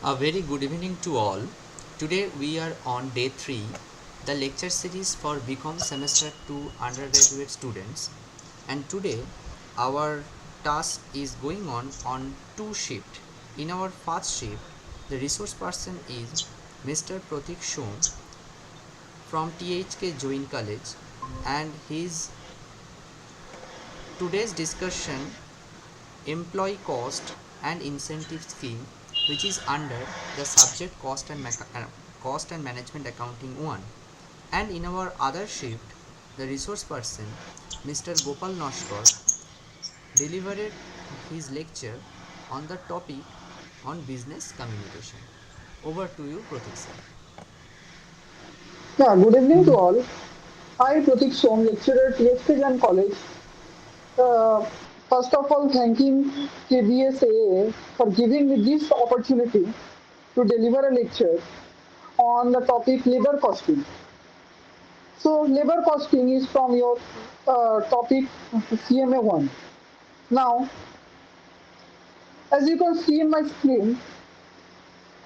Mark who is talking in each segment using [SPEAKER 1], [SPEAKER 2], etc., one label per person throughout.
[SPEAKER 1] A very good evening to all. Today we are on day 3, the lecture series for BCom semester 2 undergraduate students. And today our task is going on two shift. In our first shift, the resource person is Mr. Pratik from THK Join College, and his today's discussion employee cost and incentive scheme, which is under the subject cost and management accounting 1. And in our other shift, the resource person Mr. Gopal Naskar delivered his lecture on the topic on business communication. Over to you, Pratik sir.
[SPEAKER 2] Yeah, good evening to all. I, Pratik Som, lecturer at TSK College. Uh, First of all, thanking KBSAA for giving me this opportunity to deliver a lecture on the topic labor costing. So, labor costing is from your topic CMA 1. Now, as you can see in my screen,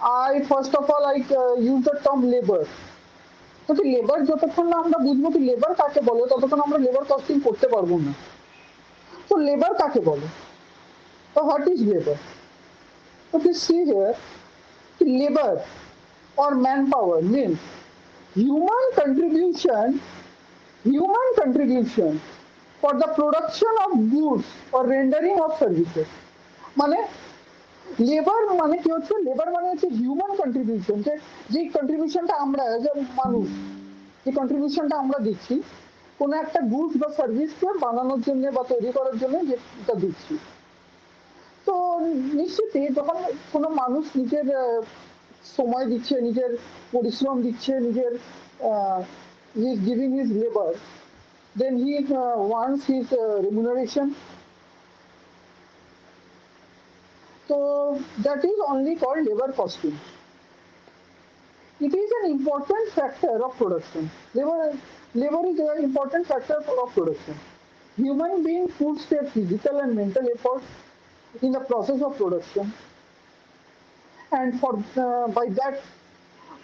[SPEAKER 2] I first of all use the term labor. তো labour যতক্ষণ না আমরা বুঝবো কি labour কাকে বলে ততক্ষণ আমরা লেবার কস্টিং করতে পারবো না তো লেবার কাকে বলে তো হোয়াট ইজ লেবার তো please see here labor or manpower means human contribution human contribution for the production of goods or rendering of services মানে লেবার মানে কি হচ্ছে লেবার মানে হচ্ছে হিউম্যান কন্ট্রিবিউশন যে কন্ট্রিবিউশনটা আমরা এজ এ মানুষ যে কন্ট্রিবিউশনটা আমরা দিচ্ছি কোনো একটা গুডস বা সার্ভিসকে বানানোর জন্য বা তৈরি করার জন্য যেটা দিচ্ছি তো নিশ্চিতই যখন কোনো মানুষ নিজের সময় দিচ্ছে নিজের পরিশ্রম দিচ্ছে নিজের he is giving his labour then he wants his remuneration. So that is only called labor costing. It is an important factor of production. Labor is an important factor of production. Human beings puts their physical and mental effort in the process of production, and for by that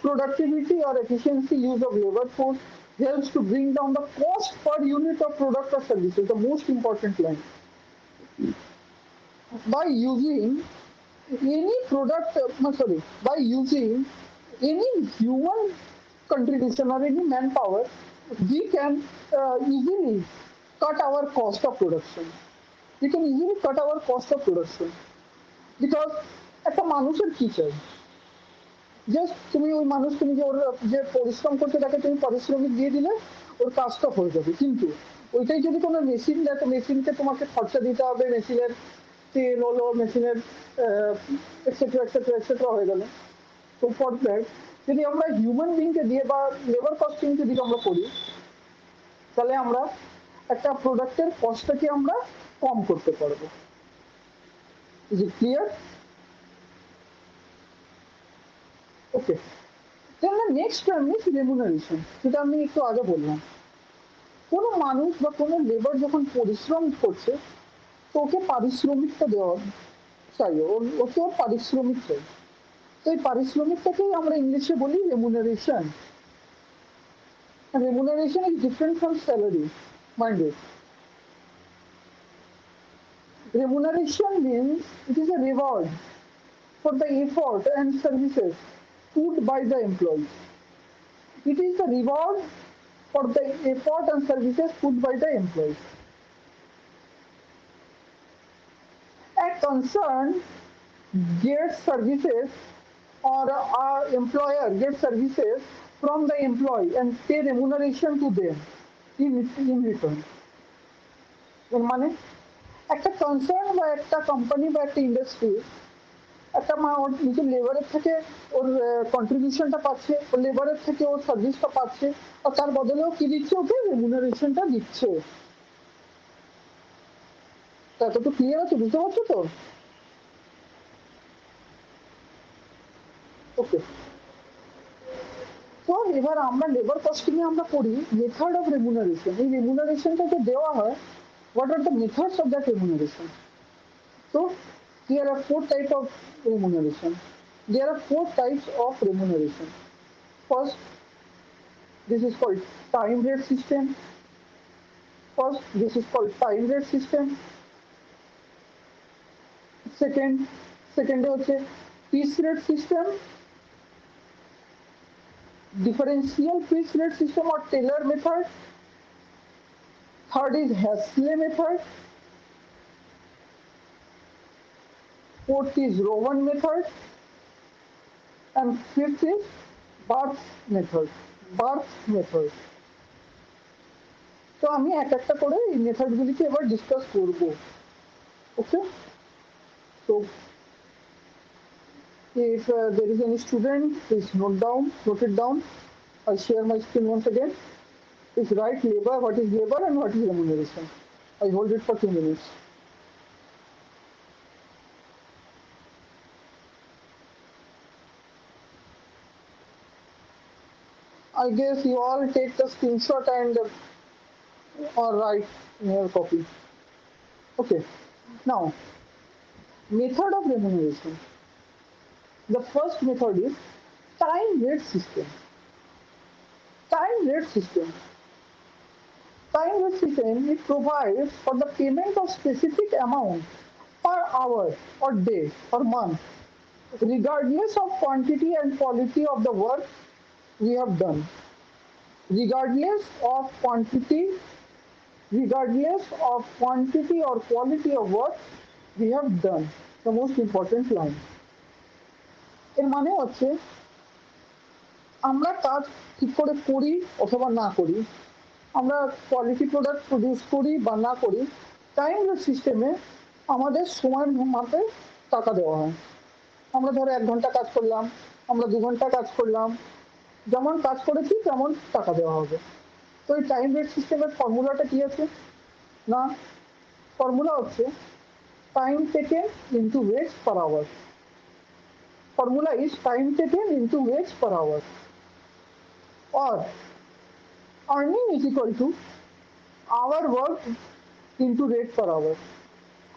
[SPEAKER 2] productivity or efficiency use of labor force helps to bring down the cost per unit of product or services. The most important line by using any product, sorry, by using any human contribution or any manpower, we can easily cut our cost of production. We can easily cut our cost of production because একটা মানুষের কি চাই just তুমি ওই মানুষ তুমি যে ওর যে পরিশ্রম করছে তাকে তুমি পারিশ্রমিক দিয়ে দিলে ওর কাজটা হয়ে যাবে কিন্তু ওইটাই যদি কোনো মেশিন দেয় তো মেশিনকে তোমাকে খরচা দিতে হবে মেশিনের তেল হলো মেশিনের এক্সেট্রা এক্সেট্রা এক্সেট্রা হয়ে গেল তো ফর দ্যাট যদি আমরা হিউম্যান বিংকে দিয়ে বা লেবার কস্টিং যদি আমরা করি তাহলে আমরা একটা প্রোডাক্টের কস্টটাকে আমরা কম করতে পারবো is it clear okay then the next term is remuneration যেটা আমি একটু আগে বললাম কোনো মানুষ বা কোনো লেবার যখন পরিশ্রম করছে তো ওকে পারিশ্রমিকটা দেওয়া চাই ওকে ওর পারিশ্রমিক চাই তো এই পারিশ্রমিকটাকেই আমরা ইংলিশে বলি remuneration remuneration is different from salary minded remuneration means it is a reward for the effort and services put by the employee. It is the reward for the effort and services put by the employee. A concern gets services or our employer gets services from the employee and pay remuneration to them in return. এর মানে একটা concern বা একটা company বা একটা industry একটা ওর নিজের লেবারের থেকে ওর কন্ট্রিবিউশনটা পাচ্ছে ওর লেবারের থেকে ওর সার্ভিসটা পাচ্ছে আর তার বদলেও কি দিচ্ছে ওকে রেমুনারেশনটা দিচ্ছে তা তো ক্লিয়ার আছে বুঝতে পারছো তো ওকে তো এবার আমরা লেবার কস্টিং এ আমরা করি মেথড অফ রেমুনারেশন এই রেমুনারেশনটা যে দেওয়া হয় what are the methods of that remuneration so here are four types of remuneration There are four types of remuneration. First, this is called time rate system. First, this is called time rate system. Second, second হচ্ছে piece rate system, differential piece rate system or Taylor method. Third is Hasley method. Fourth is Rowan method. And fifth is Barth method. Barth method. তো আমি এক একটা করে এই মেথডগুলিকে এবার discuss করব। ওকে, so if there is any student, please note it down. I share my screen once again. Please write labor, what is labor and what is remuneration. I hold it for 2 minutes. I guess you all take the screenshot and or write in your copy. Okay. Now, method of remuneration. The first method is time rate system. Time rate system. Time rate system, it provides for the payment of specific amount per hour or day or month, regardless of quantity and quality of the work we have done. Regardless of quantity, regardless of quantity or quality of work we have done. The most important line. এর মানে হচ্ছে আমরা কাজ ঠিক করে করি অথবা না করি, আমরা কোয়ালিটি প্রোডাক্ট প্রডিউস করি বা না করি, টাইম রেট সিস্টেমে আমাদের সময়ের মাপে টাকা দেওয়া হয়। আমরা ধরো 1 ঘন্টা কাজ করলাম, আমরা 2 ঘন্টা কাজ করলাম, যেমন কাজ করেছি তেমন টাকা দেওয়া হবে। তো এই টাইম রেট সিস্টেমের ফর্মুলাটা কি আছে না, ফর্মুলা হচ্ছে time taken into wage per hour. Formula is time taken into wage per hour, or earning is equal to hour worked into rate per hour.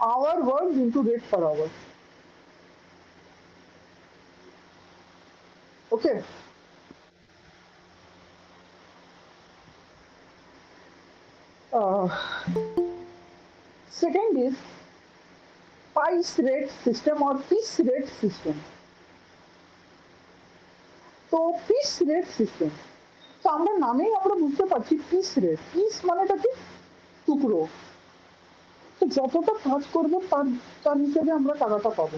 [SPEAKER 2] Hour worked into rate per hour. Okay. Uh, Second is piece rate system or piece rate system. তো piece rate system, তো আমরা নামেই আমরা বুঝতে পারছি piece rate. Piece মানেটা কি, টুকরো। তো যতটা কাজ করবো তার তার হিসেবে আমরা টাকাটা পাবো।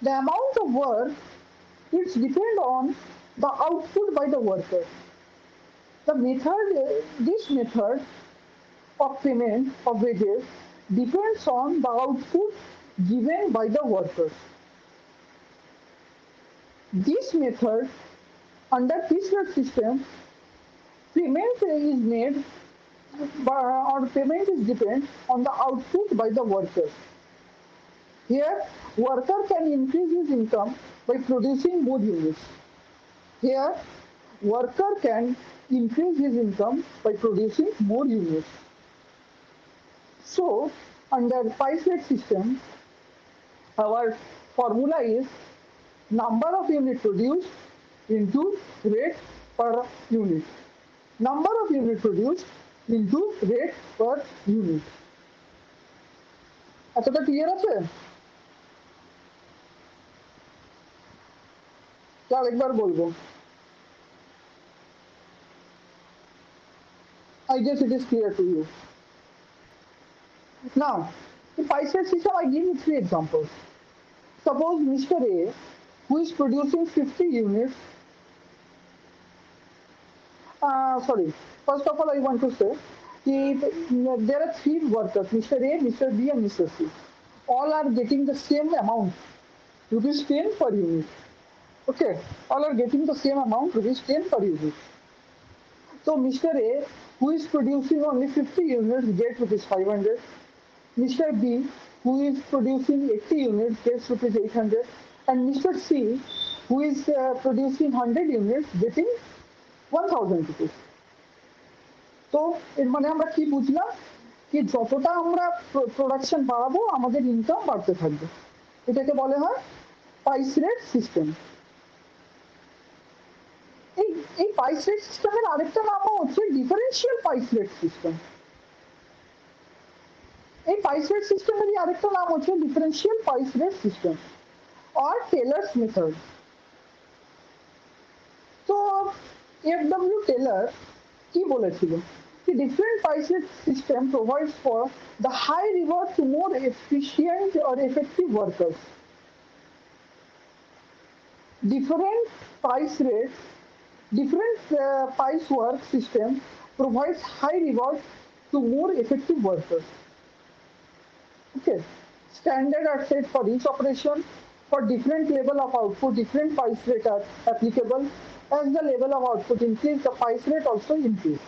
[SPEAKER 2] The amount of work it's depend on the output by the worker. The method, this method of payment of wages depends on the output given by the workers. This method under piece rate system, payment is made or payment is depend on the output by the worker. Here, worker can increase his income by producing more units. Here, worker can increase his income by producing more units. So, under piece rate system, our formula is number of units produced into rate per unit. Number of units produced into rate per unit. এতটা clear আছে? আরেকবার বলবো। I guess it is clear to you. Now, in piece rate system, I give you 3 examples. Suppose Mr. A, who is producing 50 units, sorry, first of all, I want to say there are 3 workers, Mr. A, Mr. B, and Mr. C. All are getting the same amount, rupees 10 per unit. Okay, all are getting the same amount, rupees 10 per unit. So Mr. A, who is producing only 50 units, gets rupees 500. Mr. B, who is producing 80 units, gets rupees 800. And Mr. C, who is producing 100 units, getting 1000 rupees. তো এর মানে আমরা কি বুঝলাম, কি যতটা আমরা production বাড়াবো আমাদের ইনকাম বাড়তে থাকবে। এটাকে বলে হয় পাইস রেট সিস্টেম। এই এই পাইস রেট সিস্টেমের আরেকটা নামও হচ্ছে ডিফারেন্সিয়াল পাইস রেট সিস্টেম। এই পাইস রেট সিস্টেমেরই আরেকটা নাম হচ্ছে ডিফারেন্সিয়াল পাইস rate system or Taylor's method. তো এফ.ডব্লিউ. টেলর কি বলেছিল? The different price system provides for the high reward to more efficient or effective workers. Different price rates, different price work system provides high reward to more effective workers. Okay. Standard are set for each operation. For different level of output, different price rate are applicable. As the level of output increase, the price rate also increase.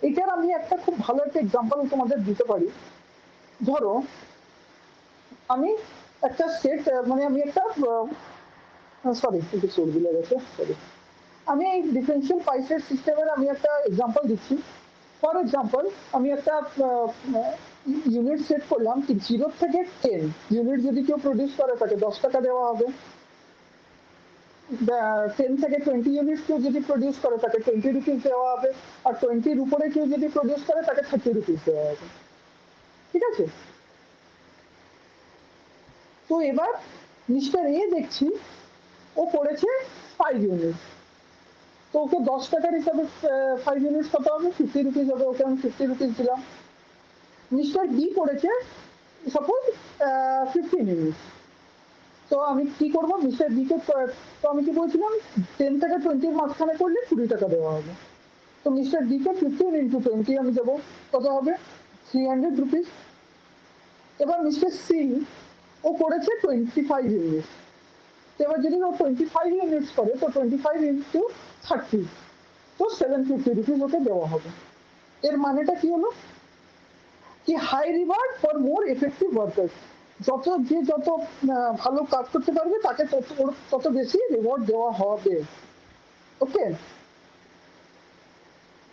[SPEAKER 2] এটার আমি একটা খুব ভালো একটা example তোমাদের দিতে পারি। ধরো আমি একটা সেট মানে আমি একটা সরি একটু সর্দি লেগেছে সরি, আমি এই ডিফারেন্সিয়াল প্রাইস রেট সিস্টেমের আমি একটা এক্সাম্পল দিচ্ছি। ফর এক্সাম্পল আমি একটা ইউনিট সেট করলাম কি 0 থেকে 10 ইউনিট যদি কেউ প্রডিউস করে তাকে 10 টাকা দেওয়া হবে। 10 থেকে 20 ইউনিট কেউ যদি প্রডিউস করে তাকে 20 রুপিস দেওয়া হবে। আর 20-র উপরে কেউ যদি প্রডিউস করে তাকে 30 রুপিস দেওয়া হবে। ঠিক আছে? তো এবার মিস্টার এ দেখছি ও করেছে 5 ইউনিট, তো ওকে 10 টাকার হিসাবে 5 ইউনিট কত হবে? 50 রুপিস হবে। ওকে আমি 50 রুপিস দিলাম। মিস্টার বি করেছে সাপোজ 15 ইউনিট, তো আমি কি করবো? মিস্টার বি কে তো আমি কি বলছিলাম 10 থেকে 20-র মাঝখানে করলে 20 টাকা দেওয়া হবে। তো মিস্টার বি কে 15 ইন্টু 20 আমি দেবো, কত হবে? 300 রুপিস। এবার মিস্টার সি ও করেছে 25 ইউনিট, এবার যদি ও 25 ইউনিটস করে তো 25 ইন্টু 30, তো 750 রুপিস ওকে দেওয়া হবে। এর মানেটা কি হলো? কি high reward for more effective workers. যত ভালো কাজ করতে পারবে তাকে তত বেশি রিওয়ার্ড দেওয়া হবে। Okay,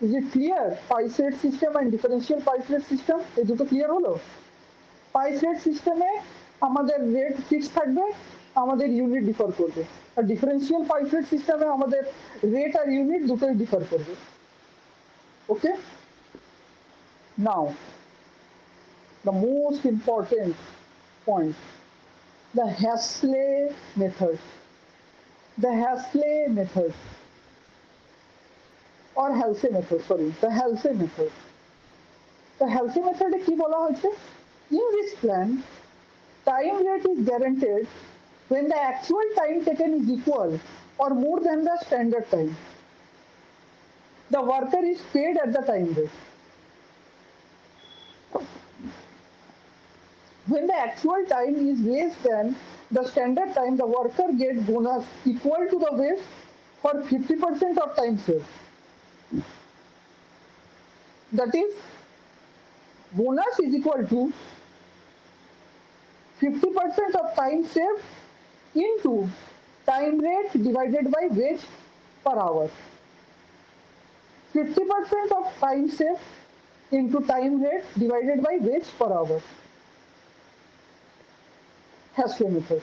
[SPEAKER 2] is it clear? Price rate system and differential price rate system এই দুটো ক্লিয়ার হলো? প্রাইস রেট সিস্টেমে আমাদের রেট ফিক্স থাকবে, আমাদের ইউনিট ডিফার করবে। আর ডিফারেন্সিয়াল প্রাইস রেট সিস্টেমে আমাদের রেট আর ইউনিট দুটোই ডিফার করবে। ওকে, নাও the most important point, the Hasley method. The Hasley method or Halsey method, sorry, the Halsey method. The Halsey method কি বলা হয়েছে? In this plan, time rate is guaranteed when the actual time taken is equal or more than the standard time. The worker is paid at the time rate. When the actual time is less than the standard time, the worker gets bonus equal to the wage for 50% of time saved. That is, bonus is equal to 50% of time saved into time rate divided by wage per hour. 50% of time saved into time rate divided by wage per hour. Hasley method.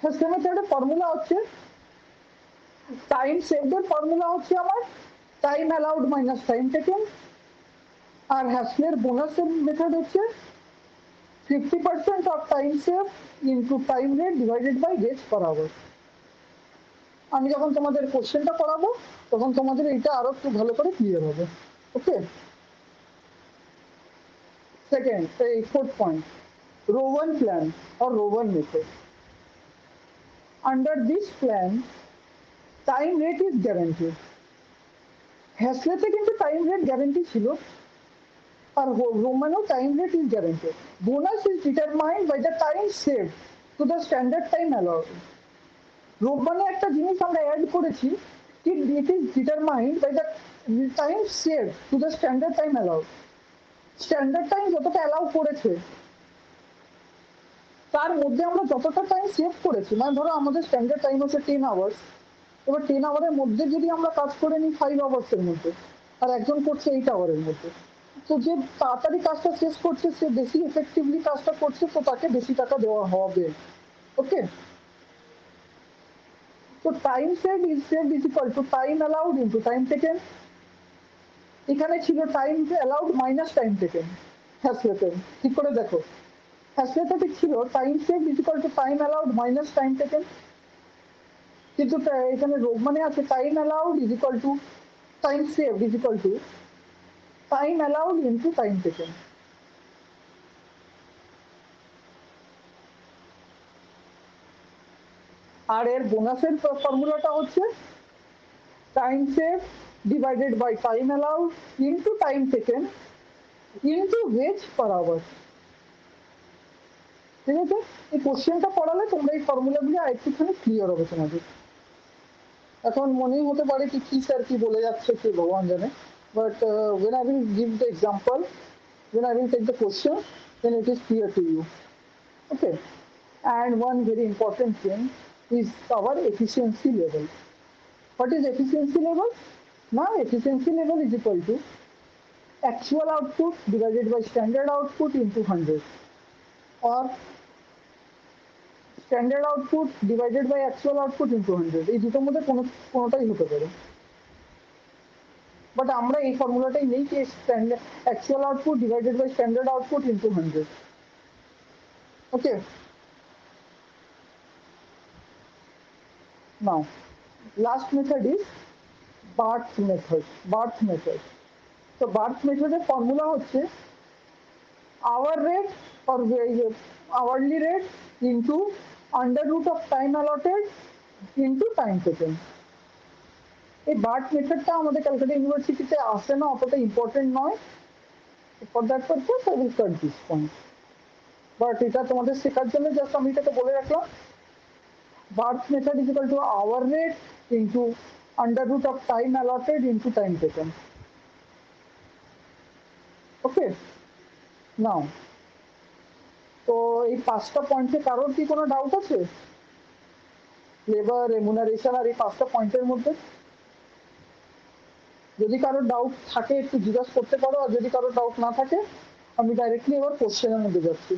[SPEAKER 2] Hasley method এর formula হচ্ছে time saved formula হচ্ছে আমার time allowed minus time taken, আর হ্যাসলের বোনাসের method হচ্ছে 50% of time save into time rate divided by wage per hour. আমি যখন তোমাদের কোশ্চেনটা করাবো তখন তোমাদের এটা আরো একটু ভালো করে ক্লিয়ার হবে। ওকে, সেকেন্ড, এই fourth point, Rowan plan or Rowan method. Under this plan, time rate is guaranteed. হ্যাসলেতে কিন্তু টাইম রেট গ্যারান্টি ছিল, আর রোমানো time rate is guaranteed. Bonus is determined by the time save to the standard time allowed. রোমানে একটা জিনিস আমরা add করেছি, it is determined by the time save to the standard time allowed. Standard time যতটা allow করেছে তার মধ্যে আমরা যতটা টাইম সেভ করেছি, মানে ধরো আমাদের স্ট্যান্ডার্ড টাইম হচ্ছে 10 আওয়ার্স, এবার 10 আওয়ারের মধ্যে যদি আমরা কাজ করে নিই 5 আওয়ার্সের মধ্যে, আর একজন করছে 8 আওয়ারের মধ্যে, তো যে তাড়াতাড়ি কাজটা শেষ করছে সে বেশি এফেক্টিভলি কাজটা করছে, তো তাকে বেশি টাকা দেওয়া হবে। Okay, so time saved is equal to time allowed into time taken. এখানে ছিল time allowed minus time taken, হ্যাসলেটেন ঠিক করে দেখো, হ্যাসলেটে ঠিক ছিল time save is equal to time allowed minus time taken, কিন্তু এখানে রোগ মানে আছে time allowed is equal to time save is equal to time allowed into time taken. আর এর বোনাসের ফর্মুলাটা হচ্ছে time save divided by time allowed into time taken into wage per hour. ঠিক আছে, এই কোশ্চেনটা পড়ালে তোমরা এই ফর্মুলাগুলি আরেকটুখানি ক্লিয়ার হবে তোমাদের। এখন মনেই হতে পারে কি কি স্যার কি বলে যাচ্ছে কে ভগবান জানে, but when I will give the example, when I will take the question, then it is clear to you. Okay, and one very important thing is our efficiency level. What is efficiency level? Now efficiency level is equal to actual output divided by standard output into 100, or standard output divided by actual output into 100, এই দুটোর মধ্যে কোনোটাই হতে পারে। But আমরা এই ফর্মুলাটাই নেই যে actual output divided by standard output into 100। Okay, now last method is Barth method. তো বার্থ মেথডের ফর্মুলা হচ্ছে hour rate or hourly rate into under root of time allotted into time taken। এই Barth মেথডটা আমাদের ক্যালকাটা ইউনিভার্সিটিতে আসে না, অতটা ইম্পর্টেন্ট নয়। For that purpose I will cut this point, but এটা তোমাদের শেখার জন্য জাস্ট আমি এটাকে বলে রাখলাম। Barth method is equal to hour rate into under root of time allotted into time taken. Okay, now তো এই পাঁচটা পয়েন্টে কারোর কি কোনো ডাউট আছে? লেবার রেমুনারেশন আর এই পাঁচটা পয়েন্টের মধ্যে যদি কারোর ডাউট থাকে একটু জিজ্ঞাসা করতে পারো, আর যদি কারোর ডাউট না থাকে আমি ডাইরেক্টলি এবার কোশ্চেনের মধ্যে যাচ্ছি।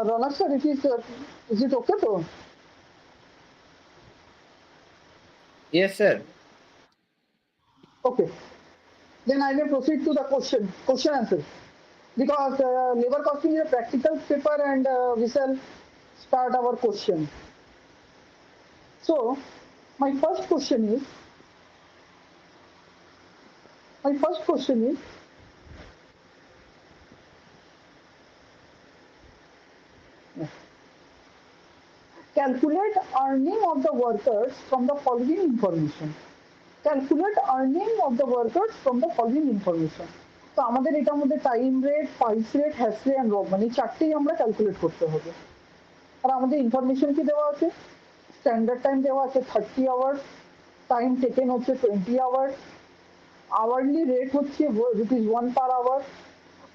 [SPEAKER 2] রনক স্যার, ইজ ইট ওকে তো?
[SPEAKER 3] Yes, sir.
[SPEAKER 2] Okay, then I may proceed to the question answer, because labor costing is a practical paper, and we shall start our question. So my first question is my first question is calculate earning of the workers from the following information. Calculate earning of the workers from the following information. তো আমাদের এটার মধ্যে time rate, price rate, হ্যাসলে and রব মানি চারটেই আমরা calculate করতে হবে। আর আমাদের ইনফরমেশন কি দেওয়া আছে? স্ট্যান্ডার্ড টাইম দেওয়া আছে 30 আওয়ার্স, টাইম টেকেন হচ্ছে 20 আওয়ার্স, আওয়ারলি রেট হচ্ছে ₹1 পার আওয়ার,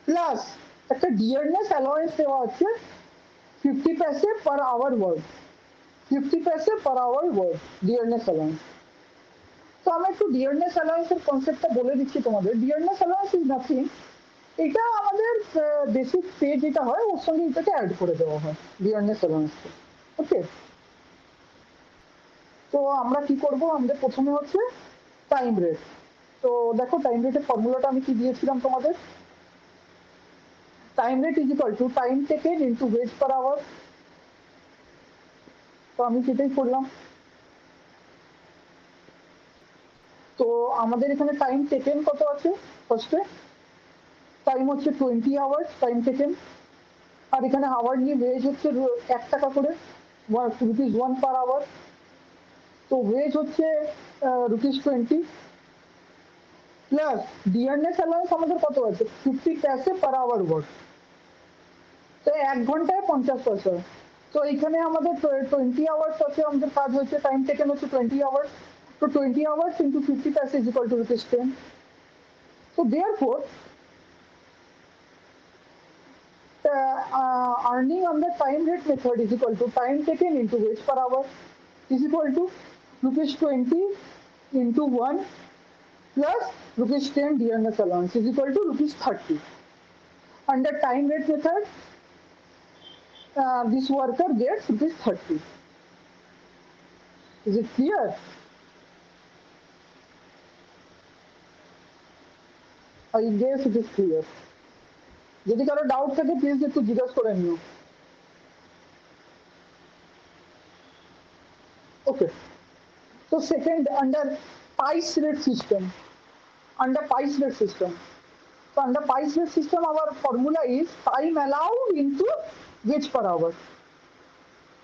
[SPEAKER 2] প্লাস একটা ডিয়ারনেস অ্যালাওয়েন্স দেওয়া আছে 50 পয়সা পার আওয়ার ওয়ার্ক, 50 পয়সা per hour work dearness allowance. তো আমি একটু ডিয়ারনেস অ্যালাউন্সের কনসেপ্টটা বলে দিচ্ছি তোমাদের। ডিয়ারনেস অ্যালাউন্স ইজ নাথিং, এটা আমাদের বেসিক পে যেটা হয় ওর সঙ্গে এটাকে অ্যাড করে দেওয়া হয় ডিয়ারনেস অ্যালাউন্সকে। ওকে, তো আমরা কি করব, আমাদের প্রথমে হচ্ছে টাইম রেট। তো দেখো টাইম রেটের ফর্মুলাটা আমি কি দিয়েছিলাম তোমাদের, time rate is equal to time taken into wage per hour. তো আমি সেটাই করলাম। তো আমাদের এখানে টাইম টেকেন কত আছে, ফার্স্টে টাইম হচ্ছে 20 আওয়ার্স টাইম টেকেন, আর এখানে আওয়ারলি ওয়েজ হচ্ছে ৳1 করে, ₹1 পার আওয়ার। তো ওয়েজ হচ্ছে ₹20, প্লাস ডিয়ারনেস অ্যালাউন্স আমাদের কত আছে 50 পয়সা পার আওয়ার ওয়ার্ক, তো 1 ঘন্টায় 50 পয়সা। তো এখানে আমাদের 20 আওয়ার্স আছে, আমাদের কাজ হচ্ছে টাইম টেকেন হচ্ছে 20 আওয়ার্স, তো 20 আওয়ার্স ইন্টু 50 পয়সা is equal two ₹10। So therefore, earning on the time rate method is equal to time taken into wage per hour is equal to ₹20 into 1 plus rupees 10 dearness allowance is equal to rupees 30. Under time rate method, this worker gets rupees 30. Is it clear? I guess it is clear. যদি কারো doubt থাকে please একটু জিজ্ঞাসা করে নিও। ওকে, so second under price rate system, under price rate system, so under price rate system our formula is time allowed into wage per hour.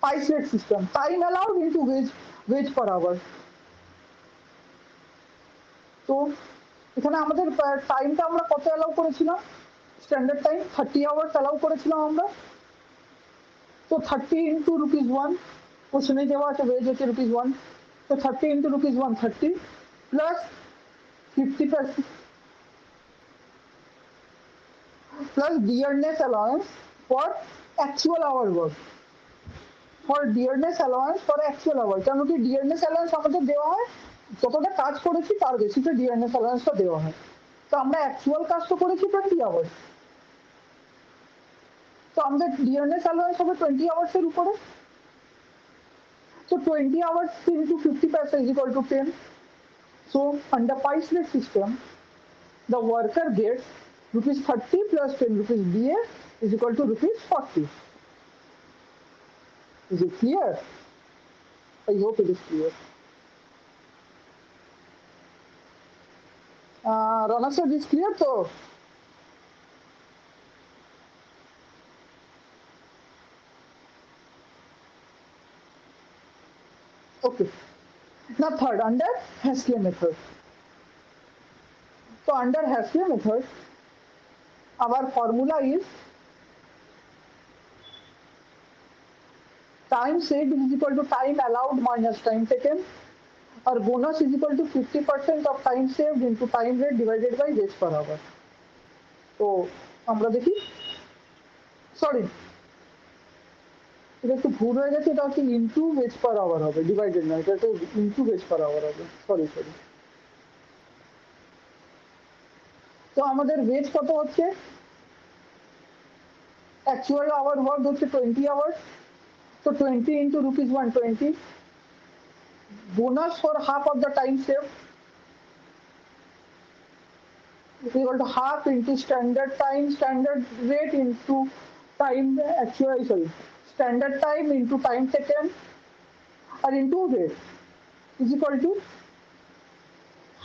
[SPEAKER 2] Price rate system, time allowed into wage per hour. তো এখানে আমাদের টাইমটা আমরা কত allow করেছিলাম? Standard time 30 hours allow করেছিলাম আমরা। তো 30 ইন্টু রুপিস 1, কোশ্চেনে দেওয়া আছে ওয়েজ হচ্ছে রুপিস 1, তো 30 into rupees 1 30 plus 50% plus dearness allowance for actual hour work, for dearness allowance for actual hour। কেন কি dearness allowance আমাদের দেওয়া হয় যতটা কাজ করেছি তার বেশিতে dearness allowance দেওয়া হয়। তো আমরা অ্যাকচুয়াল কাজ তো করেছি 20 আওয়ার্স, তো আমাদের dearness allowance হবে 20 আওয়ার্সের উপরে। So 20 hours into 50% is equal to 10. So under price rate system, the worker gets rupees 30 plus 10 rupees DA is equal to rupees 40. Is it clear? I hope it is clear. Rana sir, is clear so? Okay. Now third, under Haskell method. So under Haskell method, our formula is time saved is equal to time allowed minus time taken, or bonus is equal to 50% of time saved into time rate divided by wage per hour. তো আমরা দেখি, sorry এটা একটু ভুল হয়ে গেছে, এটা হচ্ছে ইন্টু ওয়েজ পার আওয়ার হবে, ডিভাইডেড না, এটা হচ্ছে ইন্টু ওয়েজ পার আওয়ার হবে, সরি। তো আমাদের ওয়েজ কত হচ্ছে? অ্যাকচুয়াল আওয়ার ওয়ার্ক হচ্ছে 20 আওয়ার্স, তো 20 into rupees 120, bonus for half of the time saved is equal to half into standard time, standard rate into time actual, sorry, standard time into time taken or into rate is equal to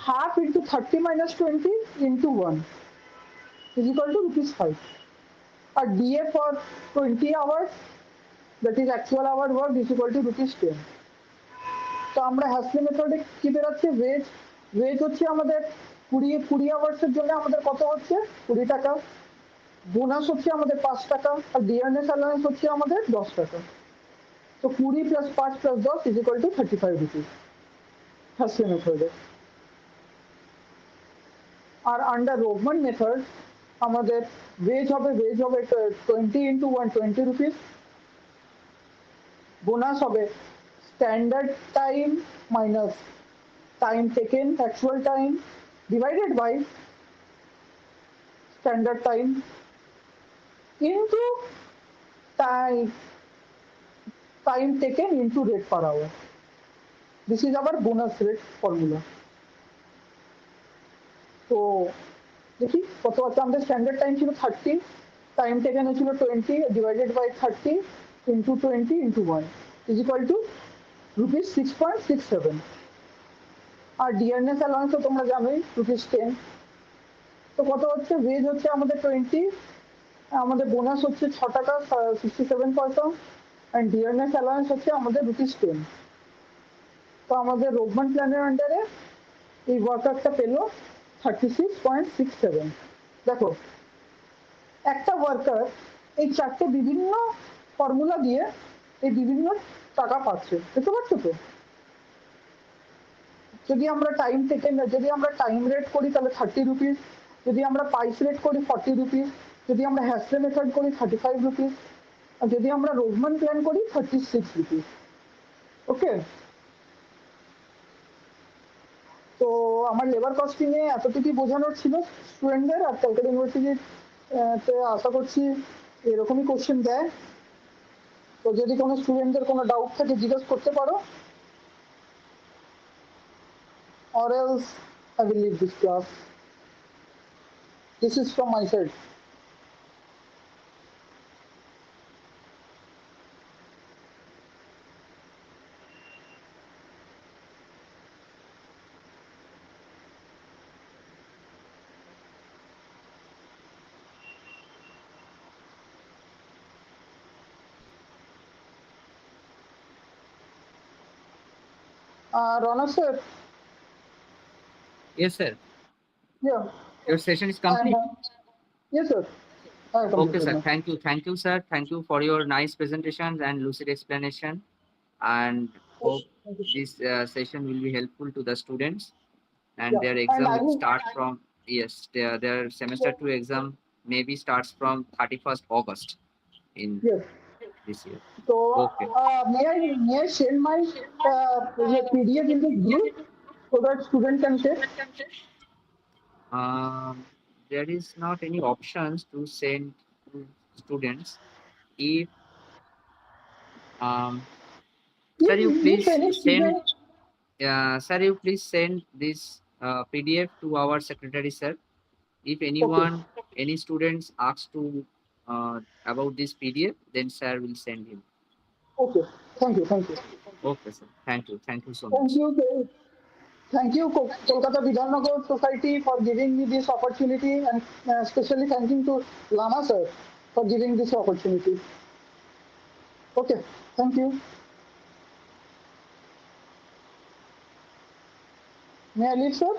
[SPEAKER 2] half into 30 minus 20 into 1 is equal to rupees 5. Or DA for 20 hours, that is actual hour work, is equal to rupees 10. তো আমরা হ্যাসলি মেথডে কি বেরোচ্ছে? Wedge হচ্ছে আমাদের 20 আওয়ার্সের জন্য আমাদের কত হচ্ছে? 20 টাকা। বোনাস হচ্ছে আমাদের 5 টাকা, আর ডিআরএস অ্যালাউন্স হচ্ছে আমাদের 10 টাকা। তো 20 plus 5 plus 10 is equal to 35 rupees হ্যাসলি মেথডে। আর আন্ডার রোভমান মেথড আমাদের ওয়েজ হবে 20 ইন্টু 120 রুপিস, বোনাস হবে standard time minus time taken, actual time divided by standard time into time taken into rate per hour. This is our bonus rate formula. তো দেখি কত আছে আমাদের? Standard time ছিল 30, time taken ছিল 20 divided by 30 into 20 into 1 is equal to rupees 6.67। আর DRS allowance তো তোমরা জানোই রুপিস 10। তো কত হচ্ছে? ওয়েজ হচ্ছে আমাদের 20, আমাদের বোনাস হচ্ছে 6 টাকা 67 পয়সা, অ্যান্ড ডিআরএস অ্যালাউন্স হচ্ছে আমাদের রুপিস 10। তো আমাদের রোভমান প্ল্যানের আন্ডারে এই ওয়ার্কারটা পেল 36.67। দেখো একটা ওয়ার্কার এই চারটে বিভিন্ন ফর্মুলা দিয়ে এই বিভিন্ন টাকা পাচ্ছে, বুঝতে পারছো তো? যদি আমরা টাইম টেকেন, যদি আমরা টাইম রেট করি তাহলে 30 রুপিস, যদি আমরা প্রাইস রেট করি 40 রুপিস, যদি আমরা হ্যাসলে মেথড করি 35 রুপিস, আর যদি আমরা রোভমান প্ল্যান করি 36 রুপিস। ওকে, তো আমার লেবার কস্টিং এ এতটুকুই বোঝানোর ছিল স্টুডেন্টদের। আর ক্যালকাটা ইউনিভার্সিটি তে আশা করছি এরকমই কোশ্চেন দেয়। তো যদি কোনো স্টুডেন্টদের কোনো ডাউট থাকে জিজ্ঞেস করতে পারো, or else I will leave this class. This is from my side. Rana sir,
[SPEAKER 3] Yes, sir.
[SPEAKER 2] yeah,
[SPEAKER 3] Your session is
[SPEAKER 2] and
[SPEAKER 3] complete.
[SPEAKER 2] yes sir, I have
[SPEAKER 3] Okay,
[SPEAKER 2] completed
[SPEAKER 3] sir.
[SPEAKER 2] now.
[SPEAKER 3] Thank you. Thank you, sir. Thank you for your nice presentations and lucid explanation. And hope
[SPEAKER 2] Thank you, sir.
[SPEAKER 3] this session will be helpful to the students and
[SPEAKER 2] Yeah,
[SPEAKER 3] their
[SPEAKER 2] and
[SPEAKER 3] exam
[SPEAKER 2] I
[SPEAKER 3] will
[SPEAKER 2] will,
[SPEAKER 3] start from, yes, their semester
[SPEAKER 2] yeah,
[SPEAKER 3] 2 exam maybe starts from 31st August in
[SPEAKER 2] yes.
[SPEAKER 3] this year.
[SPEAKER 2] So
[SPEAKER 3] Okay.
[SPEAKER 2] may I share my PDF in the group so that student can check?
[SPEAKER 3] Um, there is not any options to send to students. If sir, you
[SPEAKER 2] If
[SPEAKER 3] please
[SPEAKER 2] any
[SPEAKER 3] send
[SPEAKER 2] student,
[SPEAKER 3] sir, you please send this PDF to our secretary, sir. If
[SPEAKER 2] okay,
[SPEAKER 3] anyone, any students asks to about this PDF, then sir will send him.
[SPEAKER 2] okay. Thank you, thank you,
[SPEAKER 3] Okay, sir. Thank you so
[SPEAKER 2] thank
[SPEAKER 3] much.
[SPEAKER 2] you, thank you, Kolkata Vidhanagar Society for giving me this opportunity, and especially thanking to Lama sir for giving this opportunity. Okay, thank you. May I leave, sir?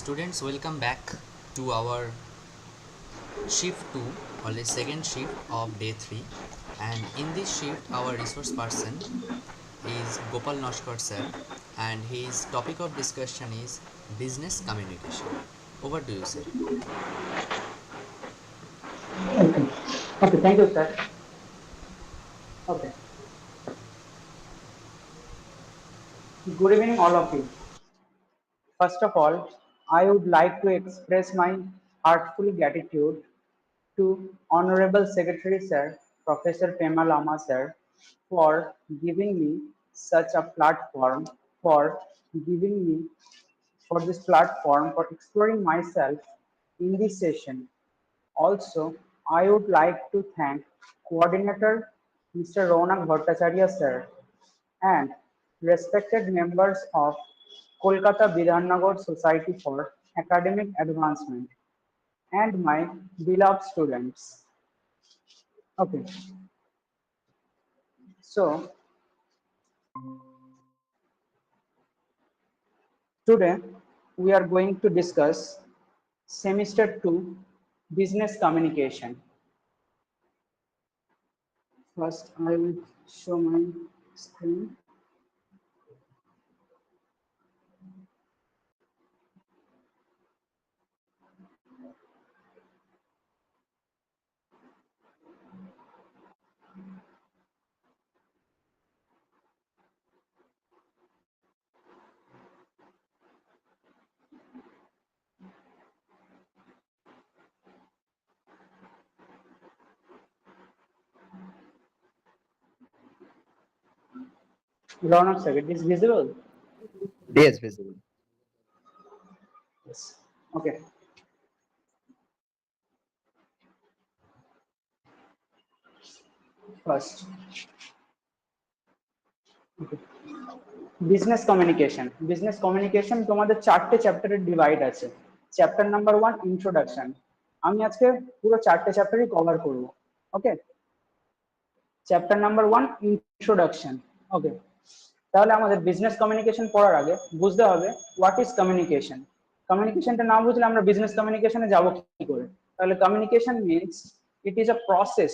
[SPEAKER 1] Students, welcome back to our shift 2 or the second shift of day 3. And in this shift our resource person is Gopal Naskar sir, and his topic of discussion is business communication. Over to you, sir.
[SPEAKER 4] Okay. Okay. Thank you, sir. Okay. Good evening, all of you. First of all, I would like to express my heartful gratitude to Honorable Secretary Sir, Professor Pema Lama Sir, for giving me such a platform, for giving me for this platform for exploring myself in this session. Also, I would like to thank Coordinator Mr. Ronak Bhattacharya sir and respected members of Kolkata Vidhanagar Society for Academic Advancement and my beloved students. Okay, so today we are going to discuss semester 2 business communication. First, I will show my screen. Hold on a second. Is visible?
[SPEAKER 3] Yes, visible.
[SPEAKER 4] Yes. Okay. First, business communication তোমাদের চারটে চ্যাপ্টারের divide আছে। Chapter number 1 introduction. আমি আজকে পুরো চারটে চ্যাপ্টারই cover করব। ওকে, chapter number 1 introduction. ওকে, তাহলে আমাদের বিজনেস কমিউনিকেশন পড়ার আগে বুঝতে হবে হোয়াট ইজ কমিউনিকেশন। কমিউনিকেশনটা না বুঝলে আমরা বিজনেস কমিউনিকেশনে যাব কি করে? তাহলে communication means it is a process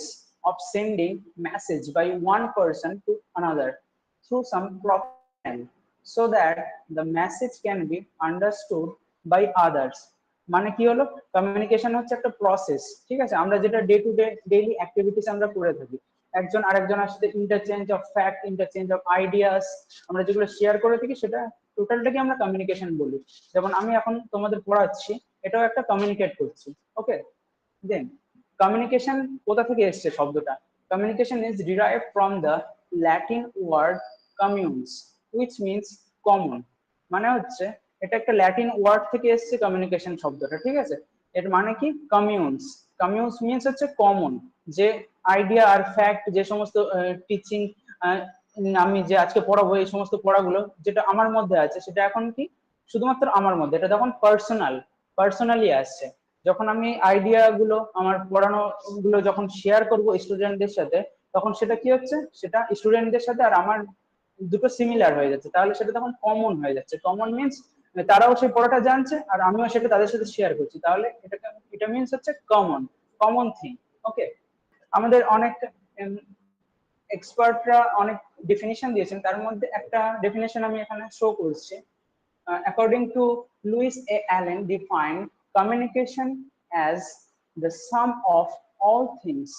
[SPEAKER 4] of sending message by one person to another through some proper channel so that the message can be understood by others। মানে কি হলো, কমিউনিকেশন হচ্ছে একটা প্রসেস, ঠিক আছে, আমরা যেটা day to day daily activities আমরা করে থাকি, একজন আরেকজনের সাথে interchange of fact, interchange of ideas, আমরা যেগুলো শেয়ার করে থাকি সেটা টোটালটাকে আমরা কমিউনিকেশন বলি। যেমন আমি এখন তোমাদের পড়াচ্ছি, এটাও একটা কমিউনিকেট করছি। ওকে, দেন কমিউনিকেশন কোথা থেকে এসছে শব্দটা? Communication is derived from the Latin word communis which means common. মানে হচ্ছে এটা একটা ল্যাটিন ওয়ার্ড থেকে এসছে কমিউনিকেশন শব্দটা, ঠিক আছে। এর মানে কি? কমিউনস। কমিউনস মিনস হচ্ছে কমন, যে আইডিয়া আর ফ্যাক্ট, যে সমস্ত টিচিং আমি যে আজকে পড়াবো, এই সমস্ত পড়াগুলো যেটা আমার মধ্যে আছে সেটা এখন কি শুধুমাত্র আমার মধ্যে, এটা তখন পার্সোনালি আসছে। যখন আমি আইডিয়া গুলো আমার পড়ানো গুলো যখন শেয়ার করব স্টুডেন্টদের সাথে, তখন সেটা কি হচ্ছে, সেটা স্টুডেন্টদের সাথে আর আমার দুটো সিমিলার হয়ে যাচ্ছে, তাহলে সেটা তখন কমন হয়ে যাচ্ছে। কমন মিনস তারাও সেই পড়াটা জানছে আর আমিও সেটা তাদের সাথে শেয়ার করছি, তাহলে এটা মিনস হচ্ছে কমন থিং। ওকে, আমাদের অনেক এক্সপার্টরা অনেক ডেফিনেশন দিয়েছেন, তার মধ্যে একটা ডেফিনেশন আমি এখানে শো করছি। According to Louis A. Allen, defined communication as the sum of all things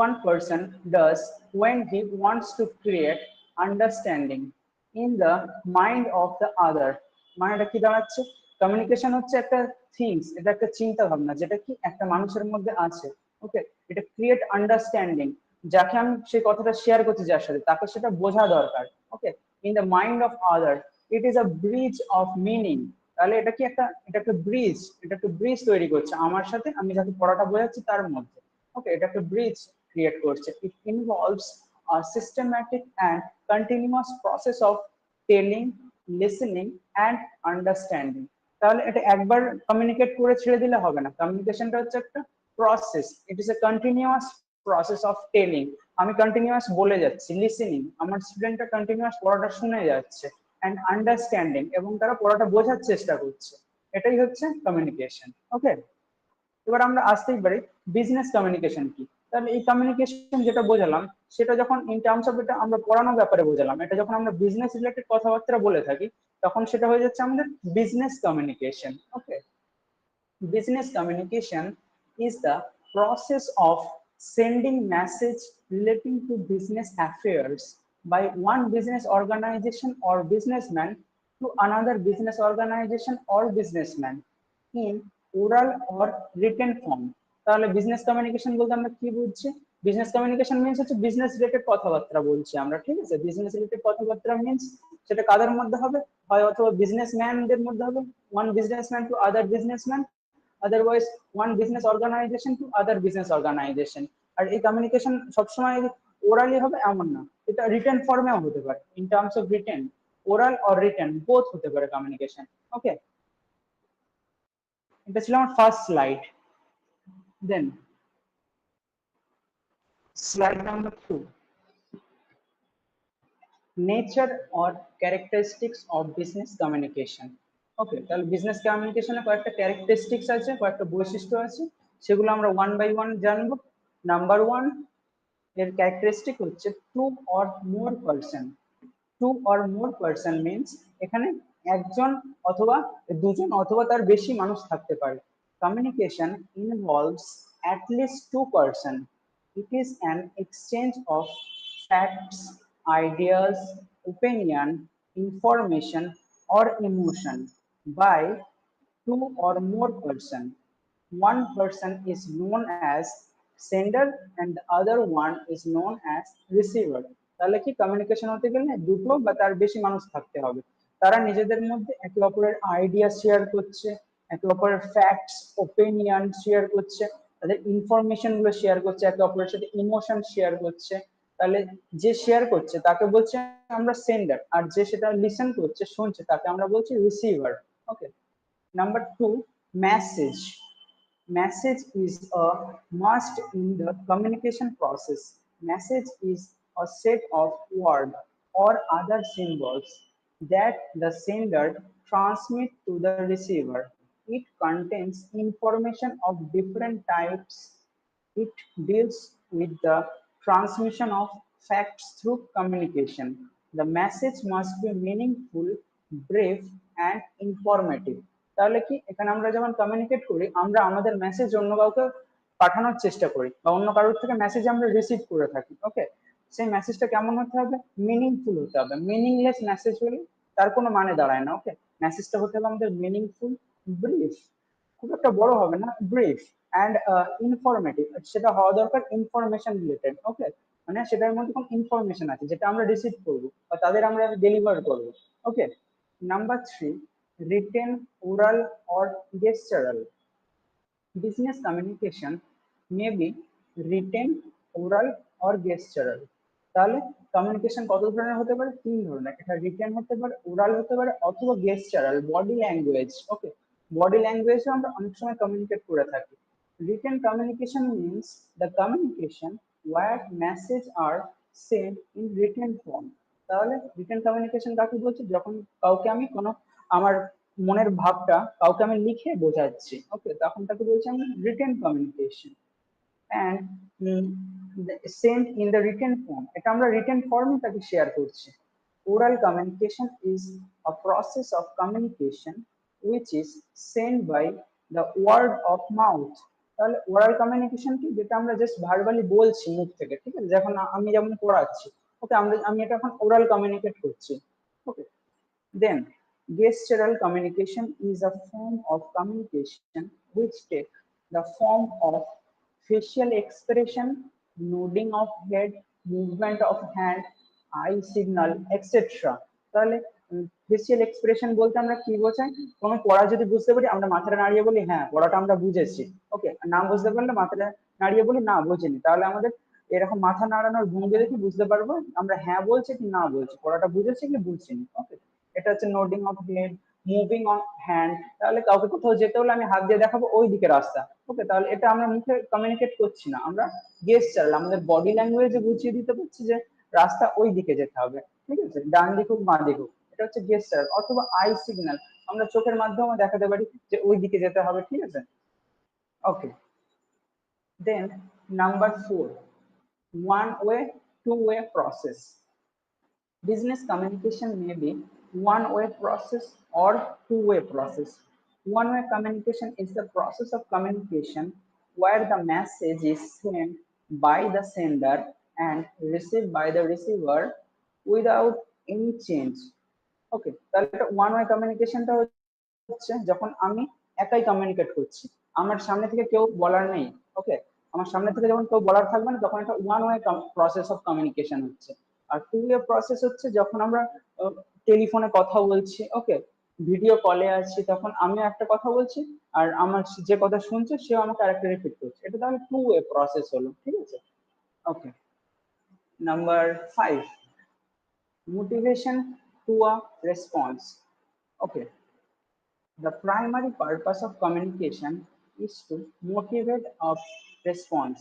[SPEAKER 4] one person does when he wants to create understanding in the mind of the other। মানে এটা কি দাঁড়াচ্ছে? কমিউনিকেশন হচ্ছে একটা things, এটা একটা চিন্তা ভাবনা যেটা কি একটা মানুষের মধ্যে আছে। ওকে, এটা ক্রিয়েট আন্ডারস্ট্যান্ডিং, যাকে আমি সেই কথাটা শেয়ার করছি যার সাথে, তাকে সেটা বোঝা দরকার। Okay, in the mind of other it is a bridge of meaning. তাহলে এটা কি একটা, এটা একটা ব্রিজ তৈরি করছে আমার সাথে, আমি যাকে পড়াটা বোঝাচ্ছি তার মধ্যে। ওকে, এটা একটা ব্রিজ ক্রিয়েট করছে। ইট involves a systematic and continuous process of telling, listening and understanding. তাহলে এটা একবার কমিউনিকেট করে ছেড়ে দিলে হবে না, কমিউনিকেশনটা হচ্ছে একটা process. It is A continuous process of telling, আমি কন্টিনিউয়াস বলে যাচ্ছি, লিসেনিং, আমার স্টুডেন্টরা কন্টিনিউয়াস পড়াটা শুনে যাচ্ছে, অ্যান্ড আন্ডারস্ট্যান্ডিং, এবং তারা পড়াটা বোঝার চেষ্টা করছে। এটাই হচ্ছে কমিউনিকেশন। ওকে, এবার আমরা আসতেই পারি বিজনেস কমিউনিকেশন কি। তাহলে এই কমিউনিকেশন যেটা বোঝালাম সেটা যখন ইন টার্মস অফ এটা আমরা পড়ানোর ব্যাপারে বোঝালাম, এটা যখন আমরা বিজনেস রিলেটেড কথাবার্তা বলে থাকি তখন সেটা হয়ে যাচ্ছে আমাদের business communication. Okay, business communication is the process of sending message relating to business affairs by one business organization or businessman to another business organization or businessman in oral or written form। তাহলে business communication বলতে আমরা কি বুঝছি? Business communication means হচ্ছে business related কথাবার্তা বলছি আমরা, ঠিক আছে। বিজনেস রিলেটেড কথাবার্তা মিন্স সেটা কাদের মধ্যে হবে, হয় অথবা বিজনেসম্যানদের মধ্যে হবে, one businessman to other businessman, otherwise one business organization to other business organization। আর এই কমিউনিকেশন সবসময় ওরালি হবে এমন না, এটা রিটেন ফর্মেও হতে পারে। In terms of written, oral or written both হতে পারে কমিউনিকেশন। ওকে, এটা ছিল আমার first slide. Then slide number 2, nature or characteristics of business communication. Okay, তাহলে বিজনেস কমিউনিকেশনে কয়েকটা ক্যারেক্টারিস্টিক্স আছে, কয়েকটা বৈশিষ্ট্য আছে, সেগুলো আমরা ওয়ান বাই ওয়ান জানবো। নাম্বার 1 এর ক্যারেক্টারিস্টিক হচ্ছে two or more person. Two or more person means এখানে একজন অথবা দুজন অথবা তার বেশি মানুষ থাকতে পারে। Communication involves at least two person. It is an exchange of facts, ideas, opinion, information or emotion by two or more person. One person is known as sender and the other one is known as receiver। তাহলে কি communication হতে গেলে দুটো বা তার বেশি মানুষ থাকতে হবে, তারা নিজেদের মধ্যে একে অপরের আইডিয়া শেয়ার করছে, একে অপরের ফ্যাক্টস ওপিনিয়ন শেয়ার করছে, তাদের ইনফরমেশন গুলো শেয়ার করছে, একে অপরের সাথে ইমোশন শেয়ার করছে। তাহলে যে শেয়ার করছে তাকে বলছে আমরা সেন্ডার, আর যে সেটা লিসেন করছে শুনছে তাকে আমরা বলছি receiver. Okay, number two, message. Message is a must in the communication process. Message is a set of words or other symbols that the sender transmits to the receiver. It contains information of different types. It deals with the transmission of facts through communication. The message must be meaningful, brief, and informative. তাহলে কি এখানে আমরা যখন communicate করি আমরা আমাদের message অন্য কাউকে পাঠানোর চেষ্টা করি বা অন্য কারোর থেকে মেসেজ আমরা রিসিভ করে থাকি। ওকে, সেই মেসেজটা কেমন হতে হবে? মিনিংফুল হতে হবে। মিনিংলেস মেসেজ হলে তার কোনো মানে দাঁড়ায় না। ওকে, মেসেজটা হতে হবে আমাদের মিনিংফুল, ব্রিফ, খুব একটা বড় হবে না, ব্রিফ অ্যান্ড ইনফরমেটিভ। সেটা হওয়া দরকার ইনফরমেশন রিলেটেড। ওকে, মানে সেটার মধ্যে কোনো ইনফরমেশন আছে যেটা আমরা রিসিভ করবো বা তাদের আমরা ডেলিভার করবো। Okay, number three, written, oral or gestural. Business communication may be written, oral or gestural. তাহলে কমিউনিকেশন কত ধরনের হতে পারে? তিন ধরনের। এটা রিটেন হতে পারে, ওরাল হতে পারে, অথবা gestural, বডি ল্যাঙ্গুয়েজ। ওকে, বডি ল্যাঙ্গুয়েজে আমরা অনেক সময় কমিউনিকেট করে থাকি। Written communication means the communication where message are sent in written form. তাহলে রিটেন কমিউনিকেশন কাকে বলছি? যখন কাউকে আমি কোনো আমার মনের ভাবটা কাউকে আমি লিখে বোঝাচ্ছি, ওকে, তখন তাকে বলছি আমি written communication. And send in the written form, এটা আমরা রিটেন ফর্মে তাকে শেয়ার করছি। Oral communication is a process of communication which is sent by the word of mouth. তাহলে ওরাল কমিউনিকেশন কি? যেটা আমরা জাস্ট ভার্বালি বলছি মুখ থেকে, ঠিক আছে, যখন আমি যেমন পড়াচ্ছি। ওকে, আমি এটা এখন ওরাল কমিউনিকেট করছি। ওকে, then gestural communication is a form of communication which take the form of facial expression, nodding of head, movement of hand, eye signal, etc. তাহলে ফেসিয়াল এক্সপ্রেশন বলতে আমরা কি বোঝাই? কোনো পড়া যদি বুঝতে পারি আমরা মাথাটা নাড়িয়ে বলি হ্যাঁ পড়াটা আমরা বুঝেছি। ওকে, না বুঝতে পারলে মাথাটা নাড়িয়ে বলি না বুঝিনি। তাহলে আমাদের এরকম মাথা নাড়ানোর ভঙ্গি দেখে বুঝতে পারবো আমরা হ্যাঁ বলছি কি না বলছি, পড়াটা বুঝেছি কি বুঝছিনি। ওকে, এটা হচ্ছে nodding of head, moving on hand. তাহলে কাউকে কোথাও যেতে হলে আমি হাত দিয়ে দেখাবো ওই দিকে রাস্তা। ওকে, তাহলে এটা আমরা মুখে কমিউনিকেট করছি না, আমরা গেস্টার আমাদের বডি ল্যাঙ্গুয়েজে বুঝিয়ে দিতে পারছি যে রাস্তা ওই দিকে যেতে হবে, ঠিক আছে, ডান দিক হোক বাঁ দিক হোক। এটা হচ্ছে গেস্টার। অথবা আই সিগন্যাল, আমরা চোখের মাধ্যমে দেখাতে পারি যে ওই দিকে যেতে হবে, ঠিক আছে। Okay, then number four, one way, two way process. Business communication may be one-way process or two-way process. One-way communication is the process of communication where the message is sent by the sender and received by the receiver without any change. ওকে, তাহলে one way কমিউনিকেশনটা হচ্ছে যখন আমি একাই communicate করছি, আমার সামনে থেকে কেউ বলার নেই। ওকে, আমার সামনে থেকে যখন কেউ বলার থাকবে না তখন এটা one way process of communication হচ্ছে। আর টু ওয়ে প্রসেস হচ্ছে যখন আমরা টেলিফোনে কথা বলছি, ওকে, ভিডিও কলে আছি, তখন আমি একটা কথা বলছি আর আমার যে কথা শুনছে সেও আমাকে আরেকটা রিপিট করছে, এটা তাহলে টু ওয়ে প্রসেস হলো, ঠিক আছে। Okay, number five, motivation to a response. Okay, the primary purpose of communication is to motivate a response.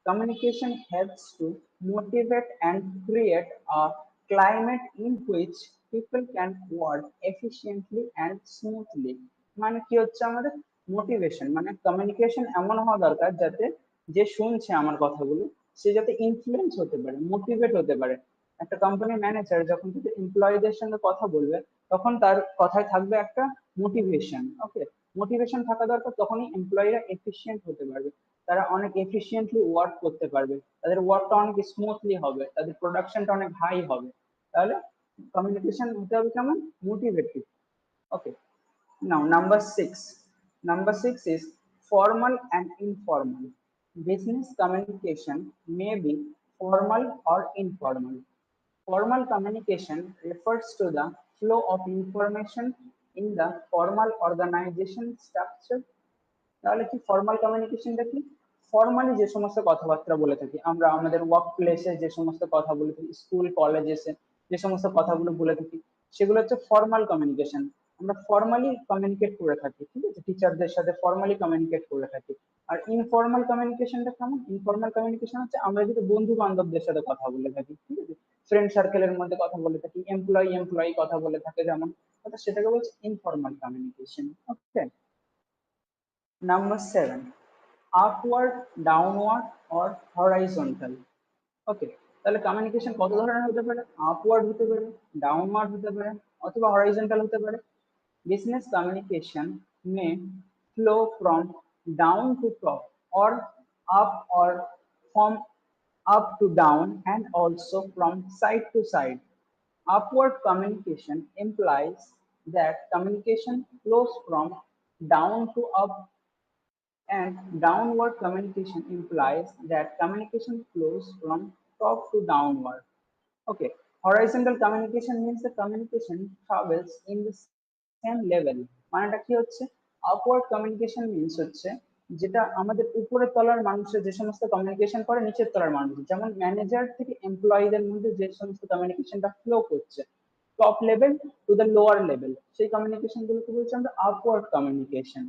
[SPEAKER 4] Communication helps to motivate and create a climate in which people can work efficiently and smoothly. মানে কি হচ্ছে আমাদের motivation, মানে communication এমন হওয়া দরকার যাতে যে শুনছে আমার কথাগুলো সে যাতে ইনফ্লুয়েন্স হতে পারে, মোটিভেট হতে পারে। একটা কোম্পানির ম্যানেজার যখন কিন্তু এমপ্লয়ীদের সঙ্গে কথা বলবে তখন তার কথায় থাকবে একটা মোটিভেশন। ওকে, মোটিভেশন থাকা দরকার, তখনই এমপ্লয়িরা এফিশিয়েন্ট হতে পারবে, তারা অনেক এফিশিয়েন্টলি ওয়ার্ক করতে পারবে, তাদের ওয়ার্কটা অনেক স্মুথলি হবে, তাদের প্রোডাকশনটা অনেক হাই হবে। তাহলে কমিউনিকেশন হতে হবে কেমন? মোটিভেটিভ। ওকে, now number six. Number six is formal and informal. Business communication may be formal or informal. Formal communication refers to the flow of information in the formal organization structure. তাহলে কি formal কমিউনিকেশনটা কি? Formally যে সমস্ত কথাবার্তা বলে থাকি আমরা আমাদের ওয়ার্ক প্লেসে, যে সমস্ত কথা বলে থাকি স্কুল কলেজে, যে সমস্ত কথাগুলো বলে থাকি সেগুলো হচ্ছে ফর্মাল কমিউনিকেশন। আমরা ফর্মালি কমিউনিকেট করে থাকি, ঠিক আছে, টিচারদের সাথে ফর্মালি কমিউনিকেট করে থাকি। আর ইনফর্মাল কমিউনিকেশনটা কেমন? ইনফর্মাল কমিউনিকেশন হচ্ছে আমরা যদি বন্ধু বান্ধবদের সাথে কথা বলে থাকি, ঠিক আছে, ফ্রেন্ড সার্কেলের মধ্যে কথা বলে থাকি, এমপ্লয়ি কথা বলে থাকে যেমন, অর্থাৎ সেটাকে বলছে informal communication. Okay, number 7, upward, downward or horizontal. Okay, তাহলে কমিউনিকেশন কত ধরনের হতে পারে? আপওয়ার্ড হতে পারে, ডাউনওয়ার্ড হতে পারে, অথবা হরাইজন্টাল হতে পারে। Business communication may flow from down to top, or up, or from up to down, and also from side to side. Upward communication implies that communication flows from down to up, and downward communication implies that communication flows from top to downward. Okay, horizontal communication means the communication travels in the same level. মানেটা কি হচ্ছে? Upward communication means হচ্ছে যেটা আমাদের উপরের তলার মানুষের যে সমস্ত কমিউনিকেশন করে নিচের তলার মানুষ, যেমন ম্যানেজার থেকে এমপ্লয়ীদের মধ্যে যে সমস্ত কমিউনিকেশনটা ফ্লো করছে top level to the lower level, সেই কমিউনিকেশন গুলোকে বলছি আমরা আপওয়ার্ড কমিউনিকেশন।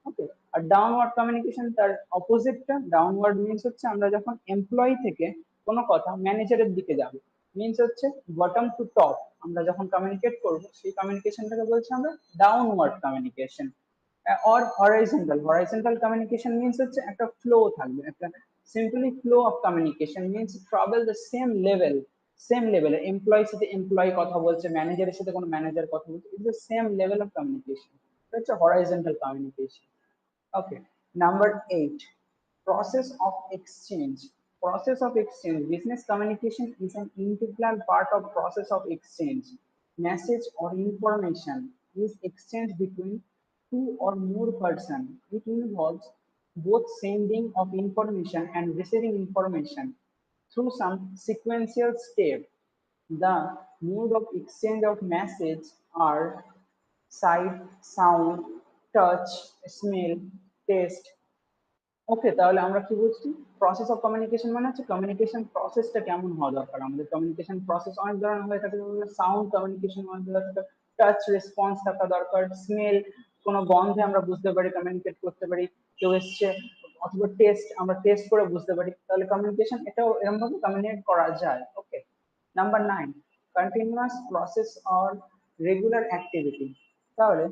[SPEAKER 4] ওকে, আর ডাউনওয়ার্ড কমিউনিকেশন তার অপোজিটটা। ডাউনওয়ার্ড মিন্স হচ্ছে আমরা যখন এমপ্লয়ি থেকে কোনো কথা ম্যানেজারের দিকে যাবে, মিন্স হচ্ছে বটম টু টপ আমরা যখন কমিউনিকেট করবো সেই কমিউনিকেশনটাকে বলছি আমরা downward communication. Or horizontal, horizontal communication means হচ্ছে একটা ফ্লো থাকবে, একটা simply flow of communication means travel the same level এমপ্লয়ির সাথে এমপ্লয়ি কথা বলছে, ম্যানেজারের সাথে কোনো ম্যানেজার কথা বলছে, it's the same level of communication. এটা হচ্ছে horizontal communication. Okay, number 8, process of exchange. Process of exchange. Business communication is an integral part of process of exchange. Message or information is exchanged between two or more persons. It involves both sending of information and receiving information through some sequential step. The mode of exchange of message are sight, sound, touch, smell, taste. ওকে, তাহলে আমরা কি বুঝছি? Process of communication মানে হচ্ছে communication প্রসেসটা কেমন হওয়া দরকার। আমাদের কমিউনিকেশন প্রসেস অনেক ধরনের হয়ে থাকে, সাউন্ড কমিউনিকেশন হওয়া দরকার, টাচ রেসপন্স থাকা দরকার, স্মেল কোনো গন্ধে আমরা বুঝতে পারি, কমিউনিকেট করতে পারি কেউ এসছে, অথবা টেস্ট আমরা টেস্ট করে বুঝতে পারি। তাহলে কমিউনিকেশন এটাও এরকম ভাবে কমিউনিকেট করা যায়। Okay, number 9, continuous process or regular activity. তাহলে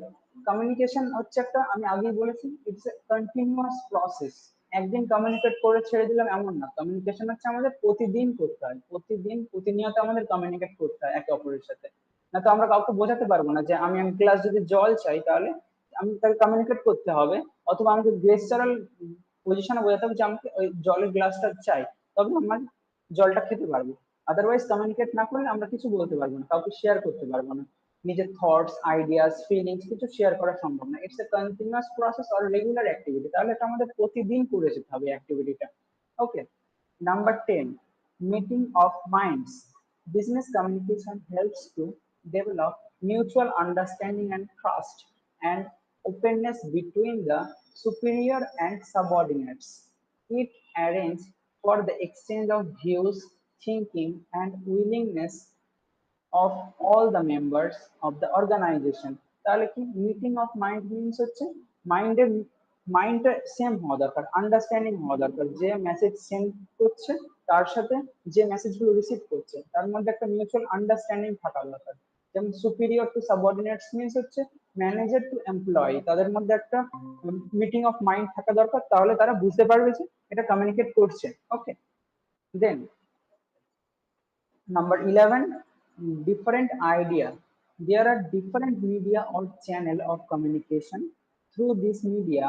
[SPEAKER 4] কমিউনিকেশন হচ্ছে একটা, আমি আগেই বলেছি, ইটস এ কন্টিনিউয়াস প্রসেস। একদিন কমিউনিকেট করে ছেড়ে দিলাম এমন না, কমিউনিকেশন হচ্ছে আমাদের প্রতিদিন করতে হয়, প্রতিদিন প্রতিনিয়ত আমাদের কমিউনিকেট করতে হয় একে অপরের সাথে। না তো আমরা কাউকে বোঝাতে পারবো না যে আমি এক গ্লাস যদি জল চাই তাহলে আমি তাকে কমিউনিকেট করতে হবে, অথবা আমাকে গেস্টারাল পজিশনে বোঝাতে হবে যে আমাকে ওই জলের গ্লাসটা চাই, তবে আমার জলটা খেতে পারবো। আদারওয়াইজ কমিউনিকেট না করলে আমরা কিছু বলতে পারবো না, কাউকে শেয়ার করতে পারবো না, নিজের থটস, আইডিয়াস, ফিলিংস কিছু শেয়ার করা সম্ভব না। It's a continuous process or regular activity. তাহলে এটা আমাদের প্রতিদিন করে যেতে হবে অ্যাক্টিভিটিটা। ওকে, number 10, meeting of minds. Business communication helps to develop mutual understanding and trust and openness between the superior and subordinates. It arranges for the exchange of views, thinking, and willingness of all the members of the organization. তাহলে কি meeting of mind means হচ্ছে মাইন্ডের মাইন্ডটা same হওয়া দরকার, understanding হওয়া দরকার, যে মেসেজ সেন্ড করছে তার সাথে যে মেসেজগুলো রিসিভ করছে তার মধ্যে একটা মিউচুয়াল আন্ডারস্ট্যান্ডিং থাকা দরকার। যেমন সুপিরিয়র টু সাবঅর্ডিনেটস মিন্স হচ্ছে ম্যানেজার টু এমপ্লয়ি, তাদের মধ্যে একটা মিটিং অফ মাইন্ড থাকা দরকার, তাহলে তারা বুঝতে পারবে যে এটা কমিউনিকেট করছে। Okay, then number 11, different idea. There are different media or channel of communication. Through this media,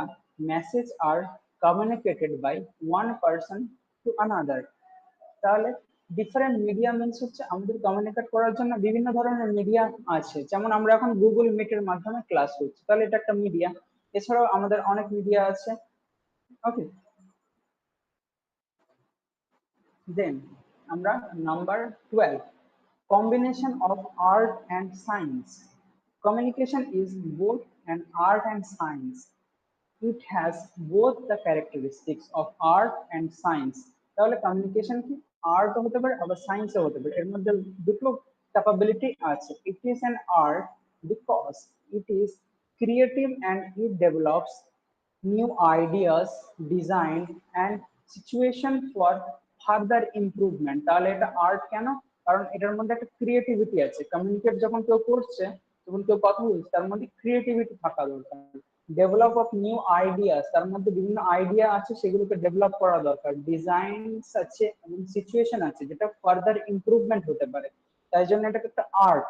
[SPEAKER 4] messages are communicated by one person to another. তাহলে ডিফারেন্ট মিডিয়া মিনস হচ্ছে আমাদের কমিউনিকেট করার জন্য বিভিন্ন ধরনের মিডিয়া আছে, যেমন আমরা এখন গুগল মিটের মাধ্যমে ক্লাস করছি, তাহলে এটা একটা মিডিয়া। এছাড়াও আমাদের অনেক মিডিয়া আছে। ওকে, দেন আমরা number 12, combination of art and science. Communication is both an art and science. It has both the characteristics of art and science. তাহলে কমিউনিকেশন কি আর্ট হতে পারে আবার সায়েন্সও হতে পারে, এর মধ্যে দুটো ক্যাপাবিলিটি আছে। It is an art because it is creative and it develops new ideas, design and situation for further improvement। তাহলে এটা আর্ট কেন? কারণ এটার মধ্যে একটা ক্রিয়েটিভিটি আছে। কমিউনিকেট যখন কেউ করছে, যখন কেউ কথা বলছে, তার মধ্যে ক্রিয়েটিভিটি থাকা দরকার। ডেভেলপ অফ নিউ আইডিয়াস, তার মধ্যে বিভিন্ন আইডিয়া আছে, সেগুলোকে ডেভেলপ করা দরকার। ডিজাইনস আছে এবং সিচুয়েশন আছে যেটা ফার্দার ইমপ্রুভমেন্ট হতে পারে, তাই জন্য এটাকে একটা art,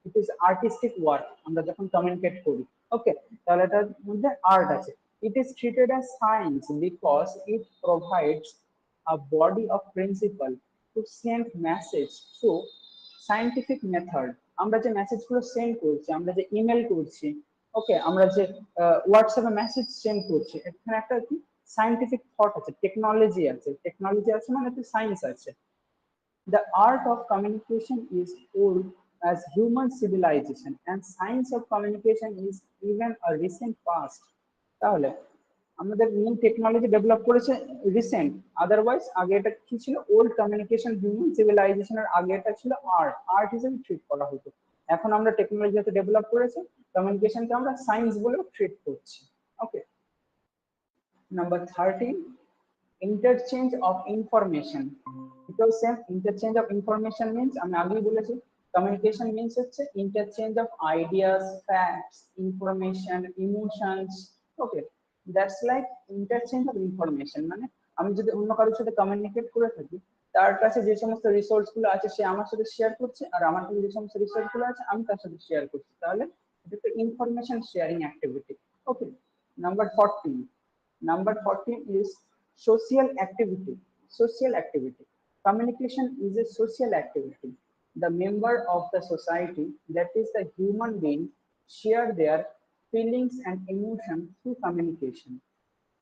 [SPEAKER 4] it is artistic work আমরা যখন কমিউনিকেট করি। ওকে, তাহলে এটার মধ্যে আর্ট আছে। It is treated as science because it provides a body of principle to send message through scientific method। আমরা যে মেসেজগুলো সেন্ড করছি, আমরা যে ইমেল করছি, ওকে, আমরা যে হোয়াটসঅ্যাপে মেসেজ সেন্ড করছি, এখানে একটা কি সায়েন্টিফিক থট আছে, টেকনোলজি আছে। টেকনোলজি আছে মানে তো সায়েন্স আছে। The art of communication is old as human civilization, and science of communication is even a recent past। তাহলে আমাদের নিউ টেকনোলজি ডেভেলপ করেছে রিসেন্ট, আদারওয়াইজ আগে এটা কি ছিল, ওল্ড কমিউনিকেশন হিউম্যান সিভিলাইজেশনের আগে এটা ছিল আর্ট, আর্ট হিসেবে ট্রিট করা হতো। এখন আমরা টেকনোলজি যাতে ডেভেলপ করেছে, কমিউনিকেশনকে আমরা সায়েন্স বলেও ট্রিট করছি। ওকে, নাম্বার 13, interchange of information। এটাও same, interchange of information means আমি আগেই বলেছি communication means হচ্ছে interchange of ideas, facts, information, emotions। Okay, that's like interchange of information, মানে আমি যদি অন্য কারোর সাথে কমিউনিকেট করে থাকি, তার কাছে যে সমস্ত রিসোর্স গুলো আছে সে আমার সাথে শেয়ার করছে, আর আমার কাছে যে সমস্ত রিসোর্স গুলো আছে আমি তার সাথে শেয়ার করছি, তাহলে এটা একটা information sharing activity. Okay, number 14, number 14 is social activity। Social activity, communication is a social activity। The member of the society, that is the human being, share their feelings and emotions through communication।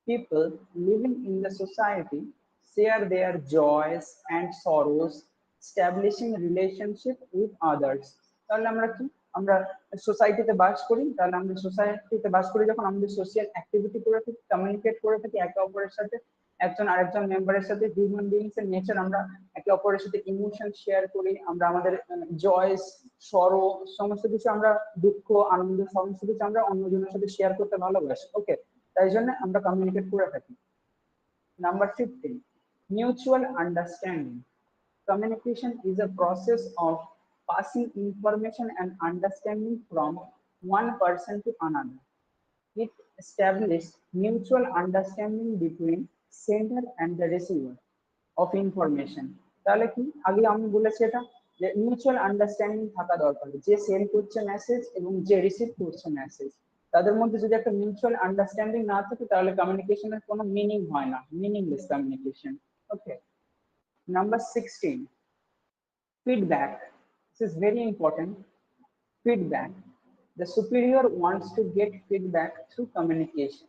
[SPEAKER 4] People living in the society share their joys and sorrows, establishing relationship with others। তাহলে আমরা কি, আমরা সোসাইটিতে বাস করি, তাহলে আমরা সোসাইটিতে বাস করি যখন আমাদের সোশ্যাল অ্যাক্টিভিটি করে থাকি, কমিউনিকেট করে থাকি একে অপরের সাথে, একজন আরেকজন মেম্বারের সাথে। হিউম্যান বিংস এর নেচার, আমরা একে অপরের সাথে ইমোশন শেয়ার করি, আমরা আমাদের জয়স, সরো, সমস্ত কিছু আমরা, দুঃখ আনন্দ সমস্ত কিছু আমরা অন্যজনের সাথে শেয়ার করতে ভালোবাসি। ওকে, তাই জন্য আমরা কমিউনিকেট করে থাকি। Number 15, mutual understanding. Communication is a process of passing information and understanding from one person to another। It establishes mutual understanding between sender and the receiver of information। তাহলে কি, আগে আমি বলেছি এটা, যে মিউচুয়াল আন্ডারস্ট্যান্ডিং থাকা দরকার, যে সেন্ড করছে মেসেজ এবং যে রিসিভ করছে মেসেজ, তাদের মধ্যে যদি একটা মিউচুয়াল আন্ডারস্ট্যান্ডিং না থাকে, তাহলে কমিউনিকেশনের কোনো মিনিং হয় না, meaningless communication. Okay, number 16, feedback। This is very important। Feedback, the superior wants to get feedback through communication।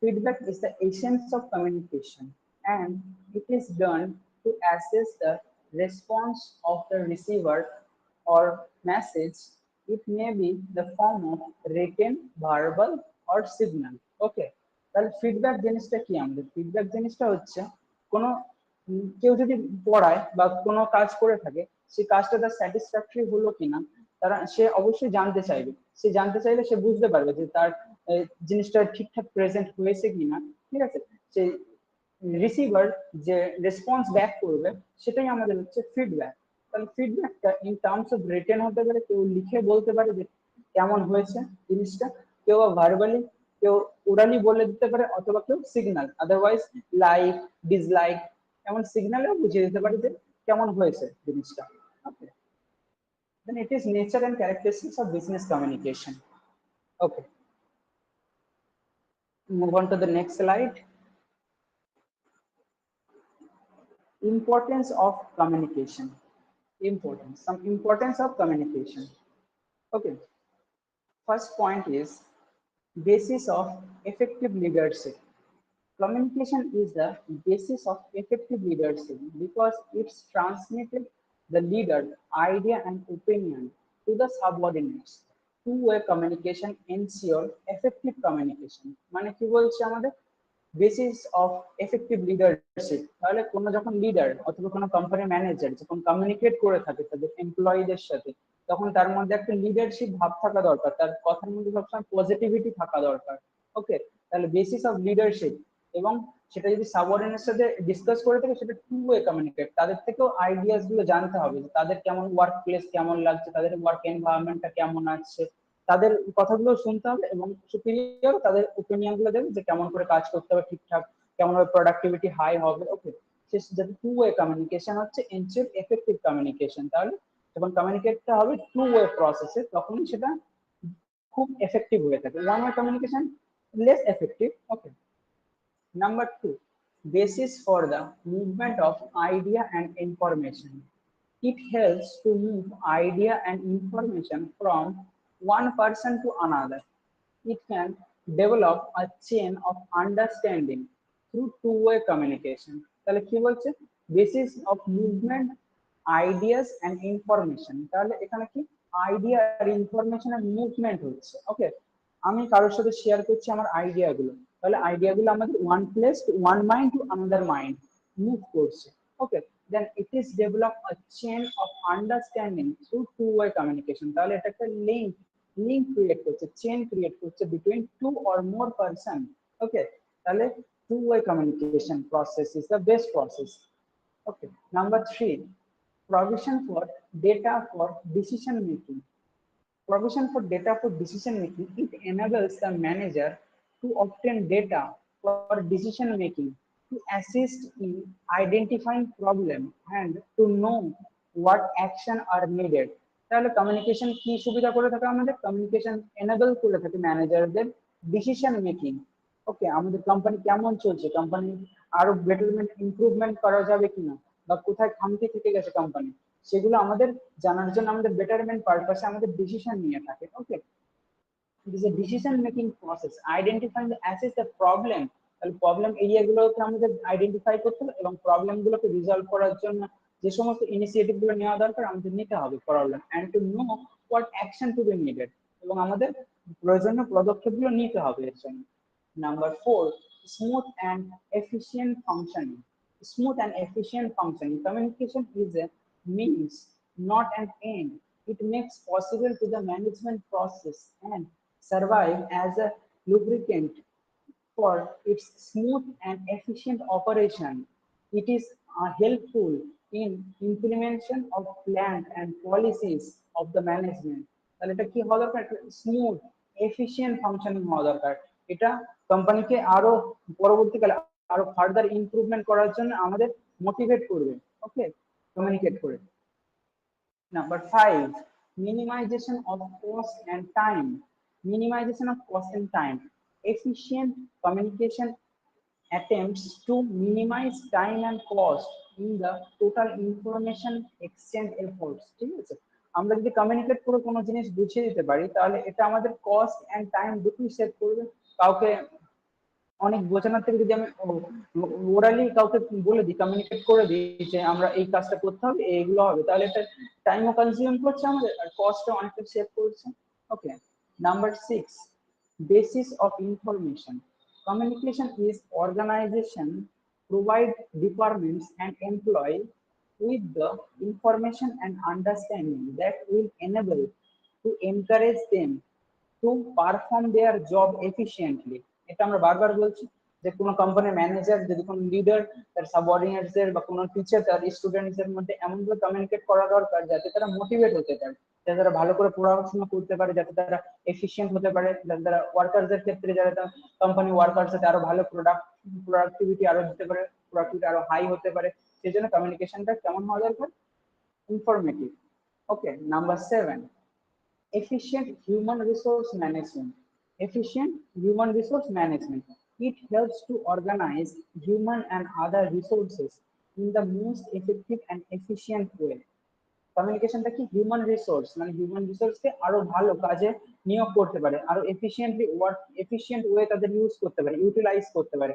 [SPEAKER 4] Feedback is the essence of communication, and it is done to assess the response of the receiver or message। It may be the form of written, verbal or signal। Okay, তাহলে feedback জিনিসটা কি, আমাদের feedback জিনিসটা হচ্ছে কোনো কেউ যদি পড়ায় বা কোনো কাজ করে থাকে, সেই কাজটা তার স্যাটিসফ্যাক্টরি হলো কিনা, তারা সে অবশ্যই জানতে চাইবে। সে জানতে চাইলে সে বুঝতে পারবে যে তার জিনিসটা ঠিকঠাক প্রেজেন্ট হয়েছে কিনা। ঠিক আছে, সেই রিসিভার যে রেসপন্স ব্যাক করবে সেটাই আমাদের হচ্ছে ফিডব্যাক। তাহলে ফিডব্যাকটা ইন টার্মস অফ রিটেন হতে পারে, কেউ লিখে বলতে পারে যে কেমন হয়েছে জিনিসটা, কেউ ভার্বালি, কেউ ওরালি বলে দিতে পারে, অথবা কেউ সিগন্যাল, আদারওয়াইজ লাইক, ডিসলাইক, এমন সিগন্যালেও বুঝিয়ে দিতে পারে যে কেমন হয়েছে জিনিসটা। ওকে, then it is nature and characteristics of business communication। Okay, move on to the next slide। Importance of communication। Importance, some importance of communication। Okay, first point is basis of effective leadership। Communication is the basis of effective leadership because it's transmitted the leader idea and opinion to the subordinates. Two-way communication ensure effective communication. মানে কি বলছে আমাদের basis of effective leadership. তাহলে কোনো যখন leader অথবা কোনো company manager যখন কমিউনিকেট করে থাকে তাদের এমপ্লয়ীদের সাথে, তখন তার মধ্যে একটা লিডারশিপ ভাব থাকা দরকার, তার কথার মধ্যে সবসময় পজিটিভিটি থাকা দরকার। ওকে, তাহলে বেসিস অফ লিডারশিপ, এবং সেটা যদি সাবঅর্ডিনেটের সাথে ডিসকাস করে থাকে সেটা টু ওয়ে কমিউনিকেট, তাদের থেকেও আইডিয়াস গুলো জানতে হবে যে তাদের কেমন ওয়ার্ক প্লেস কেমন লাগছে, তাদের ওয়ার্ক এনভায়রনমেন্টটা কেমন আছে, তাদের কথাগুলো শুনতে হবে এবং সুপিরিয়র তাদের ওপিনিয়ন গুলো দেবে যে কেমন করে কাজ করতে হবে ঠিকঠাক, কেমন ভাবে প্রোডাক্টিভিটি হাই হবে। ওকে, যাতে টু ওয়ে কমিউনিকেশন হচ্ছে এনশিওর এফেক্টিভ কমিউনিকেশন। তাহলে যখন কমিউনিকেটটা হবে টু ওয়ে প্রসেসে তখনই সেটা খুব এফেক্টিভ হয়ে থাকে। One way communication less effective. Okay, number two, basis for the movement of idea and information. It helps to move idea and information from one person to another. It can develop a chain of understanding through two-way communication. তাহলে কি বলছে? Basis of movement, ideas and information. তাহলে এখানে কি idea আর ইনফরমেশনের movement হচ্ছে। ওকে, আমি কারোর সাথে শেয়ার করছি আমার আইডিয়া গুলো, তাহলে আইডিয়া গুলো আমাদের one place one mind to another mind move করছে। Okay, then it is develop a chain of understanding through two way communication. তাহলে এটা একটা লিঙ্ক ক্রিয়েট করছে, চেন ক্রিয়েট করছে between two or more person. Okay, তাহলে two way communication process is the best process. Okay, number three, provision for data for decision making. Provision for data for decision making, it enables the manager to obtain data for decision making, to assist in identifying problem and to know what action are needed. তাহলে communication কি সুবিধা করে থাকে? আমাদের communication enable করে থাকে ম্যানেজারদের decision making. ওকে, আমাদের company কেমন চলছে, কোম্পানি আরো বেটারমেন্ট ইমপ্রুভমেন্ট করা যাবে কিনা, বা কোথায় খামতি থেকে গেছে কোম্পানি, সেগুলো আমাদের জানার জন্য আমাদের বেটারমেন্ট পারপাসে আমাদের ডিসিশন নিয়ে থাকে। ওকে, it is a decision making process identifying the assess the problem, তাহলে প্রবলেম এরিয়া গুলোকে আমাদের আইডেন্টিফাই করতে হবে এবং প্রবলেম গুলোকে রিজলভ করার জন্য যে সমস্ত ইনিশিয়েটিভ গুলো নেওয়া দরকার আমাদের নিতে হবে problem, and to know what action to be needed, এবং আমাদের প্রয়োজনীয় পদক্ষেপগুলো নিতে হবে এর জন্য। Number four, smooth and efficient functioning. Smooth and efficient functioning. Communication is a means, not an end. It makes possible to the management process and survive as a lubricant for its smooth and efficient operation. It is helpful in implementation of plans and policies of the management. তাহলে এটা কি হওয়া দরকার? Smooth efficient functioning হওয়া দরকার। এটা কোম্পানিকে আরো পরবর্তীকালে আরো ফার্দার ইমপ্রুভমেন্ট করার জন্য আমাদের মোটিভেট করবে। ওকে, কমিউনিকেট করে। Number five, minimization of cost and time. Minimization of cost and time. Efficient communication attempts to minimize time and cost in the total information exchange efforts. ঠিক আছে, আমরা যদি কমিউনিকেট করে কোনো জিনিস বুঝিয়ে দিতে পারি তাহলে এটা আমাদের কস্ট এন্ড টাইম দুটোই সেভ করবে। কাউকে অনেক বোঝানোর থেকে যদি আমি ওরালি কাউকে বলে দিই, কমিউনিকেট করে দিই যে আমরা এই কাজটা করতে হবে, এইগুলো হবে, তাহলে এটা টাইমও কনজিউম করছে আমাদের আর কস্টও অনেকটা সেভ করছে। Okay, number six, basis of information. Communication is organization provide departments and employee with the information and understanding that will enable to encourage them to perform their job efficiently. এটা আমরা বারবার বলছি যে কোনো কোম্পানির ম্যানেজার যদি কোনো লিডার তার সাবঅর্ডিনেটসদের বা কোনো টিচার তার স্টুডেন্টসদের মধ্যে এমন ভাবে কমিউনিকেট করা দরকার যাতে তারা মোটিভেট হতে পারে, যাতে তারা ভালো করে পড়াশোনা করতে পারে, যাতে তারা এফিশিয়েন্ট হতে পারে, যাতে তারা ওয়ার্কারদের ক্ষেত্রে যাতে তারা কোম্পানি ওয়ার্কার সাথে আরো ভালো প্রোডাক্টিভিটি আরো দিতে পারে, প্রোডাক্টিভিটি আরো হাই হতে পারে। সেই জন্য কমিউনিকেশনটা কেমন হওয়া দরকার? Informative. Okay, number seven, efficient human resource management. Efficient human resource management, it helps to organize human and other resources in the most effective and efficient way. কমিউনিকেশনটা কি হিউম্যান রিসোর্স, মানে হিউম্যান রিসোর্সকে আরো ভালো কাজে নিয়োগ করতে পারে, আরো এফিশিয়েন্ট ওয়ে তাদের ইউজ করতে পারে, ইউটিলাইজ করতে পারে।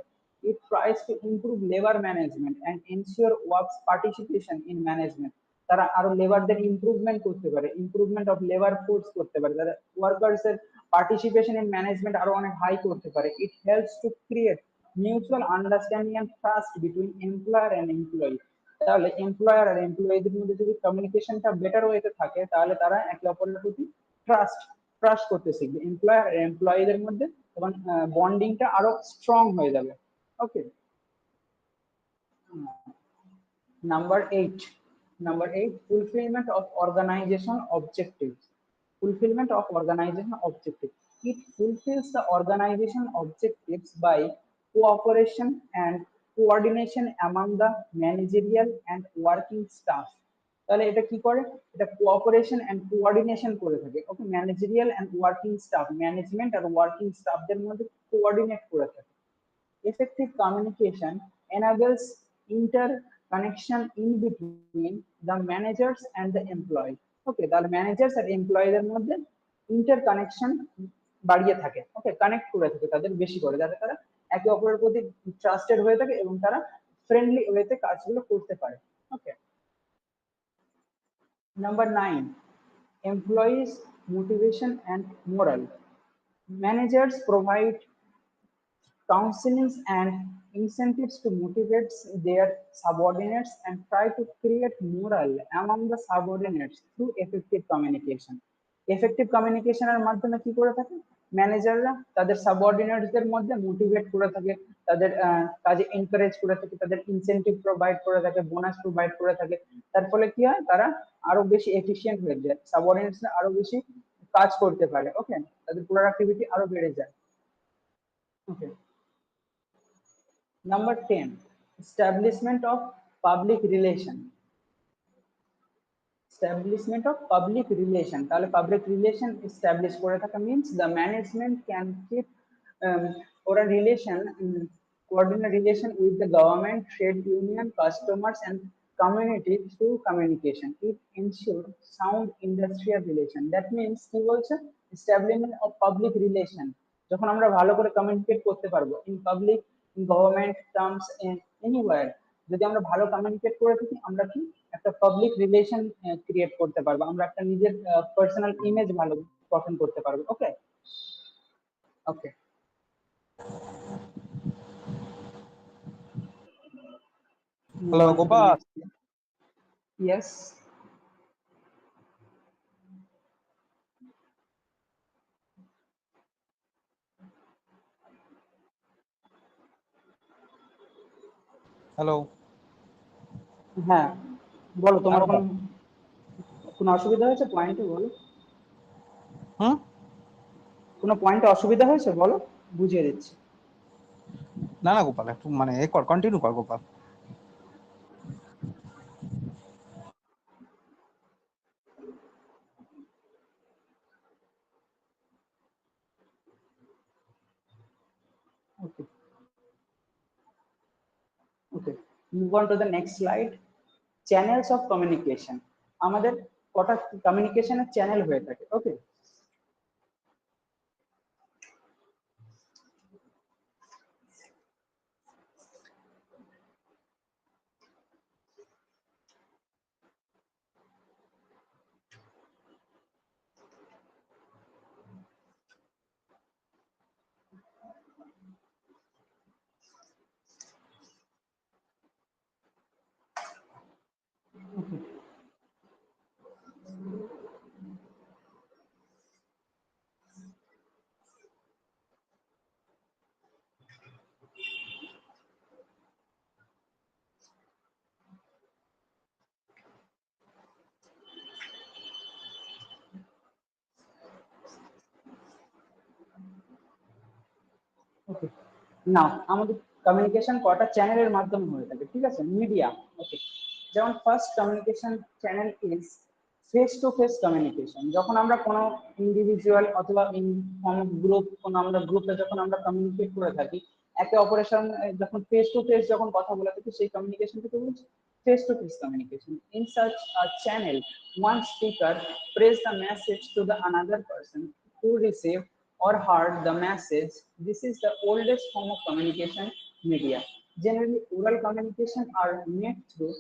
[SPEAKER 4] It tries to improve labour management and ensure works participation in management. তারা আরো লেবারদের ইমপ্রুভমেন্ট করতে পারে, ইমপ্রুভমেন্ট অফ লেবার ফোর্স করতে পারে, তারা ওয়ার্কার্স এর পার্টিসিপেশন ইন ম্যানেজমেন্ট আরো অনেক হাই করতে পারে। It helps to create mutual understanding and trust between employer and employee. তাহলে এমপ্লয়ার আর এমপ্লয়ীদের মধ্যে যদি কমিউনিকেশনটা বেটার ওয়েতে থাকে তাহলে তারা একে অপরের প্রতি ট্রাস্ট ট্রাস্ট করতে শিখবে এমপ্লয়ার আর এমপ্লয়ীদের মধ্যে, এবং বন্ডিংটা আরো স্ট্রং হয়ে যাবে। ওকে, number 8, fulfillment of organization objectives. Fulfillment of organization objectives, it fulfills the organization objectives by cooperation and coordination among the managerial and working staff। তাহলে এটা কি করে, এটা কোঅপারেশন এন্ড কোঅর্ডিনেশন করে থাকে। Okay, managerial and working staff, management আর working স্টাফদের মধ্যে কোঅর্ডিনেট করে থাকে। Effective communication enables interconnection in between the managers and the employee। ওকে, তাহলে ম্যানেজার্স আর এমপ্লয়ীদের মধ্যে ইন্টারকানেকশন বাড়িয়ে থাকে। ওকে, কানেক্ট করে থাকে তাদের বেশি করে, যাতে তারা একে অপরের প্রতি ট্রাস্টেড হয়ে থাকে এবং তারা ফ্রেন্ডলি ওয়েতে কাজগুলো করতে পারে। ওকে, number 9, employees motivation and morale। Managers provide counselings and incentives to motivate their subordinates and try to create morale among the subordinates through effective communication। effective communication এর মাধ্যমে কি করে থাকে, ম্যানেজাররা তাদের সাবঅর্ডিনেটসদের মধ্যে মোটিভেট করে থাকে, তাদের কাজে এনকারেজ করে থাকে, তাদের ইনসেন্টিভ প্রোভাইড করে থাকে, বোনাস প্রোভাইড করে থাকে। তার ফলে কি হয়, তারা আরো বেশি এফিশিয়েন্ট হয়ে যায়, সাবঅর্ডিনেটসরা আরো বেশি কাজ করতে পারে। ওকে, তাদের প্রোডাক্টিভিটি আরো বেড়ে যায়। ওকে, number 10, establishment of public relation। establishment of public relation, তাহলে public relation establish করে থাকা means the management can keep or a relation, coordinate relation with the government, trade union, customers and community through communication। It ensures sound industrial relation। That means কি বলছে, establishment of public relation, যখন আমরা ভালো করে communicate করতে পারবো in public, in government terms, anywhere, যদি আমরা ভালো কমিউনিকেট করে থাকি আমরা কি একটা পাবলিক রিলেশন ক্রিয়েট করতে পারবো, আমরা একটা নিজের পার্সোনাল ইমেজ ভালো গঠন করতে পারবো। ওকে, ওকে, move
[SPEAKER 5] hello
[SPEAKER 4] on to the
[SPEAKER 5] Gopal.
[SPEAKER 4] next। Yes,
[SPEAKER 5] hello.
[SPEAKER 4] হ্যাঁ বলো,
[SPEAKER 5] হ্যাঁ
[SPEAKER 4] তোমার কোনো
[SPEAKER 5] গোপাল।
[SPEAKER 4] কোনো অসুবিধা হয়েছে, পয়েন্টে বলো,
[SPEAKER 5] হুম।
[SPEAKER 4] কোনো পয়েন্টে অসুবিধা হয়েছে বলো, বুঝিয়ে দিচ্ছি।
[SPEAKER 5] না না গোপাল, একটু মানে এ কর, কন্টিনিউ কর Gopal.
[SPEAKER 4] Okay, okay, move on to the next slide. Channels of communication, আমাদের কটা কমিউনিকেশনের চ্যানেল হয়ে থাকে। ওকে, ওকে, না আমাদের কমিউনিকেশন কটা চ্যানেলের মাধ্যমে হয়ে থাকে, ঠিক আছে, মিডিয়া। ওকে, যেমন first communication channel is face to face communication. যখন আমরা কোনো ইন্ডিভিজুয়াল অথবা গ্রুপ, কোনো আমরা গ্রুপে যখন আমরা কমিউনিকেট করে থাকি একে অপরের সঙ্গে, যখন ফেস টু ফেস যখন কথা বলে থাকি সেই কমিউনিকেশনটাকে বলছি face to face communication। In such a channel, one speaker prays the message to the another person who receive or heard the message। This is the oldest form of communication media। Generally, oral communication are made through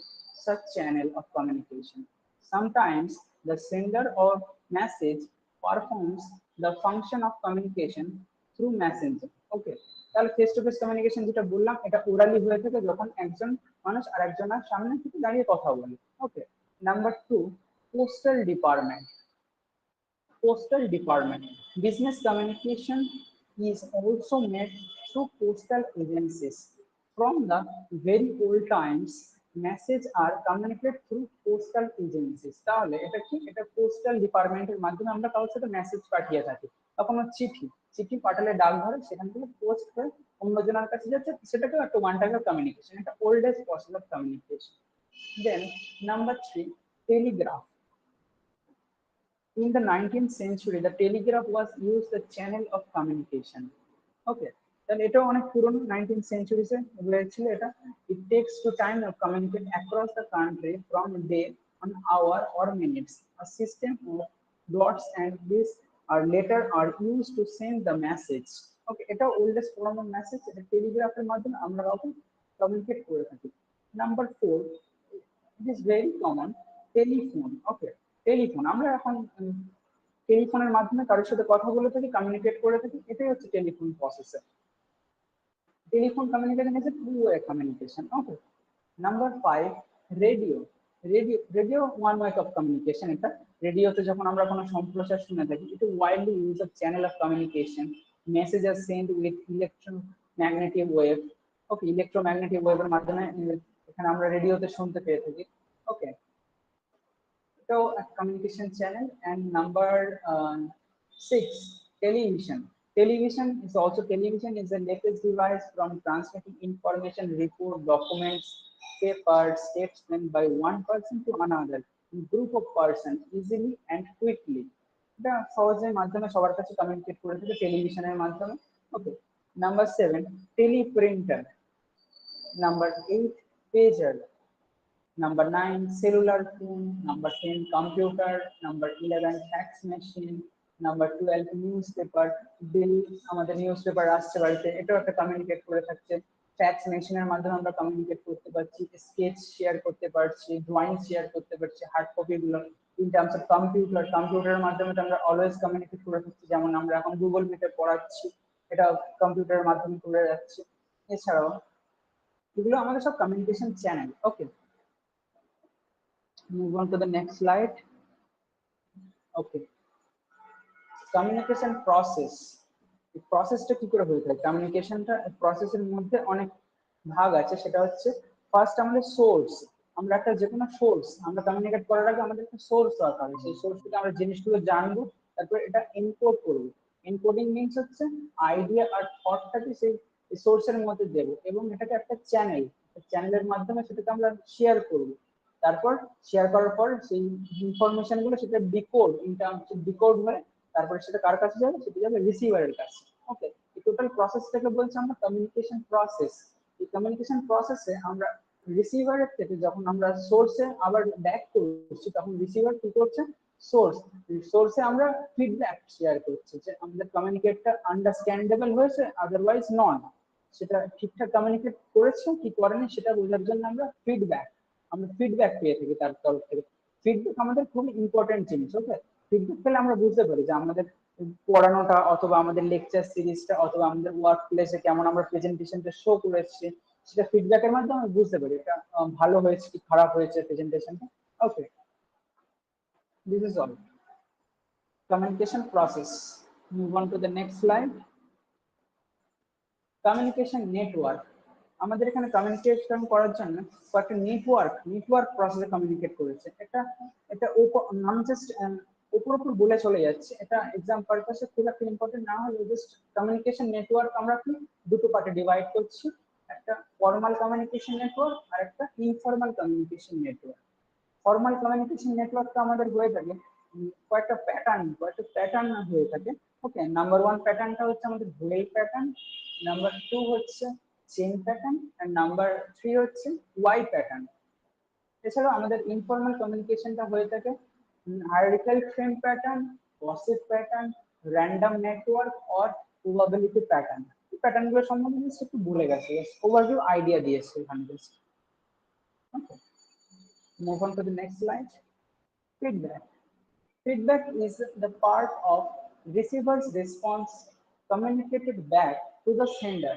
[SPEAKER 4] such channel of communication. Sometimes the sender or message performs the function of communication through messenger. Okay, তাহলে face to face communication যেটা বললাম এটা orally হয়ে থাকে যখন একজন মানুষ আরেকজনের সামনে থেকে দাঁড়িয়ে কথা বলে। Okay, number 2, postal department. Postal Department. Business communication is also made through postal agencies. From the very old times, messages are communicated through postal agencies. তাহলে এটা কি, এটা পোস্টাল ডিপার্টমেন্টের মাধ্যমে আমরা কারোর সাথে মেসেজ পাঠিয়ে থাকি। তখন চিঠি, চিঠি পাঠালে ডাকঘরে, সেখান থেকে পোস্ট হয়ে অন্যজনের কাছে যাচ্ছে, সেটাকেও একটা ওয়ান টাইপ অফ কমিউনিকেশন, এটা oldest possible communication. Then number 3, telegraph. In the 19th century, the telegraph was used as a channel of communication. Okay, তাহলে এটাও অনেক পুরনো, 19th century তে হয়েছিল এটা। It takes to time to communicate across the country from day, an hour or minutes. A system of dots and this are later are used to send the message. Okay, এটা oldest form of message, এটা টেলিগ্রাফের মাধ্যমে আমরা কাউকে communicate করে থাকি। Number 4, it is very common, telephone. Okay, telephone, আমরা এখন টেলিফোনের মাধ্যমে কারোর সাথে কথা বলে থাকি, কমিউনিকেট করে থাকি, এটাই হচ্ছে telephone processor. Telephone communication is a two way communication. Okay, number 5, radio. Radio one way of communication. এটা রেডিওতে যখন আমরা কোনো সম্প্রচার শুনে থাকি, এটা widely use of channel of communication. Message are send with electromagnetic wave. Okay, electromagnetic ওয়েভের মাধ্যমে এখানে আমরা রেডিওতে শুনতে পেয়ে থাকি। ওকে, so a communication channel. And number 6, television. Television is the latest device from transmitting information, report, documents, papers, statements by one person to another, group of person, easily and quickly. এটা সহজের মাধ্যমে সবার কাছে কমিউনিকেট করে থাকে টেলিভিশনের মাধ্যমে। Okay, number 7, teleprinter. Number 8, pager. Number 9, cellular phone. Number 10, computer. Number 11, fax machine. Number 12, newspaper. বিল, আমাদের newspaper আসছে বাড়িতে, এটাও একটা কমিউনিকেট করে থাকছে। ফ্যাক্স মেশিনের মাধ্যমে আমরা কমিউনিকেট করতে পারছি, স্কেচ শেয়ার করতে পারছি, ড্রয়িং শেয়ার করতে পারছি, হার্ড কপি গুলো। ইন টার্মস অফ কম্পিউটারের মাধ্যমে তো আমরা অলওয়েজ কমিউনিকেট করে থাকছি, যেমন আমরা এখন গুগল মিটে পড়াচ্ছি, এটা কম্পিউটারের মাধ্যমে করে যাচ্ছি। এছাড়াও এগুলো আমাদের সব communication channel. Okay, move on to the next slide. Okay, communication process. এই প্রসেসটা কি করে হয়ে থাকে, কমিউনিকেশনটা প্রসেসের মধ্যে অনেক ভাগ আছে। সেটা হচ্ছে ফার্স্ট আমাদের সোর্স। আমরা একটা যে কোনো সোর্স, আমরা কমিউনিকেট করার আগে আমাদের একটা সোর্স দরকার হয়, সেই সোর্স থেকে আমরা জিনিসগুলো জানবো, তারপর এটা এনকোড করবো। এনকোডিং মিনস হচ্ছে আইডিয়া আর থটটাকে সেই সোর্সের মধ্যে দেবো, এবং এটাকে একটা চ্যানেলের মাধ্যমে সেটাকে আমরা শেয়ার করবো। তারপর শেয়ার করার পর সেই ইনফরমেশন গুলো সেটা ডিকোড হয়ে তারপরে সেটা কার কাছে যাবে, সেটা যাবে রিসিভারের কাছে। ওকে, এই টোটাল প্রসেসটাকে বলছি আমরা কমিউনিকেশন প্রসেস। এই কমিউনিকেশন প্রসেসে আমরা রিসিভারের থেকে যখন আমরা সোর্সে আবার ব্যাক করছি, তখন রিসিভার কি করছে, সোর্সে আমরা ফিডব্যাক শেয়ার করছি যে আমাদের কমিউনিকেটটা আন্ডারস্ট্যান্ডেবল হয়েছে, আদারওয়াইজ নন। সেটা ঠিকঠাক কমিউনিকেট করেছে কি করেনি সেটা বোঝার জন্য আমরা ফিডব্যাক পেয়ে থাকি তার তরফ থেকে। ফিডব্যাক আমাদের খুব ইম্পর্টেন্ট জিনিস। ওকে, ফিডব্যাক পেলে আমরা বুঝতে পারি যে আমাদের পড়ানোটা অথবা আমাদের লেকচার সিরিজটা অথবা আমাদের ওয়ার্ক প্লেসে কেমন আমরা প্রেজেন্টেশনটা শো করেছি, সেটা ফিডব্যাকের মাধ্যমে আমরা বুঝতে পারি এটা ভালো হয়েছে কি খারাপ হয়েছে প্রেজেন্টেশনটা। Okay, this is all communication process. Move on to the next slide. Communication network. আমাদের এখানে কমিউনিকেশন করার জন্য কয়েকটা নেটওয়ার্ক প্রসেসে কমিউনিকেট করেছে। এটা এটা নাম জাস্ট উপর বলে চলে যাচ্ছে, এটা এক্সাম পারপাসে খুব একটা ইম্পর্টেন্ট না হলে জাস্ট কমিউনিকেশন নেটওয়ার্ক আমরা কি দুটো পার্টে ডিভাইড করছি, একটা ফর্মাল কমিউনিকেশন নেটওয়ার্ক আর একটা informal communication network. Formal communication নেটওয়ার্কটা আমাদের হয়ে থাকে কয়েকটা প্যাটার্ন হয়ে থাকে। ওকে, নাম্বার 1 প্যাটার্নটা হচ্ছে আমাদের হোয়েল প্যাটার্ন, নাম্বার 2 হচ্ছে চেইন প্যাটার্ন, এন্ড নাম্বার 3 হচ্ছে ওয়াই প্যাটার্ন। এছাড়াও আমাদের ইনফর্মাল কমিউনিকেশনটা হয়ে থাকে hierarchical frame pattern, gossip pattern, random network or probability pattern. এই প্যাটার্নগুলো সম্বন্ধে একটু বলে গেছে, ওভারভিউ আইডিয়া দিয়েছে এখানে। ওকে, Move on to the next slide. Feedback. Feedback is the part of receiver's response communicated back to the sender.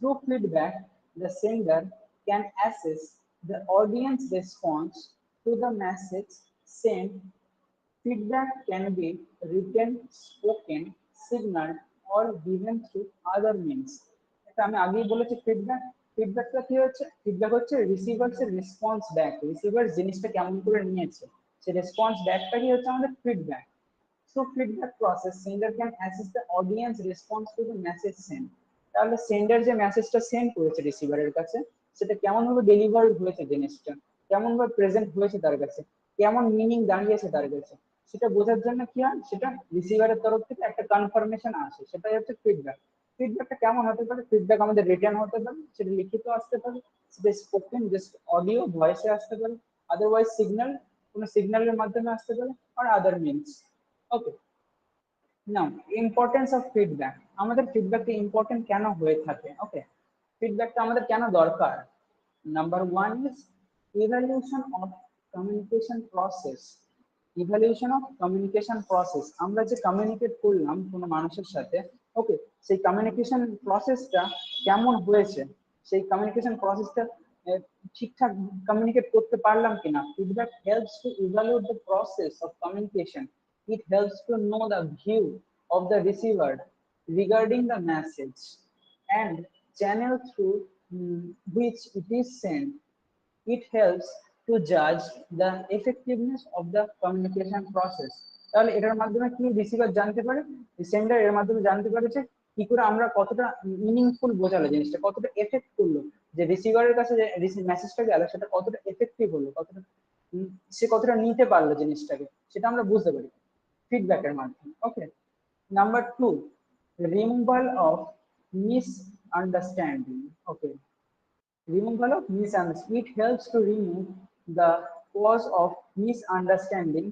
[SPEAKER 4] Through feedback, the sender can assess the audience response to the message sent. Feedback can be written, spoken, signaled, or given through other means. এটা আমি আগেই বলেছি feedback ফিডব্যাকটা কি হচ্ছে feedback হচ্ছে receivers এর response back receiver জিনিসটা কেমন করে নিয়েছে সেই রেসপন্স ব্যাকটা কি হচ্ছে আমাদের feedback through feedback process sender can assess the audience response to the message sent তাহলে সেন্ডার যে মেসেজটা সেন্ড করেছে রিসিভারের কাছে সেটা কেমন ভাবে ডেলিভার হয়েছে জিনিসটা কেমন ভাবে প্রেজেন্ট হয়েছে তার কাছে কেমন মিনিং দাঁড়িয়েছে তার কাছে সেটা বোঝার জন্য কি হয় সেটা রিসিভারের তরফ থেকে একটা কনফার্মেশন আসে সেটাই হচ্ছে ফিডব্যাক ফিডব্যাকটা কেমন হতে পারে ফিডব্যাক আমাদের রিটার্ন হতে পারে সেটা লিখিত আসতে পারে সেটা স্পোকেন জাস্ট অডিও ভয়েসে আসতে পারে আদারওয়াইজ সিগন্যাল কোনো সিগন্যালের মাধ্যমে আসতে পারে আর other means okay now importance of feedback আমাদের ফিডব্যাকটা ইম্পর্টেন্ট কেন হয়ে থাকে ওকে ফিডব্যাকটা আমাদের কেন দরকার number one is evaluation of communication process evaluation of communication process আমরা যে কমিউনিকেট করলাম কোনো মানুষের সাথে ওকে সেই কমিউনিকেশন প্রসেসটা কেমন হয়েছে সেই কমিউনিকেশন প্রসেসটা ঠিকঠাক কমিউনিকেট করতে পারলাম কিনা feedback helps to evaluate the process of communication it helps to know the view of the receiver regarding the message and channel through which it is sent it helps to judge the effectiveness of the communication process তাহলে এটার মাধ্যমে কি receiver জানতে পারে sender এর মাধ্যমে জানতে পারে যে কি করে আমরা কতটা মিনিংফুল বোঝালো জিনিসটা কতটা এফেক্ট করলো যে রিসিভারের কাছে যে মেসেজটা গেল সেটা কতটা এফেক্টিভ হলো কতটা সে কতটা নিতে পারলো জিনিসটাকে সেটা আমরা বুঝতে পারি ফিডব্যাকের মাধ্যমে okay number two removal of misunderstanding okay removal of misunderstanding. It helps to remove the cause of misunderstanding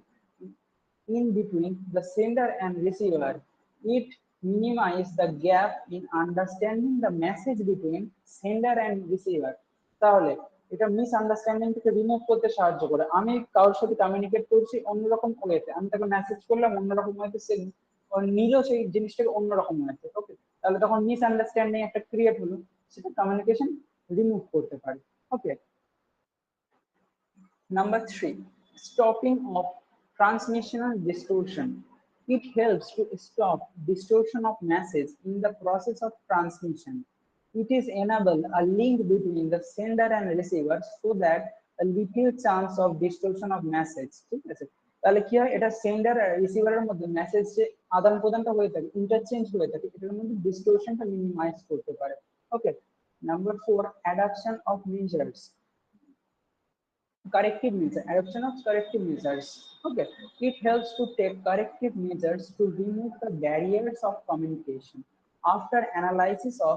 [SPEAKER 4] in between the sender and receiver. It minimizes the gap in understanding the message between sender and receiver. তাহলে এটা misunderstanding থেকে remove করতে সাহায্য করে আমি কারোর সাথে communicate করছি অন্যরকম ওয়েতে আমি তাকে মেসেজ করলাম অন্যরকম ওয়েতে সে নিলেও সেই জিনিসটাকে অন্যরকম ওয়েতে ওকে তাহলে তখন মিসআন্ডারস্ট্যান্ডিং একটা ক্রিয়েট হলো সেটা কমিউনিকেশন রিমুভ করতে পারি okay number three stopping of transmissional distortion it helps to stop distortion of message in the process of transmission it is enable a link between the sender and receiver so that a little chance of distortion of message ঠিক আছে তাহলে কি হয় এটা sender আর রিসিভারের মধ্যে message যে আদান প্রদানটা হয়ে থাকে ইন্টারচেঞ্জ হয়ে থাকে এটার মধ্যে ডিস্টোরশনটা মিনিমাইজ করতে পারে ওকে Number four, adoption of measures. Corrective measures. Adoption of corrective measures. Okay. It helps to take corrective measures to remove the barriers of communication. After analysis of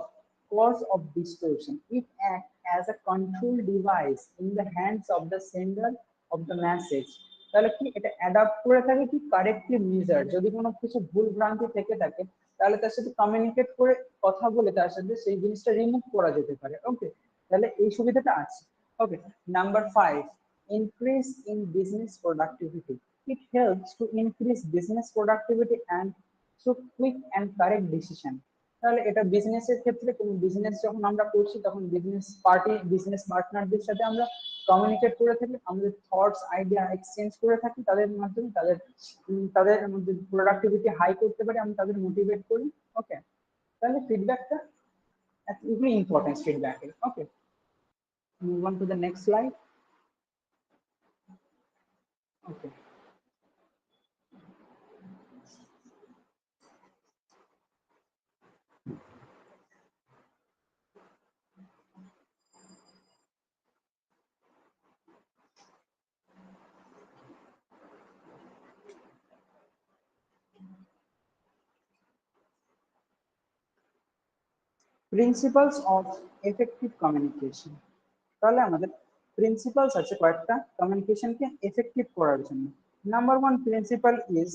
[SPEAKER 4] cause of distortion, it acts as a control device in the hands of the sender of the message. তাহলে কি এটা adapt করে থাকে কি corrective measure যদি কোনো কিছু ভুল ভ্রান্তি থেকে থাকে তাহলে তার সাথে কমিউনিকেট করে কথা বলে তার সাথে সেই জিনিসটা রিমুভ করা যেতে পারে ওকে তাহলে এই সুবিধাটা আছে okay number five increase in business productivity it helps to increase business productivity and so quick and correct decision তাহলে এটা বিজনেসের ক্ষেত্রে কোন বিজনেস যখন আমরা করছি তখন বিজনেস পার্টনারদের সাথে আমরা কমিউনিকেট করে থাকি আমাদের থটস আইডিয়া এক্সচেঞ্জ করে থাকি তাদের মাধ্যমে তাদের মধ্যে প্রোডাক্টিভিটি হাই করতে পারি আমরা তাদের মোটিভেট করি ওকে তাহলে ফিডব্যাকটা খুবই ইম্পর্টেন্ট ফিডব্যাকের okay move on to the next slide okay principles of effective communication তাহলে আমাদের প্রিন্সিপালস আছে কয়েকটা কমিউনিকেশনকে এফেক্টিভ করার জন্য number one principle is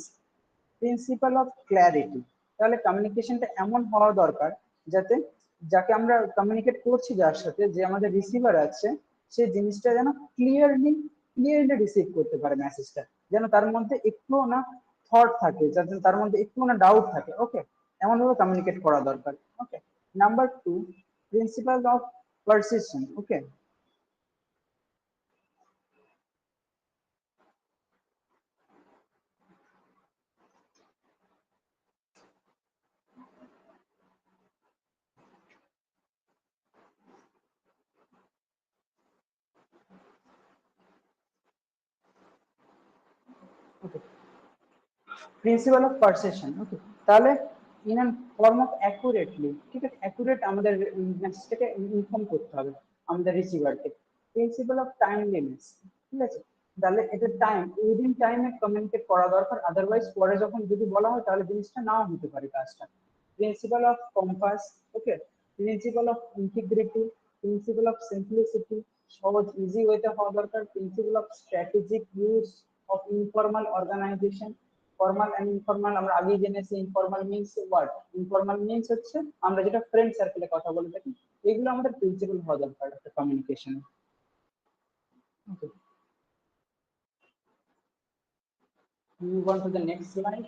[SPEAKER 4] principle of clarity তাহলে কমিউনিকেশনটা এমন হওয়া দরকার যাতে যাকে আমরা কমিউনিকেট করছি যার সাথে যে আমাদের রিসিভার আছে সেই জিনিসটা যেন ক্লিয়ারলি ক্লিয়ারলি রিসিভ করতে পারে মেসেজটা, যেন তার মধ্যে একটুও না থট থাকে, যাতে তার মধ্যে একটুও না ডাউট থাকে। ওকে, এমন ভাবে কমিউনিকেট করা দরকার। Okay, number two, principle of persistence. Okay, okay, principle of perception. Okay, তাহলে in an form of accurately, ঠিক আছে, অ্যাকুরেট আমাদের মেসেজটাকে ইনফর্ম করতে হবে আমাদের রিসিভারকে। প্রিন্সিপাল অফ টাইমলিনেস, ঠিক আছে, তাহলে এটা টাইম, উইদিন টাইমে কমিউনিকেট করা দরকার, আদারওয়াইজ পরে যখন যদি বলা হয় তাহলে জিনিসটা নাও হতে পারে কাজটা। Principle of compass. Okay, principle of integrity, principle of simplicity, সহজ ইজি ওয়েতে হওয়া দরকার। Principle of strategic use of informal organisation. Formal and informal আমরা আগেই জেনেছি। Informal means what? Informal means হচ্ছে আমরা যেটা ফ্রেন্ড সার্কেলে কথা বলে থাকি। এগুলো আমাদের প্রিন্সিপাল হওয়া দরকার একটা communication. Okay, move on to the next slide.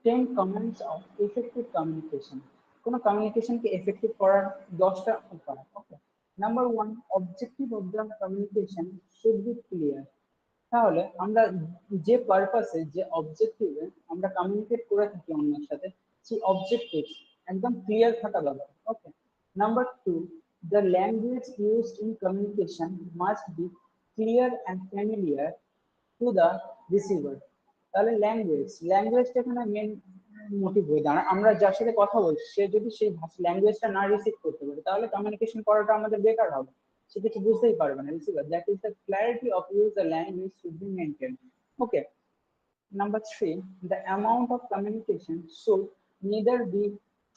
[SPEAKER 4] 10 commands of effective communication. কোনো কমিউনিকেশনকে এফেক্টিভ করার 10টা উপায়। Okay, number one, objective of the communication should be clear. তাহলে আমরা যে পারপাসে, যে অবজেক্টিভে আমরা কমিউনিকেট করে থাকি অন্যের সাথে, সেই অবজেক্টিভ একদম ক্লিয়ার থাকা দরকার। Okay, number two, the language used in communication must be clear and familiar to the receiver. তাহলে ল্যাঙ্গুয়েজটা এখানে মেন মোটিভ হয়ে দাঁড়ায়। আমরা যার সাথে কথা বলছি সে যদি সেই ল্যাঙ্গুয়েজটা না রিসিভ করতে পারে তাহলে কমিউনিকেশন করাটা আমাদের বেকার হবে, সে কিছু বুঝতেই পারবে না receiver. That is the clarity of use the language should be maintain. Okay, number three, the amount of communication should neither be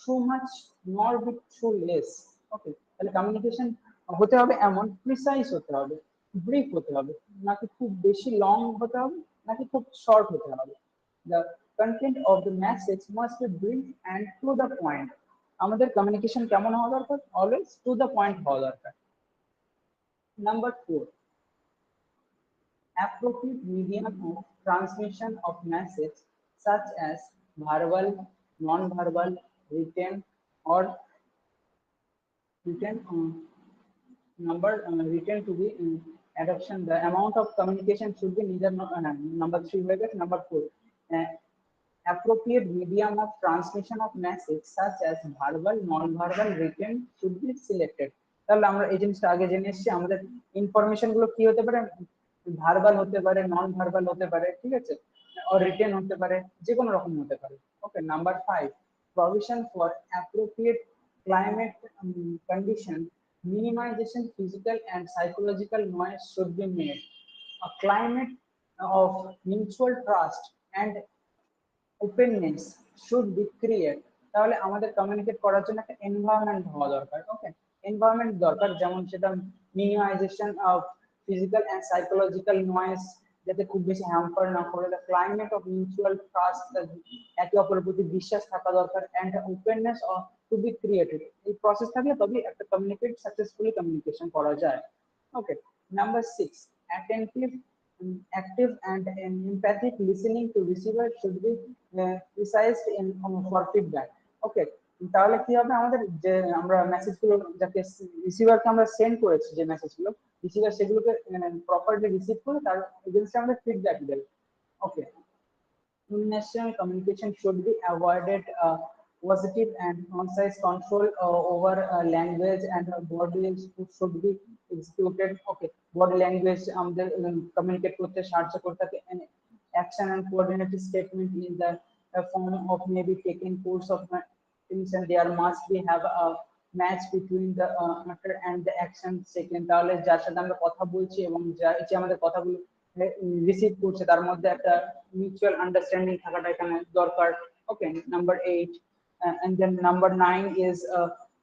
[SPEAKER 4] too much nor be too less. Okay, তাহলে কমিউনিকেশন হতে হবে এমন প্রিসাইজ হতে হবে, brief হতে হবে, নাকি খুব বেশি লং হতে হবে, নাকি খুব শর্ট হতে হবে। The content of the message must be brief and to the point. আমাদের কমিউনিকেশন কেমন হওয়া দরকার? অলওয়েজ টু দ্য পয়েন্ট হওয়া দরকার। Number four, appropriate medium of transmission of message such as verbal, non-verbal, written or written number written to be adoption. The amount of communication should be neither number three number four. Uh, Appropriate medium of transmission of message such as verbal, non-verbal, written should be selected. তাহলে আমরা এই জিনিসটা আগে জেনে এসেছি, আমাদের information গুলো কি হতে পারে? ভার্বাল হতে পারে, নন ভার্বাল হতে পারে, ঠিক আছে, আর রিটেন হতে পারে, যে কোনো রকম হতে পারে। Okay, number five, provision for appropriate climate condition, minimization physical and psychological noise should be made. A climate of mutual trust and openness should be create. তাহলে আমাদের কমিউনিকেট করার জন্য একটা এনভায়রনমেন্ট হওয়া দরকার। ওকে, এনভায়রনমেন্ট দরকার, যেমন সেটা minimisation of physical and psychological noise যাতে খুব বেশি হ্যাম্পার না করে। The climate of mutual trust, একে অপরের প্রতি বিশ্বাস থাকা দরকার, and openness to be created. এই প্রসেস থাকলে তবেই একটা কমিউনিকেট সাকসেসফুলি কমিউনিকেশন করা যায়। Okay, number six, attentive, active and empathic listening to receiver should be precised in for feedback. Okay, তাহলে কি হবে? আমাদের যে আমরা মেসেজগুলো যাকে রিসিভারকে আমরা সেন্ড করেছি, যে মেসেজগুলো রিসিভার সেগুলোকে প্রপারলি রিসিভ করে তার এগেইনস্টে আমাদের ফিডব্যাক দেবে। ওকে, international communication should be avoided. Positive and concise control over language and body should be executed. Okay, body language আমাদের communicate করতে সাহায্য করে থাকে, and action and coordinated statement in the form of maybe taking course of things, and there must be have a match between the matter and the action taken. তাহলে যার সাথে আমরা কথা বলছি এবং যে আমাদের কথাগুলো রিসিভ করছে তার মধ্যে একটা মিউচুয়াল আন্ডারস্ট্যান্ডিং থাকাটা এখানে দরকার। Okay, number eight, and then number nine is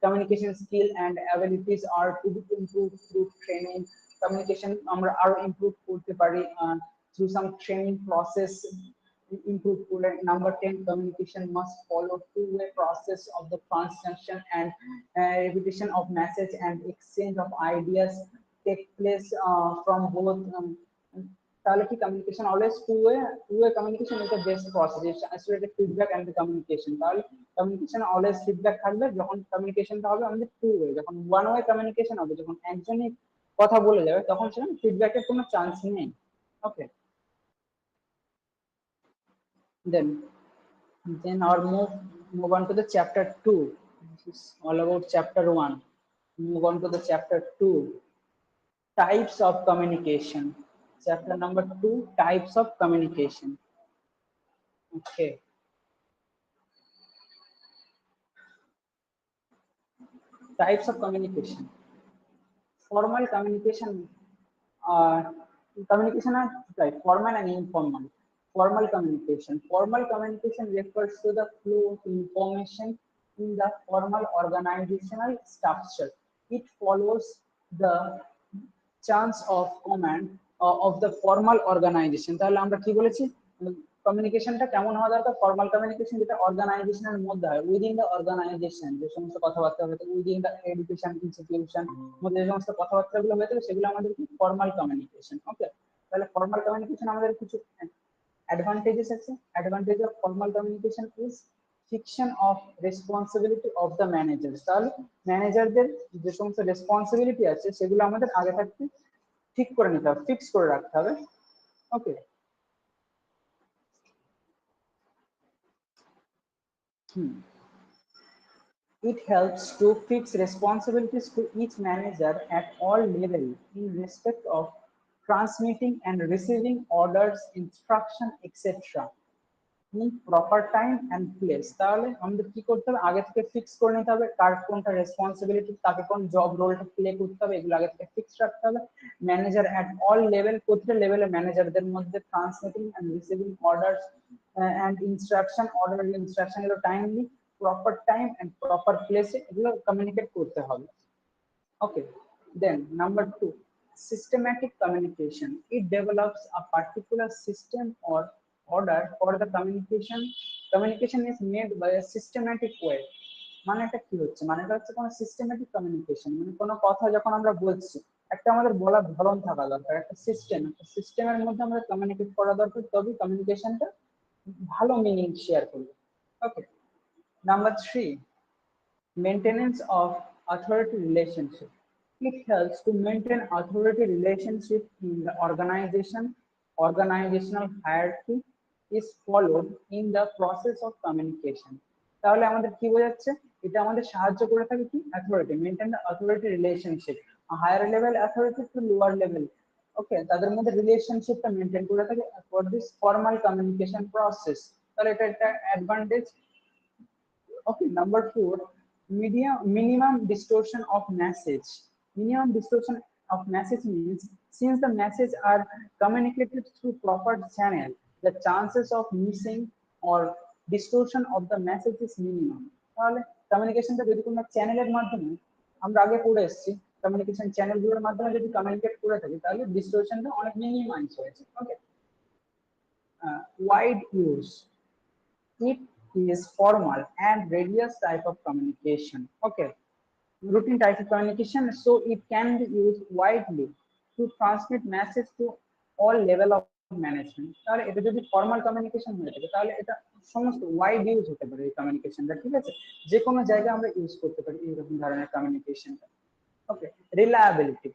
[SPEAKER 4] communication skill and abilities are to be improved through training. Communication আমরা আরো ইমপ্রুভ করতে পারি through some training process. improve coolant. Number 10, communication must follow two-way process of the transmission and repetition of message and exchange of ideas take place from both. তাহলে কি communication always two way communication is the best process আসলে feedback and communication তাহলে communication always feedback থাকবে যখন কমিউনিকেশনটা হবে আমাদের two way যখন ওয়ান ওয়ে কমিউনিকেশন হবে যখন একজনই কথা বলে যাবে তখন সেখানে ফিডব্যাকের কোনো চান্স নেই ওকে then our move on to the chapter 2. This is all about chapter 1. Move on to the chapter 2, types of communication. Chapter number 2, types of communication. Okay, types of communication. Formal communication, uh, communication are right, formal and informal. Formal communication refers to the flow of information in the formal organizational structure. It follows the chance of command of the formal organization. তাহলে আমরা কি বলেছি কমিউনিকেশনটা কেমন হওয়া দরকার formal communication যেটা অর্গানাইজেশনের মধ্যে হয় উইদিন দ্য অর্গানাইজেশন যে সমস্ত কথাবার্তা হয়ে থাকে উইদিন দ্য এডুকেশন ইনস্টিটিউশন মধ্যে যে সমস্ত কথাবার্তাগুলো হয়ে থাকে সেগুলো আমাদের কি ফর্মাল কমিউনিকেশন ওকে তাহলে ফর্মাল কমিউনিকেশন আমাদের কিছু অ্যাডভান্টেজেস আছে advantage of formal communication is fiction of responsibility of the manager তাহলে ম্যানেজারদের যে সমস্ত রেসপন্সিবিলিটি আছে সেগুলো আমাদের আগে থাকতে ঠিক করে নিতে হবে ফিক্স করে রাখতে হবে ওকে It helps to fix responsibilities to each manager at all levels in respect of transmitting and receiving orders, instruction, etc. in proper time and place তাহলে আমাদের কি করতে হবে আগে থেকে ফিক্স করে নিতে হবে কার কোনটা রেসপন্সিবিলিটি তাকে কোন জব রোলটা প্লে করতে হবে এগুলো আগে থেকে ফিক্স রাখতে হবে ম্যানেজার এট অল লেভেল প্রতিটা লেভেলে ম্যানেজারদের মধ্যে transmitting and receiving orders and instruction order instruction এগুলো timely proper time and proper প্লেসে এগুলো কমিউনিকেট করতে হবে okay then number 2 systematic communication it develops a particular system or order for the communication is made by a systematic way মানে এটা কি হচ্ছে মানে এটা হচ্ছে কোনো সিস্টেম্যাটিক কমিউনিকেশন মানে কোনো কথা যখন আমরা বলছি একটা আমাদের বলার ধরন থাকা দরকার একটা সিস্টেমের মধ্যে আমরা কমিউনিকেট করা দরকার তবে কমিউনিকেশনটা ভালো মিনিং শেয়ার করবে ওকে number 3 maintenance of authority relationship. It helps to maintain authority relationship in the organization. Organizational hierarchy is followed in the process of communication. তাহলে আমাদের কি বোঝাচ্ছে এটা আমাদের সাহায্য করে থাকে কি authority maintain the authority relationship higher level authority to lower level okay তাদের মধ্যে রিলেশনশিপটা মেইনটেইন করে থাকে for this formal communication process তাহলে এটা একটা advantage okay, number 4, minimum distortion of message. Minimum distortion of message means since the messages are communicated through proper channel, the chances of missing or distortion of the message is minimum. তাহলে কমিউনিকেশনটা যদি কোনো চ্যানেলের মাধ্যমে আমরা আগে পড়ে এসেছি communication চ্যানেলগুলোর মাধ্যমে যদি কমিউনিকেট করে থাকি তাহলে ডিস্টোরশনটা অনেক মিনিমাইজ হয়েছে okay wide use it is formal and radius type of communication okay routine type of communication so it can be used widely to transmit message to all level of management তাহলে এটা যদি formal communication হয়ে থাকে তাহলে এটা সমস্ত wide use হতে পারে এই কমিউনিকেশনটা ঠিক আছে যে কোনো জায়গায় আমরা ইউজ করতে পারি এইরকম ধরনের কমিউনিকেশনটা ওকে reliability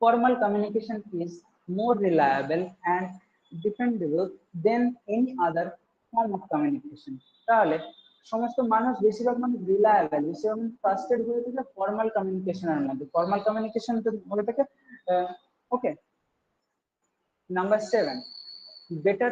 [SPEAKER 4] formal communication is more reliable and dependable than any other form of communication তাহলে সমস্ত মানুষ বেশিরভাগ মানুষ রিলায়েবল বেশিরভাগ ট্রাস্টেড হয়ে থাকে ফর্মাল কমিউনিকেশনের মধ্যে ফর্মাল কমিউনিকেশন তো বলে থাকে okay number 7 better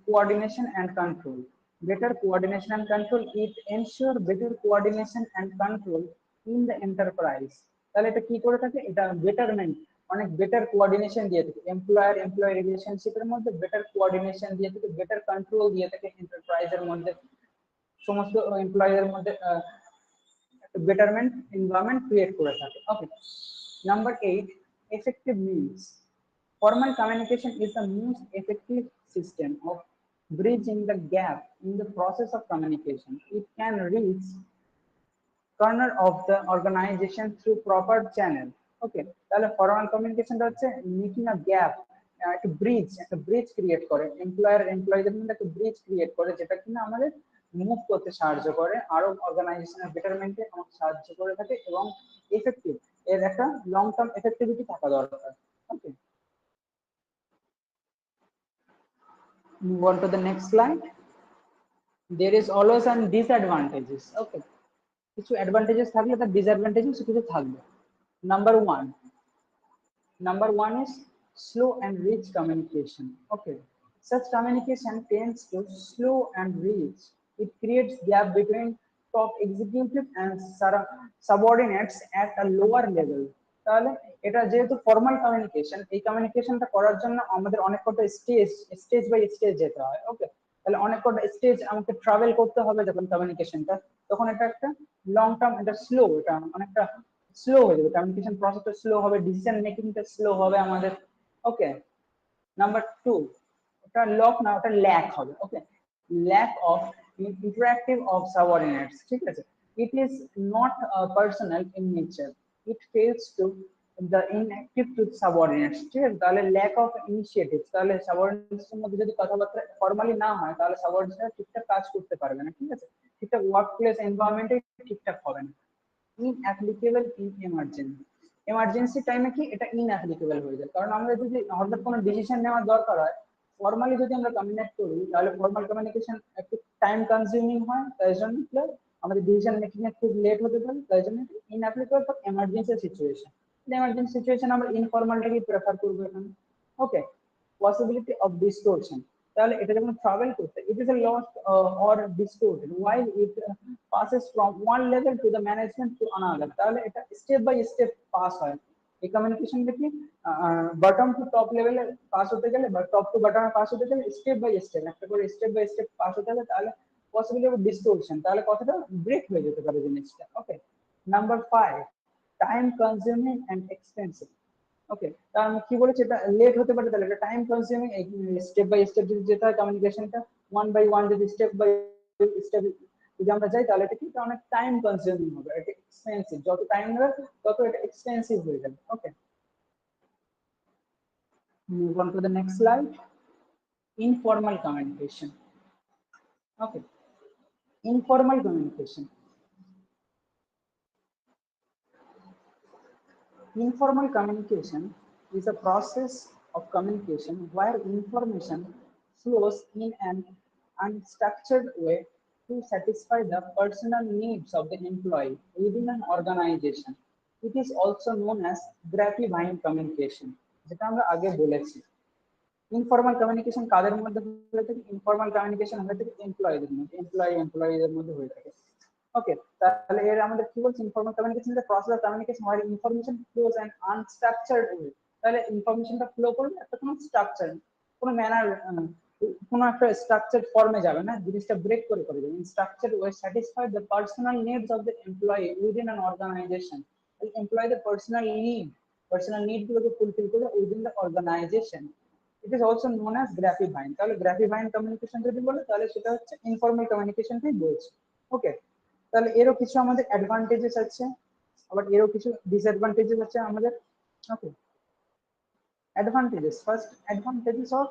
[SPEAKER 4] coordination and control better coordination and control it ensure better coordination and control in the enterprise তাহলে এটা কি করে থাকে এটা বেটারমেন্ট অনেক বেটার কোঅর্ডিনেশন দিয়ে থাকে এমপ্লয়ার রিলেশনশিপের মধ্যে বেটার কোঅর্ডিনেশন দিয়ে থাকে বেটার কন্ট্রোল দিয়ে থাকে এন্টারপ্রাইজের মধ্যে সমস্ত এমপ্লয়ীদের মধ্যে betterment environment create করে থাকে okay number 8 effective means formal communication is the most effective system of bridging the gap in the process of communication. It can reach corner of the organization through proper channel. Okay, তাহলে formal কমিউনিকেশনটা হচ্ছে making আ gap, একটা bridge create করে, employer এমপ্লয়ীদের মধ্যে একটা bridge create করে, যেটা কিনা আমাদের মুভ করতে সাহায্য করে, আরো অর্গানাইজেশনের বেটারমেন্টে আমাকে সাহায্য করে থাকে, এবং এফেক্টিভ, এর একটা লং টার্ম এফেক্টিভিটি থাকা দরকার। ওকে, move on to the next slide. There is always an disadvantages. Okay, কিছু অ্যাডভান্টেজেস থাকলে তার ডিসঅ্যাডভান্টেজেস কিছু থাকবে। Number one, is slow and rich communication. Okay, such communication tends to slow and rich. It creates gap between top executive and subordinates at a lower level. তাহলে এটা যেহেতু formal communication, এই কমিউনিকেশনটা করার জন্য আমাদের অনেক কটা স্টেজ বাই স্টেজ যেতে হয়। ওকে, তাহলে অনেক কটা স্টেজ আমাকে ট্রাভেল করতে হবে যখন কমিউনিকেশনটা, তখন এটা একটা লং টার্ম, এটা স্লো, এটা অনেকটা স্লো হয়ে যাবে, কমিউনিকেশন প্রসেসটা স্লো হবে, ডিসিশন মেকিংটা স্লো হবে আমাদের। ওকে, নাম্বার টু, ওটা লক না, ওটা ল্যাক হবে। Okay, lack of interactive of subordinates, ঠিক আছে, it is not personal in nature, it fails to the inactive to subordinates, ঠিক আছে, তাহলে ল্যাক অফ ইনিশিয়েটিভ, তাহলে সাবঅর্ডিনেটস এর মধ্যে যদি কথাবার্তা ফর্মালি না হয়, তাহলে সাবঅর্ডিনেটস ঠিকঠাক কাজ করতে পারবে না, ঠিক আছে, ঠিকঠাক ওয়ার্ক প্লেস এনভায়রনমেন্টে ঠিকঠাক হবে না। ইনঅ্যাপ্লিকেবল ইন এমার্জেন্সি, এমার্জেন্সি টাইমে কি এটা ইনঅ্যাপ্লিকেবল হয়ে যায়, কারণ আমরা যদি হঠাৎ কোনো ডিসিশন নেওয়ার দরকার হয়, ফর্মালি যদি আমরা কমিউনিকেট করি, তাহলে ফর্মাল কমিউনিকেশন একটু টাইম কনজিউমিং হয়, তাই জন্য আমাদের ডিসিশন মেকিং এ খুব লেট হতে পারে, তাই জন্য inapplicable for emergency situation. Emergency situation আমরা ইনফর্মালটাকে প্রেফার করবো এখানে। ওকে, পসিবিলিটি অফ ডিস্টোরশন, তাহলে এটা যখন ট্রাভেল করতে, it is a lost or distorted while it passes from one level to the management to another, তাহলে এটা স্টেপ বাই স্টেপ পাস হয়। এই কমিউনিকেশনটা কি বটম টু টপ লেভেলে পাস হতে গেলে, বা টপ টু বটম পাস হতে গেলে স্টেপ বাই স্টেপ, একটা করে স্টেপ বাই স্টেপ পাস হতে গেলে, তাহলে পসিবিলিটি অফ ডিস্টোরশন, তাহলে কথাটা ব্রেক হয়ে যেতে পারে জিনিসটা। Okay, number five, time consuming and expensive. Okay, তার আমি কি বলেছি, এটা লেট হতে পারে, তাহলে এটা time consuming, step by step যদি যেতে হয় কমিউনিকেশনটা, ওয়ান বাই ওয়ান যদি স্টেপ বাই স্টেপ যদি আমরা যাই, তাহলে এটা কি অনেক টাইম কনজিউমিং হবে, এটা এক্সপেন্সিভ, যত টাইম নেবে তত এটা এক্সপেন্সিভ হয়ে যাবে। ওকে, move on to the next slide. Informal communication. Okay, informal communication. Informal communication is a process of communication where information flows in an unstructured way to satisfy the personal needs of the employee within an organization. It is also known as gratifying communication, যেটা আমরা আগে বলেছি। Informal communication কাদের মধ্যে হয়ে থাকে? Informal communication হয়ে থাকে এমপ্লয়ীদের মধ্যে, এমপ্লয়ীদের মধ্যে হয়ে থাকে। ওকে, তাহলে এর আমাদের কি বলছি, informal communication is process of communication where information flows and unstructured way, তাহলে ইনফরমেশনটা ফ্লো করবে একটা কোনো স্ট্রাকচার, কোনো ম্যানার, কোনো একটা স্ট্রাকচারড ফর্মে যাবে না, জিনিসটা ব্রেক করে করে যাবে, structured way satisfy the personal needs of the employee within an organisation, এমপ্লয়ীদের পার্সোনাল নিড গুলোকে ফুলফিল করে within the organisation. It is also known as grapevine, তাহলে গ্রাফিফাইং কমিউনিকেশন যদি বলে, তাহলে সেটা হচ্ছে ইনফর্মাল কমিউনিকেশনটাই বলছে। ওকে, তাহলে এরও কিছু আমাদের অ্যাডভান্টেজেস আছে, আবার এরও কিছু ডিসঅ্যাডভান্টেজেস আছে আমাদের। Okay, advantages, first advantages of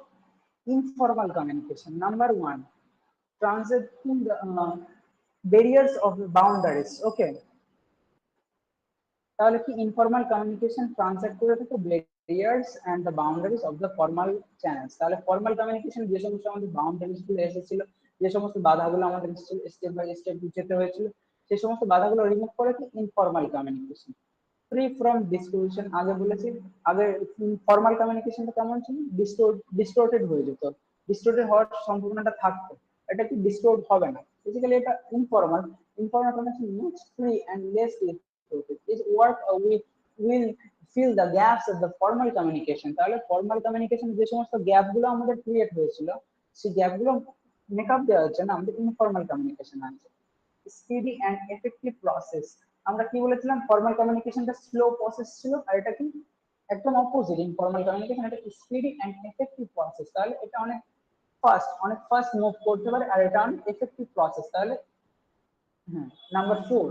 [SPEAKER 4] informal communication. Number one, transcending the barriers of the boundaries. Okay, তাহলে কি ইনফর্মাল কমিউনিকেশন ট্রান্সলেট করে থাকে barriers and the boundaries of the formal channels, তাহলে ফর্মাল কমিউনিকেশন যে সমস্ত আমাদের বাউন্ডারিজ গুলো এসেছিল, যে সমস্ত বাধাগুলো আমাদের স্টেপ বাই স্টেপ যেতে হয়েছিল, সেই সমস্ত বাধাগুলো রিমুভ করে কি informal communication. Free from description, আগে বলেছি, আগে ফর্মাল কমিউনিকেশনটা কেমন ছিল, ডিস্টোর্টেড হয়ে যেত, ডিস্টোর্টেড হওয়ার সম্ভাবনাটা থাকতো, এটা কি ডিস্টোর্ট হবে না, বেসিক্যালি এটা informal. Informal communication much free and less distorted. This work will fill the gaps of the formal communication, তাহলে ফর্মাল কমিউনিকেশন যে সমস্ত গ্যাপ গুলো আমাদের ক্রিয়েট হয়েছিল, সেই গ্যাপ গুলো মেকআপ দেওয়ার জন্য আমাদের ইনফর্মাল কমিউনিকেশন আছে। স্পিডি অ্যান্ড এফেক্টিভ প্রসেস, আমরা কি বলেছিলাম, ফর্মাল কমিউনিকেশনটা স্লো প্রসেস ছিল, আর এটা কি একদম অপোজিট, ইনফর্মাল কমিউনিকেশন এটা স্পিডি অ্যান্ড এফেক্টিভ প্রসেস, তাহলে এটা অনেক অনেক ফাস্ট মুভ করতে পারে আর এটা অনেক এফেক্টিভ প্রসেস। তাহলে number 4,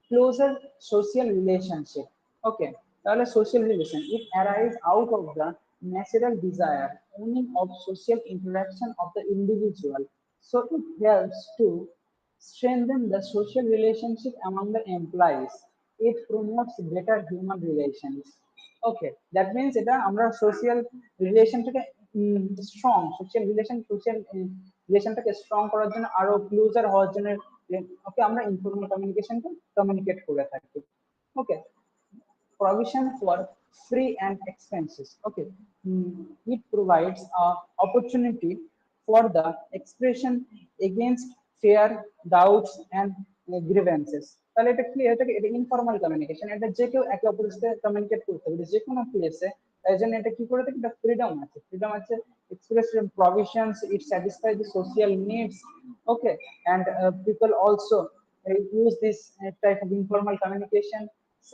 [SPEAKER 4] closer social relationship. Okay, তাহলে social relation, it arises out of the natural desire only of social interaction of the individual, so it helps to strengthen the social relationship among the employees. It promotes better human relations. Okay, that means এটা আমরা social রিলেশনটাকে strong, রিলেশনটাকে strong করার জন্য, আরো closure হওয়ার জন্য ওকে আমরা informal কমিউনিকেশনকে communicate করে থাকি। ওকে, provision for free and expenses. Okay, it provides a opportunity for the expression against fear, doubts, and grievances. তাহলে এটা কি, এটা ইনফর্মাল কমিউনিকেশন, এটা যে কেউ একে অপরের সাথে কমিউনিকেট করতে পারে যে কোনো প্লেসে। তাই জন্য এটা কি করে থাকে, এটা ফ্রিডম আছে, expression provisions, it satisfies the social needs. Okay, and people also use this type of informal communication.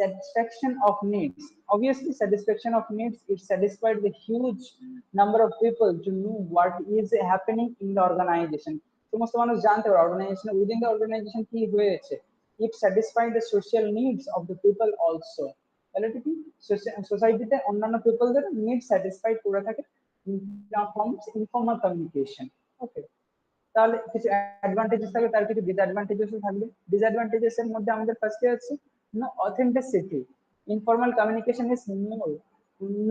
[SPEAKER 4] Satisfaction of needs, obviously satisfaction of needs, it satisfied the huge number of people to know what is happening in the organization. সমস্ত মানুষ জানতে পারে organisation, within the organisation কি হয়েছে। It satisfy the social needs of the people also. তাহলে এটা কি, সোসাইটিতে অন্যান্য পিপলদের নিড স্যাটিসফাইড করে থাকে ফ্রম ইনফর্মাল কমিউনিকেশন। ওকে, তাহলে কিছু অ্যাডভান্টেজেস থাকবে, তার কিছু ডিসঅ্যাডভান্টেজেসও থাকবে। ডিসঅ্যাডভান্টেজেস এর মধ্যে আমাদের ফার্স্টে আছে no authenticity. Informal communication is more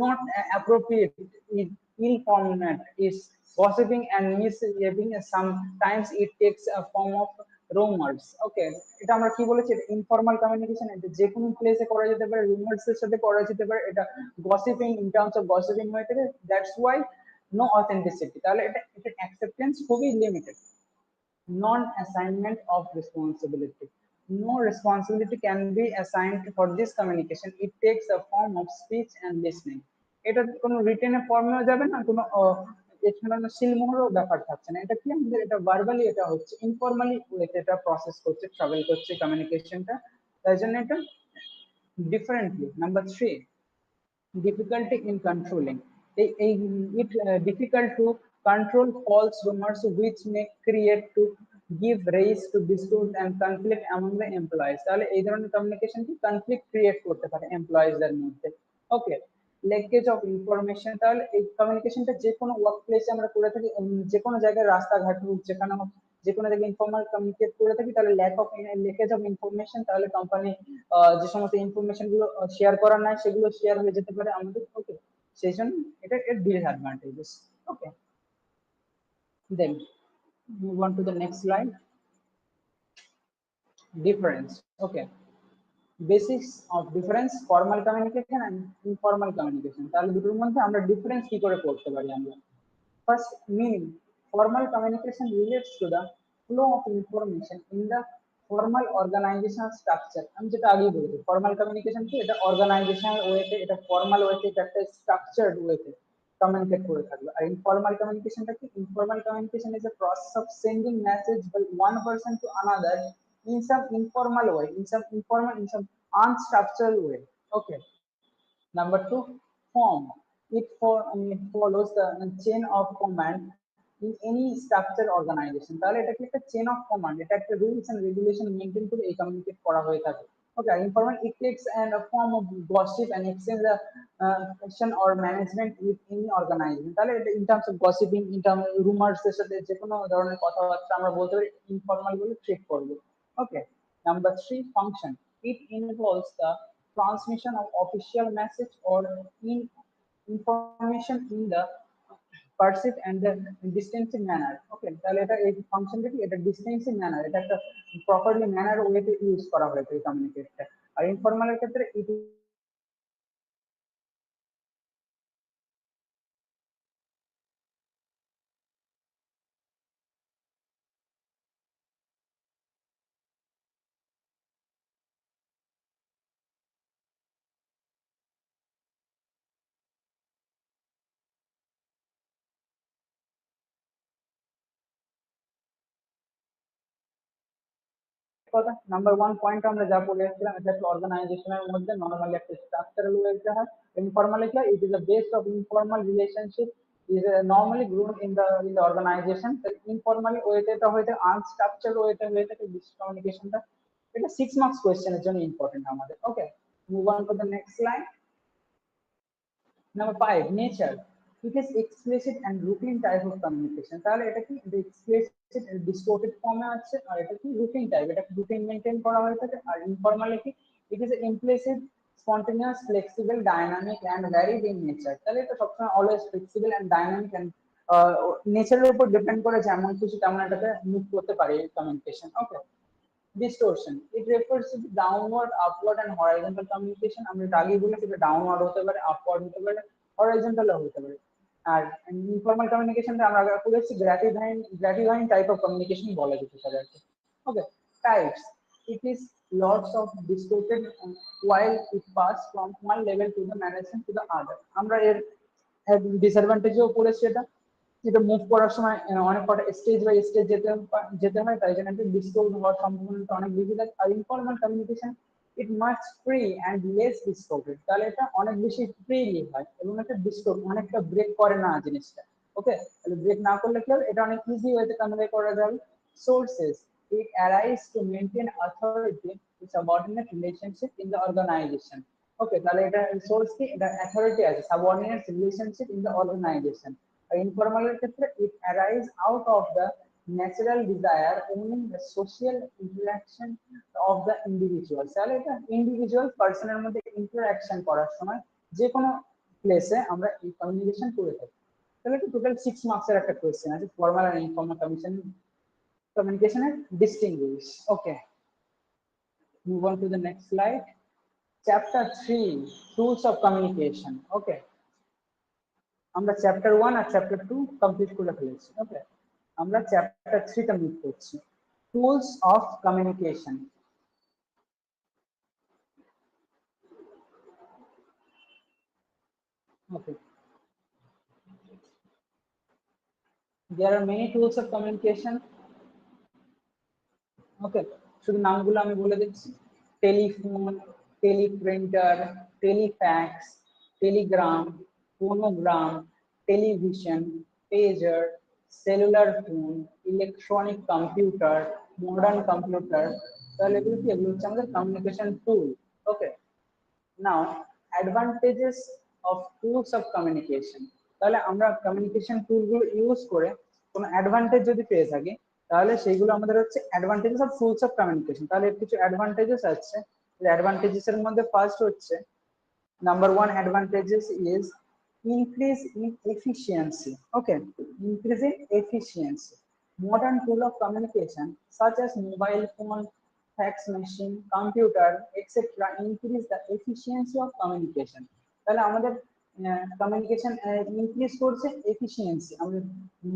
[SPEAKER 4] not appropriate in ill format, is gossiping and misbehaving. Sometimes it takes a form of rumors. Okay, এটা আমরা কি বলেছি, ইনফর্মাল কমিউনিকেশন, এটা যে কোনো প্লেসে করা যেতে পারে, রুমার্স এর সাথে করা যেতে পারে, এটা gossiping, in terms of gossiping হয়ে থাকে। দ্যাটস ওয়াই নো অথেন্টিসিটি, তাহলে এটা অ্যাকসেপ্টেন্স খুবই limited. Non-assignment of responsibility. No responsibility can be assigned for this communication. It takes a form of speech and listening. এটা কোনো রিটেন ফর্মেও যাবে না, কোনো এখানে সিলমোহরও ব্যাপার থাকছে না। এটা কি, আমাদের এটা ভার্বালি, এটা হচ্ছে ইনফর্মালি ওয়েতে এটা প্রসেস করছে, ট্রাভেল করছে কমিউনিকেশনটা। তাই জন্য এটা differently. Number 3, difficulty in controlling. It difficult to control false rumors which may create to give rise to dispute and conflict among the employees. তাহলে এই ধরনের কমিউনিকেশন কি কনফ্লিক্ট ক্রিয়েট করতে পারে এমপ্লয়িজদের মধ্যে। ওকে, লেকেজ অফ ইনফরমেশন, তাহলে এই কমিউনিকেশনটা যে কোনো ওয়ার্ক প্লেসে আমরা করে থাকি, যে কোনো জায়গায় রাস্তাঘাট হোক, যেখানে যে কোনো জায়গায় ইনফর্মাল কমিউনিকেট করে থাকি, তাহলে লেকেজ অফ ইনফরমেশন, তাহলে কোম্পানি যে সমস্ত ইনফরমেশন গুলো শেয়ার করার নাই সেগুলো শেয়ার হয়ে যেতে পারে আমাদের। ওকে, সেই জন্য এটা এর disadvantages. Okay, then move on to the next slide. Difference. Okay, basics of difference, formal communication and informal communication. তাহলে দুটোর মধ্যে আমরা ডিফারেন্স কি করে করতে পারি আমরা। First, meaning. Formal communication relates to the flow of information in the formal organizational structure. আমি যেটা আগেই বলেছি, ফর্মাল কমিউনিকেশন কি, এটা অর্গানাইজেশনাল ওয়েতে, এটা ফর্মাল ওয়েতে, এটা একটা স্ট্রাকচারড ওয়েতে কমিউনিকেট করে থাকবে। আর ইনফর্মাল কমিউনিকেশনটা কি, informal communication is a process of sending message by one person to another in some informal way, in some unstructured way. Okay, number 2, form. It follows the chain of command in any structured organization. তাহলে এটা কি একটা chain of command, এটা একটা rules and regulation maintain করে এই communicate করা হয়ে থাকে। ওকে, informal, it takes and a form of gossip and exchange the question or management with any organization. তাহলে এটা in terms of gossiping, in terms rumours এর সাথে যে কোনো ধরনের কথাবার্তা আমরা বলতে পারি ইনফর্মাল বলে ট্রিট করব। Okay, number 3, function. It involves the transmission of official message or in information in the perceived and the distinctive manner. Okay, তাহলে এটা এই ফাংশনটা কি, এটা ডিস্টিংটিভ ম্যানার, এটা একটা প্রপারলি ম্যানার ওয়েতে ইউজ করা হয়েছে এই কমিউনিকেটটা। আর ইনফর্মালের ক্ষেত্রে ইট কথা নাম্বার 1 পয়েন্ট আমরা যা বলে এসেছিলাম, এটা একটা অর্গানাইজেশনের মধ্যে নরমালি একটা স্ট্রাকচারাল ওয়েতে হয়। ইনফর্মালি কি, it is the base of informal relationship is normally grown in the organization. Informal ওয়েতে টা হয়তো আনস্ট্রাকচার্ড ওয়েতে হয়ে থাকে ডিজিটাল কমিউনিকেশনটা। এটা 6 মার্কস কোয়েশ্চেনের জন্য ইম্পর্টেন্ট আমাদের। Okay, move on to the next slide. Number five, nature. It is explicit and routine type of communication. তাহলে এটা কি explicit distorted form এ আছে, আর এটা কি routine type, এটা routine maintain করা হয়ে থাকে। আর informal কি, it is implicit, spontaneous, flexible, dynamic and varied in nature. তাহলে এটা সবসময় always flexible and dynamic and নেচারের উপর ডিপেন্ড করে যেমন খুশি তেমন এটাকে মুভ করতে পারে communication. Okay, distortion, it refers to the downward, upward and horizontal communication। আমরা এটা আগেই বলেছি এটা ডাউনওয়ার্ড হতে পারে, আপওয়ার্ড হতে পারে, হরাইজন্টাল হতে পারে। আর ইনফর্মাল কমিউনিকেশনটা আমরা আগে বলেছি গ্র্যাটিফাইং টাইপ অফ কমিউনিকেশন বলা যেতে পারে আর কি। ওকে, types, it is lots of distorted while it pass from one level to the management to the other। আমরা এর ডিসঅ্যাডভান্টেজও পড়েছি এটা, যেটা মুভ করার সময় অনেক কটা স্টেজ বাই স্টেজ যেতে হয়, তাই জন্য একটা ডিস্টোর্ট হওয়ার সম্ভাবনাটা অনেক বেশি থাকে। আর informal communication it much free and less distorted, তাহলে এটা অনেক বেশি ফ্রিলি হয় এবং একটা ডিস্টোর্ট অনেকটা ব্রেক করে না জিনিসটা। ওকে, তাহলে ব্রেক না করলে কি হবে, এটা অনেক ইজি ওয়েতে কনভে করা যাবে। Sources, it arises to maintain authority to subordinate relationship in the organization। Okay, তাহলে এটা সোর্স কি, এটা অথরিটি আছে, subordinate relationship in the organization. Informal এর ক্ষেত্রে it arise out of the natural desire owning the social interaction of the individual। তাহলে এটা individual পার্সনের মধ্যে ইন্টারাকশন করার সময় যে কোনো প্লেসে আমরা এই কমিউনিকেশন করে থাকি। তাহলে এটা টোটাল 6 মার্কসের একটা কোয়েশ্চেন আছে, ফর্মাল আর ইনফর্মাল কমিউনিকেশনের distinguished. Okay, move on to the next slide. Chapter 3, tools of communication। Okay, আমরা চ্যাপ্টার 1 আর চ্যাপ্টার 2 কমপ্লিট করে ফেলেছি। ওকে, আমরা চ্যাপ্টার 3 তে মুভ করছি, tools of communication. Okay, there are many tools of communication। Okay, শুধু নামগুলো আমি বলে দিচ্ছি, telephone, teleprinter, telefax, telegram, phonogram, television, pager, cellular phone, electronic computer, modern computer. তাহলে এগুলো কি, এগুলো হচ্ছে আমাদের communication tool. Okay, now advantages of tools of communication. তাহলে আমরা কমিউনিকেশন টুলগুলো ইউজ করে কোনো অ্যাডভান্টেজ যদি পেয়ে থাকি, তাহলে সেইগুলো আমাদের হচ্ছে advantages of tools of communication. তাহলে এর কিছু অ্যাডভান্টেজেস আছে, অ্যাডভান্টেজেস এর মধ্যে ফার্স্ট হচ্ছে, number one advantages is increase in efficiency। Okay, increase in efficiency, modern tool of communication such as mobile phone, fax machine, computer etc increase the efficiency of communication। তাহলে আমাদের communication increase করছে efficiency. আমাদের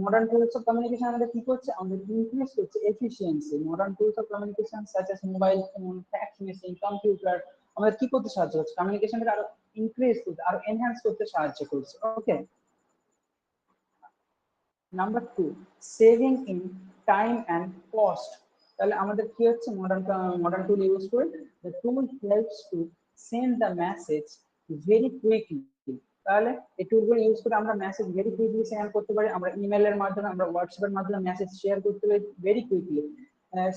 [SPEAKER 4] modern tools of communication আমাদের কি করছে, আমাদের increase করছে efficiency. Modern tools of communication such as mobile phone, fax machine, computer আমাদের কি করতে সাহায্য করছে, কমিউনিকেশনকে আরো ইনক্রিজ করতে, আরো এনহ্যান্স করতে সাহায্য করছে। Okay, number 2, saving in time and cost. তাহলে আমাদের কি হচ্ছে, মডার্ন টুল ইউজ করে the tool helps to send the message very quickly। তাহলে এই টুলগুলো ইউজ করে আমরা মেসেজ ভেরি কুইকলি সেন্ড করতে পারি, আমরা ইমেলের মাধ্যমে, আমরা হোয়াটসঅ্যাপের মাধ্যমে মেসেজ শেয়ার করতে পারি very quickly,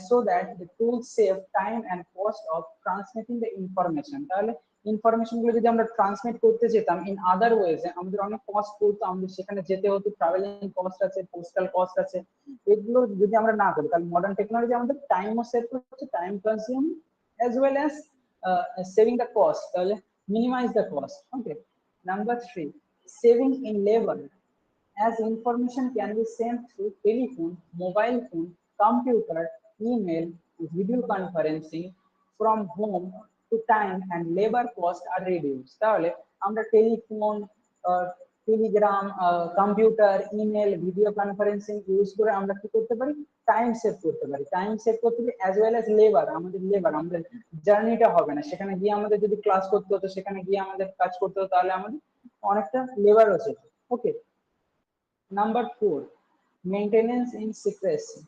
[SPEAKER 4] so that the tools save time and cost of transmitting the information। তাহলে ইনফরমেশন গুলো যদি আমরা ট্রান্সমিট করতে যেতাম ইন আদার ওয়েজ, আমাদের অনেক কস্ট পড়তো, আমাদের সেখানে যেতে হতো, ট্রাভেলিং কস্ট আছে, পোস্টাল কস্ট আছে, এগুলো যদি আমরা না করি, তাহলে মডার্ন টেকনোলজি আমাদের টাইমও সেভ করছে, time consume as well as saving the cost, তাহলে minimize the cost। Okay, number 3, saving in labor, as information can be sent through telephone, mobile phone, computer, email, video conferencing from home to time and labor cost are reduced। তাহলে আমরা telephone, Telegram, computer, email, video conferencing use করে আমরা কি করতে পারি, time save করতে পারি, time save করতে পারি অ্যাজ ওয়েল অ্যাজ লেবার। আমাদের জার্নিটা হবে না, সেখানে গিয়ে আমাদের যদি ক্লাস করতে হতো, সেখানে গিয়ে আমাদের কাজ করতে হতো, তাহলে আমাদের অনেকটা লেবার আছে। ওকে, number 4, maintenance in secrecy।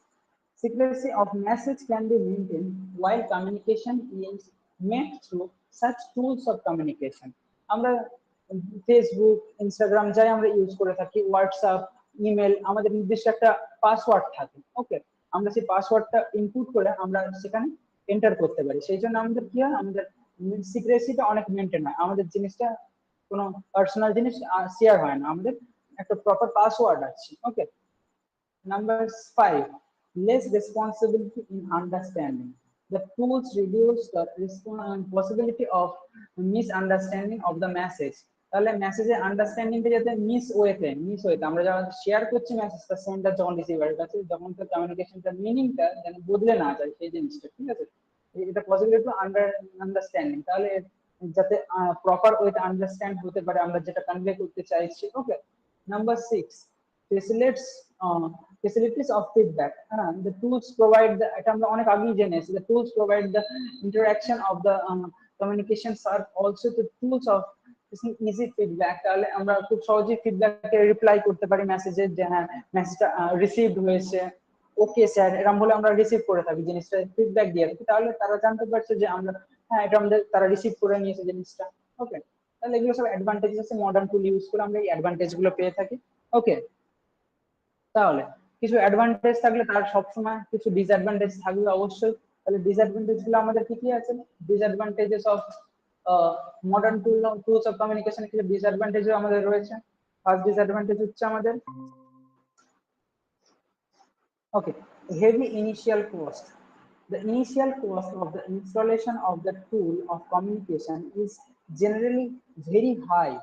[SPEAKER 4] Secrecy of message can be maintained while communication is made through such tools of communication। আমরা ফেসবুক, ইনস্টাগ্রাম যাই আমরা ইউজ করে থাকি, হোয়াটসঅ্যাপ, ইমেল, আমাদের নির্দিষ্ট একটা পাসওয়ার্ড থাকে। ওকে, আমরা সেই পাসওয়ার্ডটা ইনপুট করে আমরা সেখানে এন্টার করতে পারি। সেই জন্য আমাদের কি হয়, আমাদের সিক্রেসিটা অনেক মেনটেন হয়, আমাদের জিনিসটা কোনো পার্সোনাল জিনিস শেয়ার হয় না, আমাদের একটা প্রপার পাসওয়ার্ড আছে। ওকে, number 5, less responsibility in understanding. The tools reduce the possibility of misunderstanding of the message. তাহলে মেসেজের আন্ডারস্ট্যান্ডিংটা যাতে মিস হইতে আমরা যখন শেয়ার করছি মেসেজটা সেন্ডার যখন রিসিভারের কাছে, যখন তার কমিউনিকেশনটা মিনিংটা যেন বদলে না যায় সেই জিনিসটা, ঠিক আছে, এটা পসিবিলিটি টু আন্ডারস্ট্যান্ডিং, তাহলে যাতে প্রপার ওয়েতে আন্ডারস্ট্যান্ড হতে পারে আমরা যেটা কনভে করতে চাইছি। ওকে, number 6, facilitates facilities of feedback. The tools provide the এটা আমরা অনেক আগেই জেনেছি, the tools provide the interaction of the communication serve also the tools of easy feedback. তাহলে আমরা খুব সহজেই ফিডব্যাকে রিপ্লাই করতে পারি মেসেজে, যে হ্যাঁ মেসেজটা রিসিভড হয়েছে, ওকে স্যার, এরকম বলে আমরা রিসিভ করে থাকি জিনিসটা, ফিডব্যাক দিয়ে থাকি, তাহলে তারা জানতে পারছে যে আমরা হ্যাঁ এটা আমাদের তারা রিসিভ করে নিয়েছে জিনিসটা। ওকে, তাহলে এগুলো সব অ্যাডভান্টেজ আছে, মডার্ন টুল ইউজ করে আমরা এই অ্যাডভান্টেজ গুলো পেয়ে থাকি। ওকে, তাহলে কিছু অ্যাডভান্টেজ থাকলে তার সবসময় কিছু ডিসঅ্যাডভান্টেজ থাকবে অবশ্যই। তাহলে ডিসঅ্যাডভান্টেজ গুলো আমাদের কি কি আছে? Disadvantages of modern tools of communication, কিছু ডিসঅ্যাডভান্টেজও আমাদের রয়েছে। ফার্স্ট ডিসঅ্যাডভান্টেজ হচ্ছে আমাদের okay, heavy initial cost. The initial cost of the installation of the tool of communication is generally very high.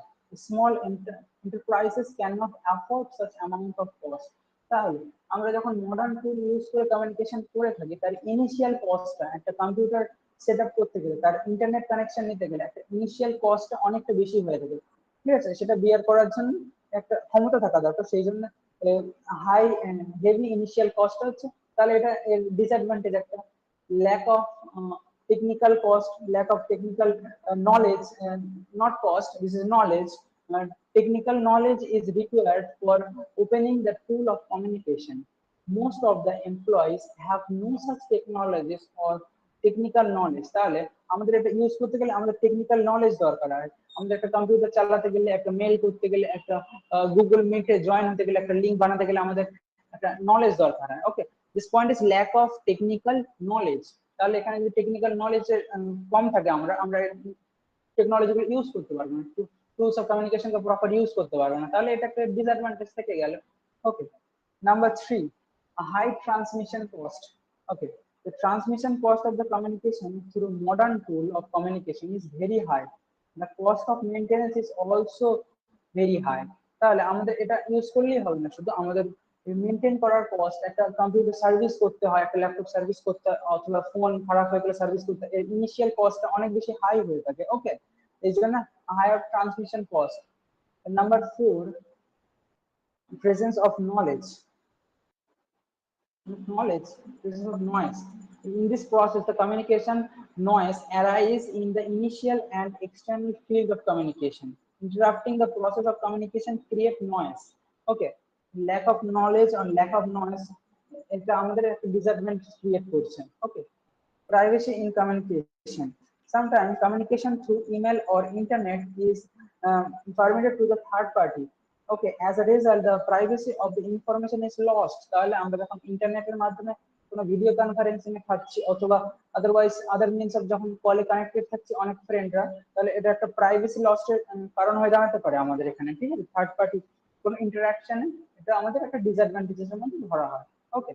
[SPEAKER 4] Small enterprises cannot afford such amount of cost. তাহলে আমরা যখন modern tool use করে communication করে থাকি, তার initial কস্টটা, একটা computer set up করতে গেলে, তার ইন্টারনেট কানেকশন নিতে গেলে একটা ইনিশিয়াল কস্টটা অনেকটা বেশি হয়ে থাকে, ঠিক আছে, সেটা বিয়ার করার জন্য একটা ক্ষমতা থাকা দরকার। সেই জন্য high end heavy initial cost হচ্ছে, তাহলে এটা এর ডিসঅ্যাডভান্টেজ একটা। Lack of technical cost, lack of technical knowledge, not cost, this is knowledge. Technical knowledge is required for opening the tool of communication. Most of the employees have no such technologies or technical knowledge. তাহলে আমাদের এটা use করতে গেলে আমাদের technical knowledge দরকার হয়। আমাদের একটা কম্পিউটার চালাতে গেলে, একটা মেল করতে গেলে, একটা গুগল মিটে জয়েন হতে গেলে, একটা লিঙ্ক বানাতে গেলে আমাদের একটা নলেজ দরকার হয়। Okay, this point is lack of technical knowledge. তাহলে এখানে যদি টেকনিক্যাল নলেজ কম থাকে, আমরা টেকনোলজি ইউজ করতে পারবো না, tools of communication proper use করতে পারবো না, তাহলে এটা একটা ডিসঅ্যাডভান্টেজ থেকে গেল। ওকে, number 3, a high transmission cost. Okay, the transmission cost of the communication through modern tool of communication is very high. The cost of maintenance is also very high. তাহলে আমাদের এটা ইউজ করলেই হবে না, শুধু আমাদের মেনটেন করার কস্ট, একটা কম্পিউটার সার্ভিস করতে হয়, একটা ল্যাপটপ সার্ভিস করতে হয়, অথবা ফোন খারাপ হয়ে গেলে সার্ভিস করতে হয়, এর ইনিশিয়াল কস্টটা অনেক বেশি হাই হয়ে থাকে। ওকে, এই জন্য higher transmission cost. Number 4, presence of knowledge, presence of noise. In this process, the communication noise arises in the initial and external field of communication. Interrupting the process of communication create noise. Okay, lack of knowledge or lack of noise, এটা আমাদের একটা disadvantage create করছে। Okay, privacy in communication. Sometimes communication through email or internet is permitted to the third party. Okay, as a result the privacy of the information is lost. তাহলে আমরা যখন ইন্টারনেটের মাধ্যমে কোনো ভিডিও কনফারেন্সিং এ থাকছি, অথবা otherwise other means of যখন কলে কানেক্টেড থাকছি অনেক ফ্রেন্ডরা, তাহলে এটা একটা প্রাইভেসি লসের কারণ হয়ে দাঁড়াতে পারে আমাদের এখানে, ঠিক আছে, থার্ড পার্টি কোনো ইন্টারাকশনে এটা আমাদের একটা ডিসঅ্যাডভান্টেজের মধ্যে ধরা হয়। ওকে,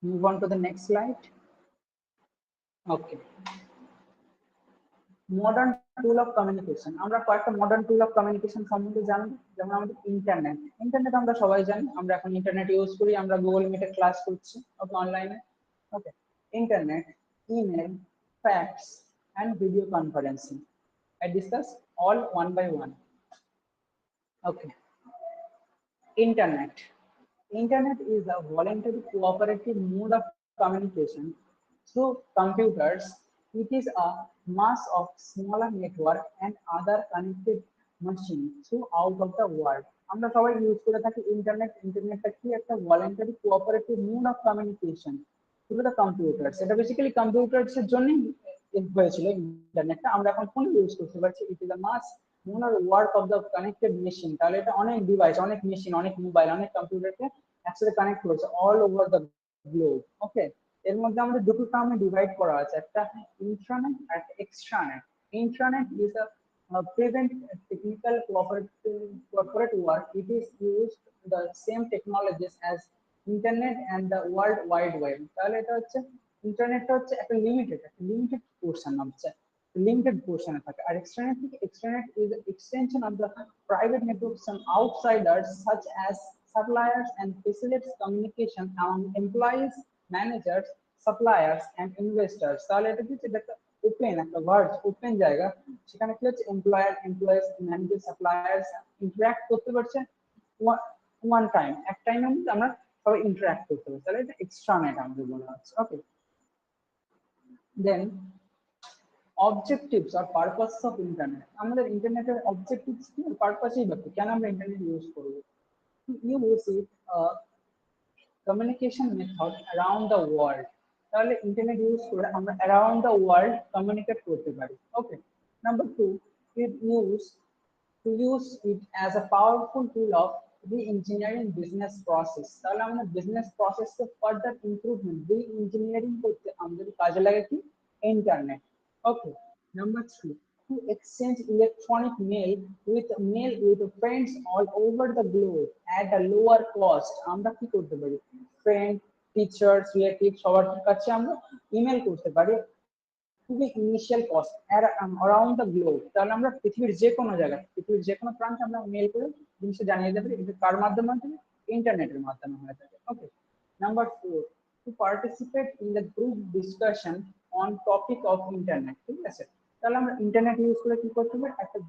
[SPEAKER 4] move on to the next slide. Okay, modern tool of communication. আমরা কয়েকটা মডার্ন টুল অফ কমিউনিকেশন সম্বন্ধে জানবো, যেমন আমাদের ইন্টারনেট আমরা সবাই জানি, আমরা এখন ইন্টারনেট ইউজ করি, আমরা গুগল মিটে ক্লাস করছি, ওকে, অনলাইনে। Okay, internet, email, fax and video conferencing. I discuss all one by one. Okay, internet. Internet is a voluntary cooperative mode of communication through computers. It is a mass of smaller network and other connected machines throughout of the world. আমরা সবাই use করে থাকি internet. ইন্টারনেটটা কি? একটা voluntary cooperative mode of communication through the computers. এটা basically computers এর জন্য হয়েছিল ইন্টারনেটটা, আমরা এখন ফোন ইউজ করতে পারছি। ইট ইজ আ মাস মোনার work of the connected machine. তাহলে এটা অনেক ডিভাইস, অনেক মেশিন, অনেক মোবাইল, অনেক কম্পিউটারকে একসাথে কানেক্ট করেছে অল ওভার দ্য গ্লোব। ওকে, এর মধ্যে আমাদের দুটো টার্মে ডিভাইড করা আছে, একটা ইন্ট্রানেট আর একটা extranet. Intranet is a prevent technical corporate work. It is used the same technologies as internet and the world wide web. তাহলে এটা হচ্ছে ইন্টারনেটটা হচ্ছে একটা লিমিটেড পোর্শন হচ্ছে, লিমিটেড পোর্শনে থাকে। আর এক্সটারনেট is the extension of the private networks and outsiders such as suppliers and facilitates communication among employees, managers, suppliers and investors। তাহলে এটা কি, এটা একটা ওপেন, একটা ওয়ার্ড ওপেন জায়গা, সেখানে কি হচ্ছে এমপ্লয়েজ, ম্যানেজার, সাপ্লায়ার্স ইন্টারঅ্যাক্ট করতে পারছে ওয়ান টাইম, এক টাইমের মধ্যে আমরা সবাই ইন্টারঅ্যাক্ট করতে পারছি। তাহলে এটা এক্সট্রানেট আমাদের বলা হচ্ছে। ওকে, দেন অবজেক্টিভস আর পারপাস অফ ইন্টারনেট। আমাদের ইন্টারনেটের অবজেক্টিভস কি, পারপাসই ব্যাপার, কেন আমরা ইন্টারনেট ইউজ করবো। Use it communication method around the world. তাহলে ইন্টারনেট ইউজ করে আমরা অ্যারাউন্ড দ্য ওয়ার্ল্ড কমিউনিকেট করতে পারি। Okay, number two, it to use it as a powerful tool of re-engineering business process। তাহলে আমরা বিজনেস প্রসেসকে ফার্দার ইমপ্রুভমেন্ট, রি-ইঞ্জিনিয়ারিং করতে আমাদের কাজে লাগে কি, internet. Okay, number three, to exchange electronic mail with friends all over the globe at a lower cost। আমরা কি করতে পারি, ফ্রেন্ড, টিচার্স, রিলেটিভ সবার কাছে আমরা ইমেল করতে পারি খুবই initial cost around the globe. তাহলে আমরা পৃথিবীর যে কোনো জায়গায়, পৃথিবীর যে কোনো প্রান্তে আমরা মেল করে জিনিসটা জানিয়ে দিতে পারি। এটা কার মাধ্যমে হবে, ইন্টারনেটের মাধ্যমে হয়ে থাকে। Okay, number four, to participate in the group discussion on topic of internet. ঠিক আছে, তাহলে আমরা ইন্টারনেট ইউজ করে কি করতে পারি, একটা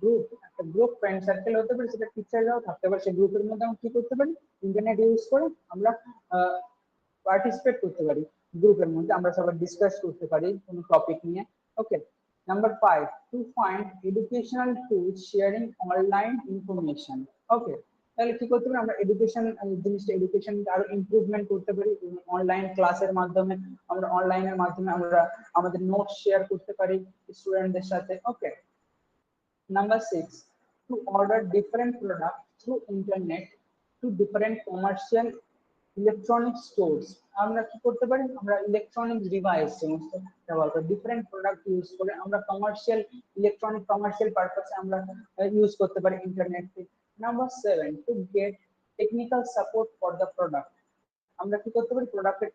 [SPEAKER 4] গ্রুপ ফ্রেন্ড সার্কেল হতে পারে, সেটা টিচাররাও থাকতে পারে, সেই গ্রুপের মধ্যে আমরা কি করতে পারি, ইন্টারনেট ইউজ করে আমরা পার্টিসিপেট করতে পারি। গ্রুপের মধ্যে আমরা সবাই ডিসকাস করতে পারি কোনো টপিক নিয়ে। Okay, number five, to find educational tools sharing online information. Okay, তাহলে কি করতে পারি, আমরা এডুকেশন আরো ইমপ্রুভমেন্ট করতে পারি অনলাইন ক্লাসের মাধ্যমে। আমরা অনলাইনের মাধ্যমে আমরা আমাদের নোটস শেয়ার করতে পারি স্টুডেন্টদের সাথে। Okay, number six, to order different product through internet to different commercial electronic stores. আমরা কি করতে পারি, আমরা ইলেকট্রনিক ডিভাইস সমস্ত ব্যবহার করে ডিফারেন্ট প্রোডাক্ট ইউজ করে আমরা কমার্শিয়াল পারপাসে আমরা ইউজ করতে পারি ইন্টারনেটকে। Number seven, to get technical support for the product. আমরা কি করতে পারি, প্রোডাক্টের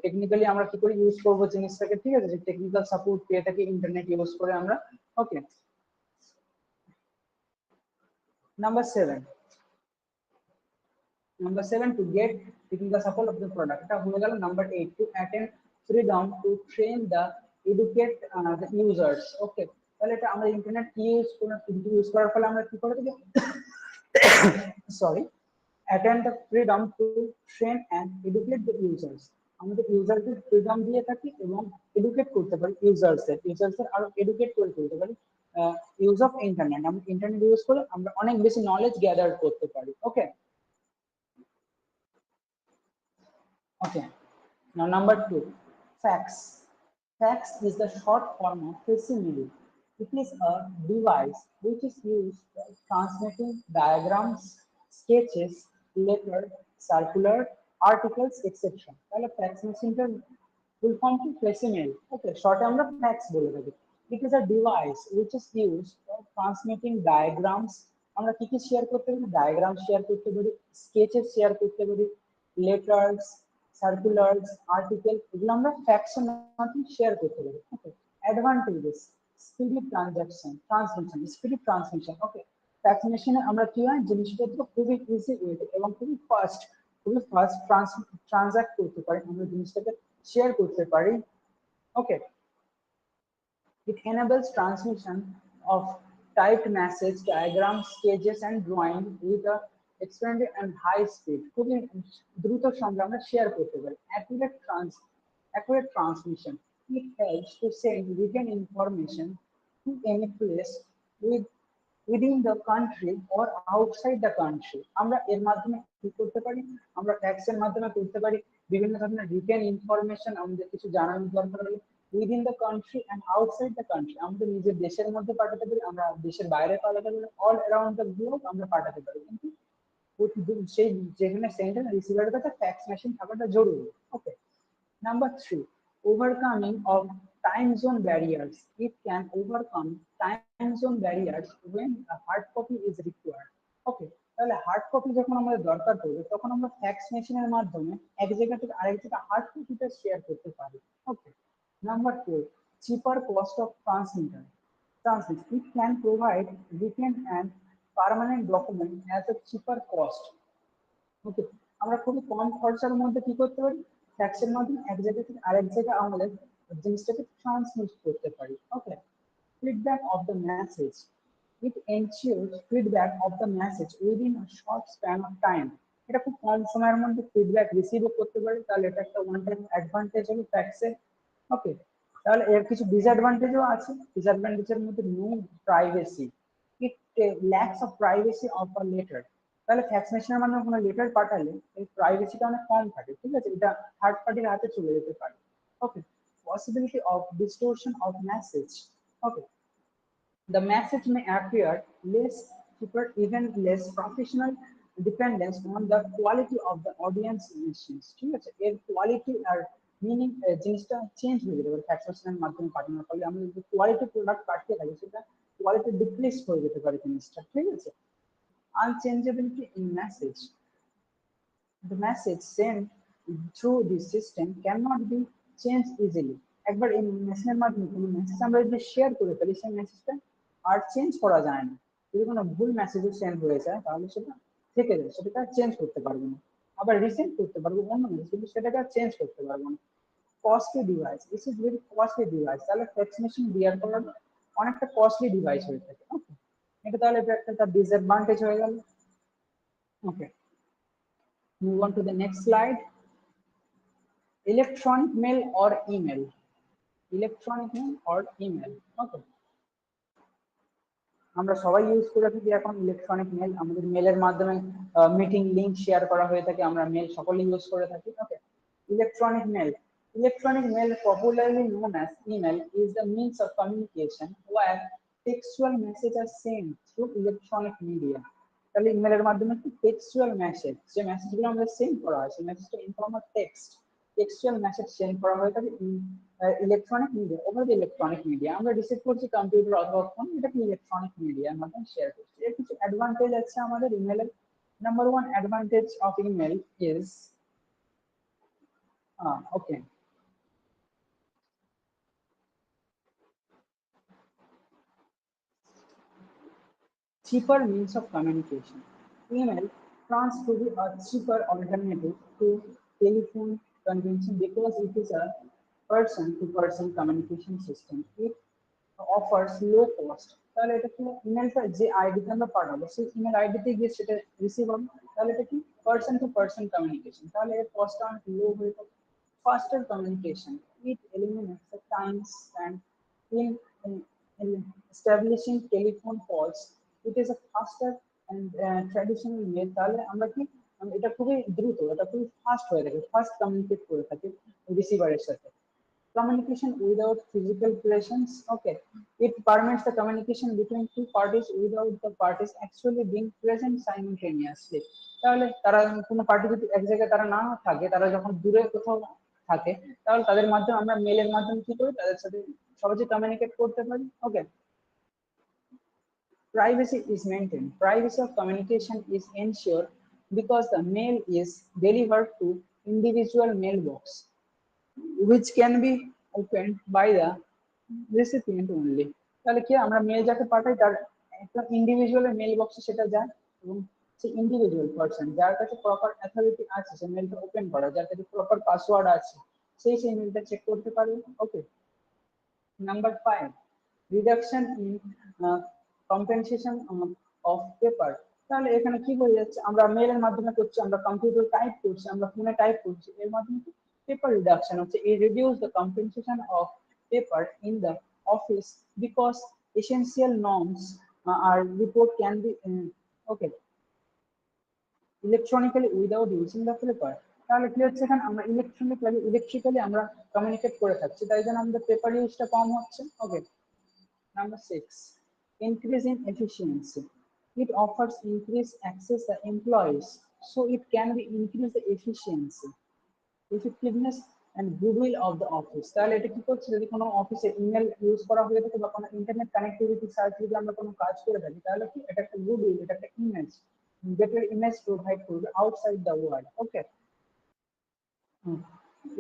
[SPEAKER 4] টেকনিক্যালি আমরা কি করে ইউজ করবো জিনিসটাকে। ঠিক আছে, টেকনিক্যাল সাপোর্ট পেয়ে থাকি ইন্টারনেট ইউজ করে আমরা। Okay, number seven, to get technical support of the product। এটা হয়ে গেল। Number 8, to attend freedom to train the educate the users। ওকে, তাহলে এটা আমরা ইন্টারনেট ইউজ করার ফলে আমরা কি করে থাকি, sorry, attend the freedom to train and educate the users। আমাদের ইউজারদের ফ্রিডম দিয়ে থাকি এবং এডুকেট করতে পারি ইউজার্সদের আরো এডুকেট করে তুলতে পারি ইউজ অফ ইন্টারনেট। আমরা ইন্টারনেট ইউজ করে আমরা অনেক বেশি নলেজ গ্যাদার করতে পারি। ওকে, okay. Now number two, fax. Fax is the short form of facsimile. It is a device which is used for transmitting diagrams, sketches, letters, circular, articles, etc. তাহলে fax মেশিনটার full form কি, facsimile। Okay, short আমরা fax বলে থাকি। It is a device which is used for transmitting diagrams। আমরা কি কি share করতে পারি, ডায়াগ্রাম শেয়ার করতে পারি, স্কেচেস শেয়ার করতে পারি, লেটার্স, সার্কুলার্স, আর্টিকেল, এগুলো আমরা ফ্যাক্সের মাধ্যমে শেয়ার করতে পারি। ওকে, অ্যাডভান্টেজেস, স্পিডি ট্রান্সমিশন। ওকে, ফ্যাক্স মেশিনে আমরা কি হয়, জিনিসপত্র খুবই ইজি ওয়েতে এবং খুবই ফাস্ট ট্রানজাক্ট করতে পারি, আমরা জিনিসটাকে শেয়ার করতে পারি। ওকে, it enables transmission of typed message, diagrams, sketches, and drawing with a expanded and high speed। খুবই দ্রুত সঙ্গে আমরা শেয়ার করতে পারি। Accurate transmission, it helps to send written information to any place within the country or outside the country। আমরা এর মাধ্যমে কি করতে পারি, আমরা ফ্যাক্সের মাধ্যমে করতে পারি বিভিন্ন ধরনের রিটেন ইনফরমেশন, আমাদের কিছু জানানোর দরকার হলে within the country and outside the country, আমাদের নিজের দেশের মধ্যে পাঠাতে পারি, আমরা দেশের বাইরে পাঠাতে পারি, অল অ্যারাউন্ড দ্য গ্লোব আমরা পাঠাতে পারি। কিন্তু সেই যেখানে সেন্ড রিসিভারের কাছে ফ্যাক্স মেশিন থাকাটা জরুরি। ওকে। Number three, overcoming of time zone barriers. It can overcome time zone barriers when a hard copy is required. Okay, তাহলে হার্ড কপি যখন আমাদের দরকার পড়বে তখন আমরা ফ্যাক্স মেশিনের মাধ্যমে এক জায়গা থেকে আরেক জায়গা হার্ড কপিটা শেয়ার করতে পারি। Okay. Number four, cheaper cost of transmitter. Transmit. It can provide written and permanent document at a cheaper cost. ওকে, আমরা খুবই কম খরচার মধ্যে কি করতে পারি, ফ্যাক্সের মাধ্যমে এক জায়গা থেকে আরেক জায়গা আমাদের জিনিসটাকে ট্রান্সমিট করতে পারি। Okay. Feedback of the message, it ensures feedback of the message within a short span of time. এটা খুব কম সময়ের মধ্যে ফিডব্যাক রিসিভও করতে পারি, তাহলে এটা একটা ওয়ান টাইম অ্যাডভান্টেজ হলো ফ্যাক্সে। ওকে। তাহলে এর কিছু ডিসঅ্যাডভান্টেজও আছে। ডিসঅ্যাডভান্টেজের মধ্যে no privacy, it lacks of privacy of a letter. তাহলে ফ্যাক্স মেশিনের মাধ্যমে কোনো লেটার পাঠালে এই প্রাইভেসিটা অনেক কম থাকে, ঠিক আছে, এটা থার্ড পার্টির হাতে চলে যেতে পারে। Okay. Possibility of distortion of message. Okay, the message may appear less super, even less professional, dependence on the quality of the audience machines. ঠিক আছে, এর কোয়ালিটি আর মিনিং জিনিসটা চেঞ্জ হয়ে যেতে পারে ফ্যাক্সেশনের মাধ্যমে পাঠানোর ফলে। আমরা যদি কোয়ালিটি প্রোডাক্ট পাঠিয়ে থাকি সেটা কোয়ালিটি ডিক্রিজ হয়ে যেতে পারে জিনিসটা, ঠিক আছে। Unchangeability in message, the message sent through this system cannot be changed easily. একবার এই মেসেজের মাধ্যমে কোনো মেসেজ আমরা যদি শেয়ার করে ফেলি সেই মেসেজটা আর চেঞ্জ করা যায় না। যদি কোনো ভুল মেসেজও সেন্ড হয়ে যায় তাহলে সেটা থেকে যায়, সেটাকে আর চেঞ্জ করতে পারবো না। আবার রিসেন্ড করতে পারবো অন্য মেসেজ, কিন্তু সেটাকে আর চেঞ্জ করতে পারবো না। Costly device, this is very costly device. তাহলে ফ্যাক্স মেশিন বিয়ার করার অনেকটা কস্টলি ডিভাইস হয়ে থাকে। ওকে, এটা তাহলে এটা একটা ডিসঅ্যাডভান্টেজ হয়ে গেল। ওকে, move on to the next slide. Electronic mail or email. Electronic mail or email. Okay. আমরা সবাই ইউজ করে থাকি এখন ইলেকট্রনিক মেল। আমাদের মেলের মাধ্যমে মিটিং লিংক শেয়ার করা হয়ে থাকে, আমরা মেল সকলেই ইউজ করে থাকি। Okay. Electronic mail, electronic mail popularly known as email is the means of communication where textual messages are sent through electronic media. তাহলে ইমেলের মাধ্যমে কি টেক্সচুয়াল মেসেজ, যে মেসেজগুলো আমাদের সেন্ড করা হয় সেই মেসেজটা in form of text, textual message send করা হয়ে থাকে electronic media, over the electronic media. আমরা রিসিভ করছি কম্পিউটার অথবা ফোন, এটাকে ইলেকট্রনিক মিডিয়ার মাধ্যমে শেয়ার করছি। এর কিছু অ্যাডভান্টেজ আছে আমাদের ইমেলের। Number one advantage of email is okay, cheaper means of communication. Email turns to be a cheaper alternative to telephone convention because it is a person-to-person communication system. It offers low cost. তাহলে এটা কি, ইমেলটা যে আইডিতে আমরা পাঠাবো সেই email আইডিতে গিয়ে সেটা রিসিভ হবে, তাহলে এটা কি পার্সন টু পার্সন কমিউনিকেশন, তাহলে এর কস্টটা অনেক লো হয়ে থাকে। ফাস্টার communication, it eliminates the time spent in, in establishing telephone calls. It is a faster and traditional way. তাহলে আমরা কি এটা খুবই দ্রুত, এটা খুবই ফাস্ট হয়ে থাকে, ফাস্ট কমিউনিকেট করে থাকে রিসিভারের সাথে। Communication without physical presence. Okay, it permits the communication between two parties without the parties actually being present simultaneously. তাহলে তারা কোনো পার্টি যদি এক জায়গায় তারা না থাকে, তারা যখন দূরে কোথাও থাকে, তাহলে তাদের মাধ্যমে আমরা মেলের মাধ্যমে কি করি, তাদের সাথে সহজে কমিউনিকেট করতে পারি। ওকে। Privacy is maintained. Privacy of communication is ensured because the mail is delivered to individual mailbox, which can be opened by the recipient only. তাহলে কি আমরা মেল যাকে পাঠাই তার একটা ইন্ডিভিজুয়াল মেল বক্সে সেটা যায়, এবং সেই ইন্ডিভিজুয়াল পারসন যার কাছে প্রপার অথরিটি আছে সেই মেলটা ওপেন করা, যার কাছে প্রপার পাসওয়ার্ড আছে সেই মেলটা চেক করতে পারবে। Okay. Number 5, reduction in compensation of paper. তাহলে এখানে কি হয়ে যাচ্ছে, আমরা মেলের মাধ্যমে করছি, আমরা কম্পিউটার টাইপ করছি, আমরা ফোনে টাইপ করছি, এর মাধ্যমে পেপার রিডাকশন হচ্ছে। এই reduce the compensation of paper in the office because essential norms are report can be okay electronically without using the paper. তাহলে কি হচ্ছে, এখানে আমরা ইলেকট্রিক্যালি আমরা কমিউনিকেট করে থাকছি, তাই জন্য আমাদের পেপার ইউজটা কম হচ্ছে। ওকে, number 6, increase in efficiency. It offers increased access to employees, so it can be increase the efficiency, effectiveness and goodwill of the office. তাহলে এটা কি করছে, যদি কোনো অফিসে ইমেল ইউজ করা হয়ে থাকে বা কোনো ইন্টারনেট কানেক্টিভিটি সার্চ যদি আমরা কোনো কাজ করে থাকি, তাহলে কি এটা একটা গুডউইল, এটা একটা ইমেজ, বেটার ইমেজ প্রোভাইড করবে outside the world. Okay,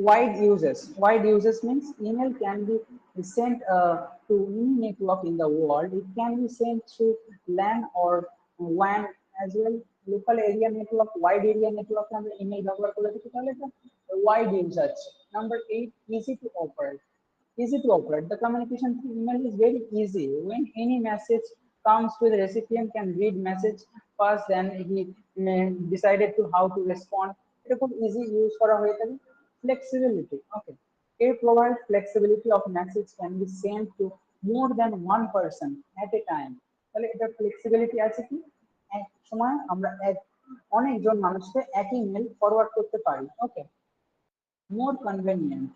[SPEAKER 4] wide uses. Wide uses means email can be sent to any network in the world. It can be sent through LAN or WAN as well. Local area network, wide area network, আমরা email ব্যবহার করে থাকি, তাহলে এটা wide use আছে। Number 8, easy to operate. Easy to operate. The communication through email is very easy. When any message comes to the recipient can read message first, then he decided to how to respond. এটা খুব easy use করা হয়ে থাকে। Flexibility. Okay. It provides flexibility of message can be sent to more than one person at a time. তাহলে এটা flexibility আছে কি, এক সময় আমরা অনেকজন মানুষকে একই মেল ফরওয়ার্ড করতে পারি। ওকে, more convenient.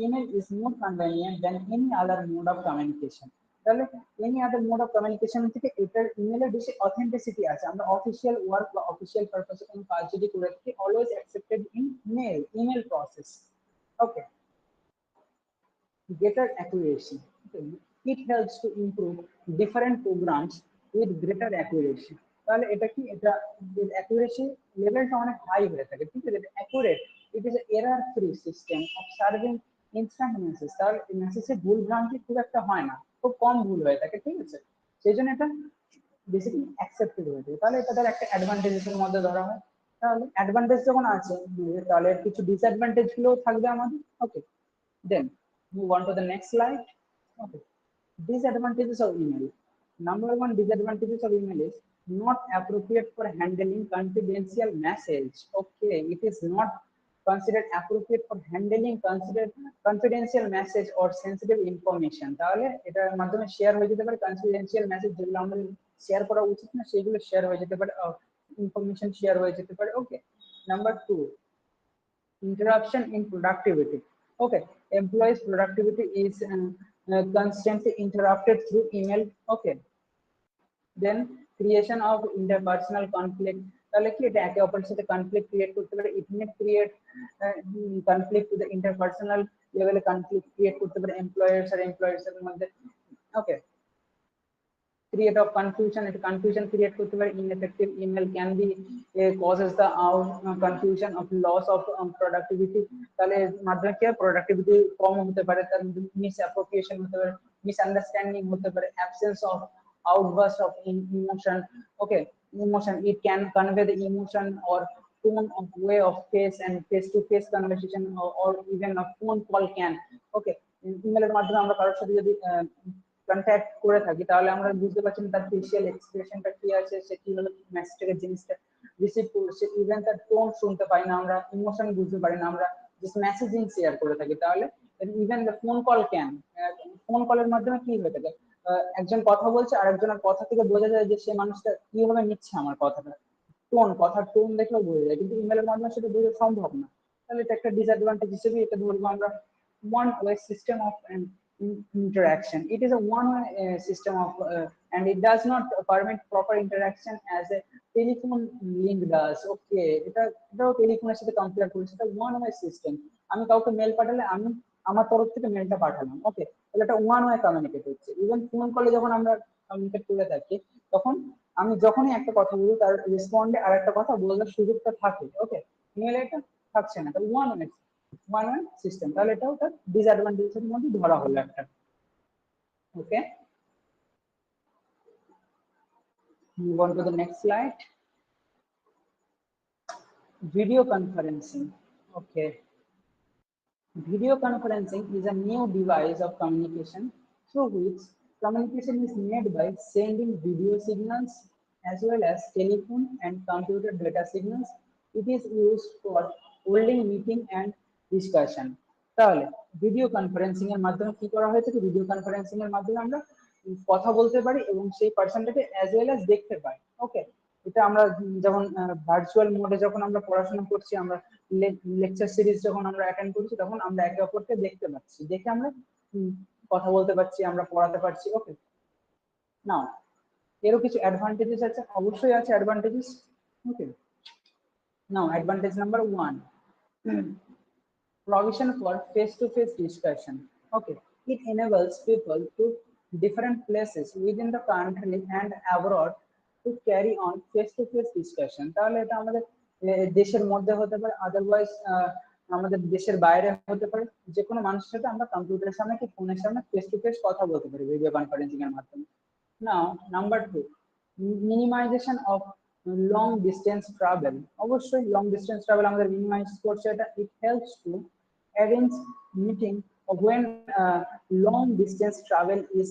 [SPEAKER 4] Email is more convenient than any other mode of communication. তাহলে any other mode of communication থেকে এটার ইমেলের বেশি অথেন্টিসিটি আছে। আমরা অফিসিয়াল ওয়ার্ক বা অফিসিয়াল পারপাসে কোনো কাজ যদি করে থাকি, always accepted in email process. Okay, greater accuracy. Okay. It helps to improve different programs with greater accuracy. তাহলে এটা কি, এটা অ্যাকুরেসি লেভেলটা অনেক হাই হয়ে থাকে, ঠিক আছে, accurate. It is error free system of serving instant message. তাহলে মেসেজে ভুল ভ্রান্তি খুব একটা হয় না, খুব কম ভুল হয়ে থাকে, ঠিক আছে, সেই জন্য এটা বেসিক্যালি অ্যাকসেপ্টেড হয়ে থাকে। তাহলে এটা তার একটা অ্যাডভান্টেজের মধ্যে ধরা হয়। তাহলে অ্যাডভান্টেজ যখন আছে, তাহলে কিছু ডিসঅ্যাডভান্টেজ গুলো থাকবে আমাদের। ওকে, then move on to the next slide. Okay. Disadvantages of email. Number one disadvantages of email is not appropriate for handling confidential message. Okay, it is not considered appropriate for handling considered confidential message or sensitive information. তাহলে এটার মাধ্যমে share হয়ে যেতে পারে confidential message, যেগুলো আমাদের share করা উচিত না সেগুলো শেয়ার হয়ে যেতে পারে, ইনফরমেশন শেয়ার হয়ে যেতে পারে। Okay, number 2, interruption in productivity. Okay, employees productivity is constantly interrupted through email. Okay, then creation of interpersonal conflict. তাহলে কি, এটা একে অপরের সাথে কনফ্লিক্ট ক্রিয়েট করতে পারে। It may create conflict to the interpersonal লেভেলে, কনফ্লিক্ট ক্রিয়েট করতে পারে এমপ্লয়ার্স আর এমপ্লয়ার্স এর মধ্যে। ওকে, create of confusion, it confusion create করতে পারে। ineffective email can be causes the confusion of loss of productivity। তাহলে মাধ্যমে কি প্রোডাক্টিভিটি কম হতে পারে, তার মিস অ্যাপ্রোপ্রিয়েশন হতে পারে, মিস আন্ডারস্ট্যান্ডিং হতে পারে, absence of outburst of emotion। Okay, emotion, it can convey the emotion or tone of way of face and face to face conversation, or even a phone call can। Okay, ইমেলের মাধ্যমে আমরা কারোর সাথে যদি contact করে থাকি, তাহলে আমরা বুঝতে পারছি না তার ফেশিয়াল এক্সপ্রেশনটা কি আছে, সে কিভাবে মেসেজটাকে জিনিসটা রিসিভ করছে, ইভেন তার টোন শুনতে পাই না আমরা, ইমোশন বুঝতে পারি না আমরা, জাস্ট মেসেজিং শেয়ার করে থাকি। তাহলে even the phone call can, phone কলের মাধ্যমে কি হয়ে থাকে, একজন কথা বলছে আর একজনের কথা থেকে বোঝা যায় যে সে মানুষটা কিভাবে নিচ্ছে আমার কথাটা, টোন, কথার টোন দেখলেও বোঝা যায়, কিন্তু ইমেলের মাধ্যমে সেটা বোঝা সম্ভব না। তাহলে এটা একটা ডিসঅ্যাডভান্টেজ হিসেবে এটা ধরবো আমরা। one way system of interaction. It is a one way system of and it does not permit proper interaction as a telephone link does. Okay, এটাও টেলিফোনের সাথে কম্পেয়ার করি, সেটা ওয়ান ওয়ে সিস্টেম। আমি কাউকে মেল পাঠালে আমি আমার তরফ থেকে মেলটা পাঠালাম। ওকে, তাহলে এটা ওয়ান ওয়ে কমিউনিকেট হচ্ছে। ইভেন ফোন কলে যখন আমরা কমিউনিকেট করে থাকি, তখন আমি যখনই একটা কথা বলি তার রেসপন্ডে আর একটা কথা বলার সুযোগটা থাকে। ওকে, মেলে এটা থাকছে না, ওয়ান ওয়ে সিস্টেম। তাহলে এটাও তার ডিসঅ্যাডভান্টেজের মধ্যে ধরা হলো একটা। ওকে, move on to the next slide. Video conferencing. Okay, video conferencing is a new device of communication through which communication is made by sending video signals as well as telephone and computer data signals. It is used for holding meeting and discussion. তাহলে video conferencing এর মাধ্যমে কি করা হয়েছে, video conferencing এর মাধ্যমে আমরা কথা বলতে পারি এবং সেই পার্সনটাকে অ্যাজ ওয়েল অ্যাজ দেখতে পাই। ওকে, এটা আমরা যেমন ভার্চুয়াল মোডে যখন আমরা পড়াশোনা করছি, আমরা লেকচার সিরিজ যখন আমরা অ্যাটেন্ড করছি তখন আমরা একে অপরকে দেখতে পাচ্ছি, দেখে আমরা কথা বলতে পারছি, আমরা পড়াতে পারছি। ওকে, নাও এরও কিছু অ্যাডভান্টেজেস আছে, অবশ্যই আছে advantages. Okay, now advantage number 1, provision for face-to-face discussion. Okay, it enables people to different places within the country and abroad to carry on face-to-face discussion. তাহলে এটা আমাদের দেশের মধ্যে হতে পারে, আদারওয়াইজ আমাদের দেশের বাইরে হতে পারে, যে কোনো মানুষের সাথে আমরা কম্পিউটারের সামনে কি ফোনের সামনে ফেস টু ফেস কথা বলতে পারি ভিডিও কনফারেন্সিং এর মাধ্যমে। Now number 2, minimization of long distance travel. অবশ্যই লং ডিস্টেন্স ট্রাভেল আমাদের মিনিমাইজ করছে এটা। it helps to arrange meeting when long distance travel is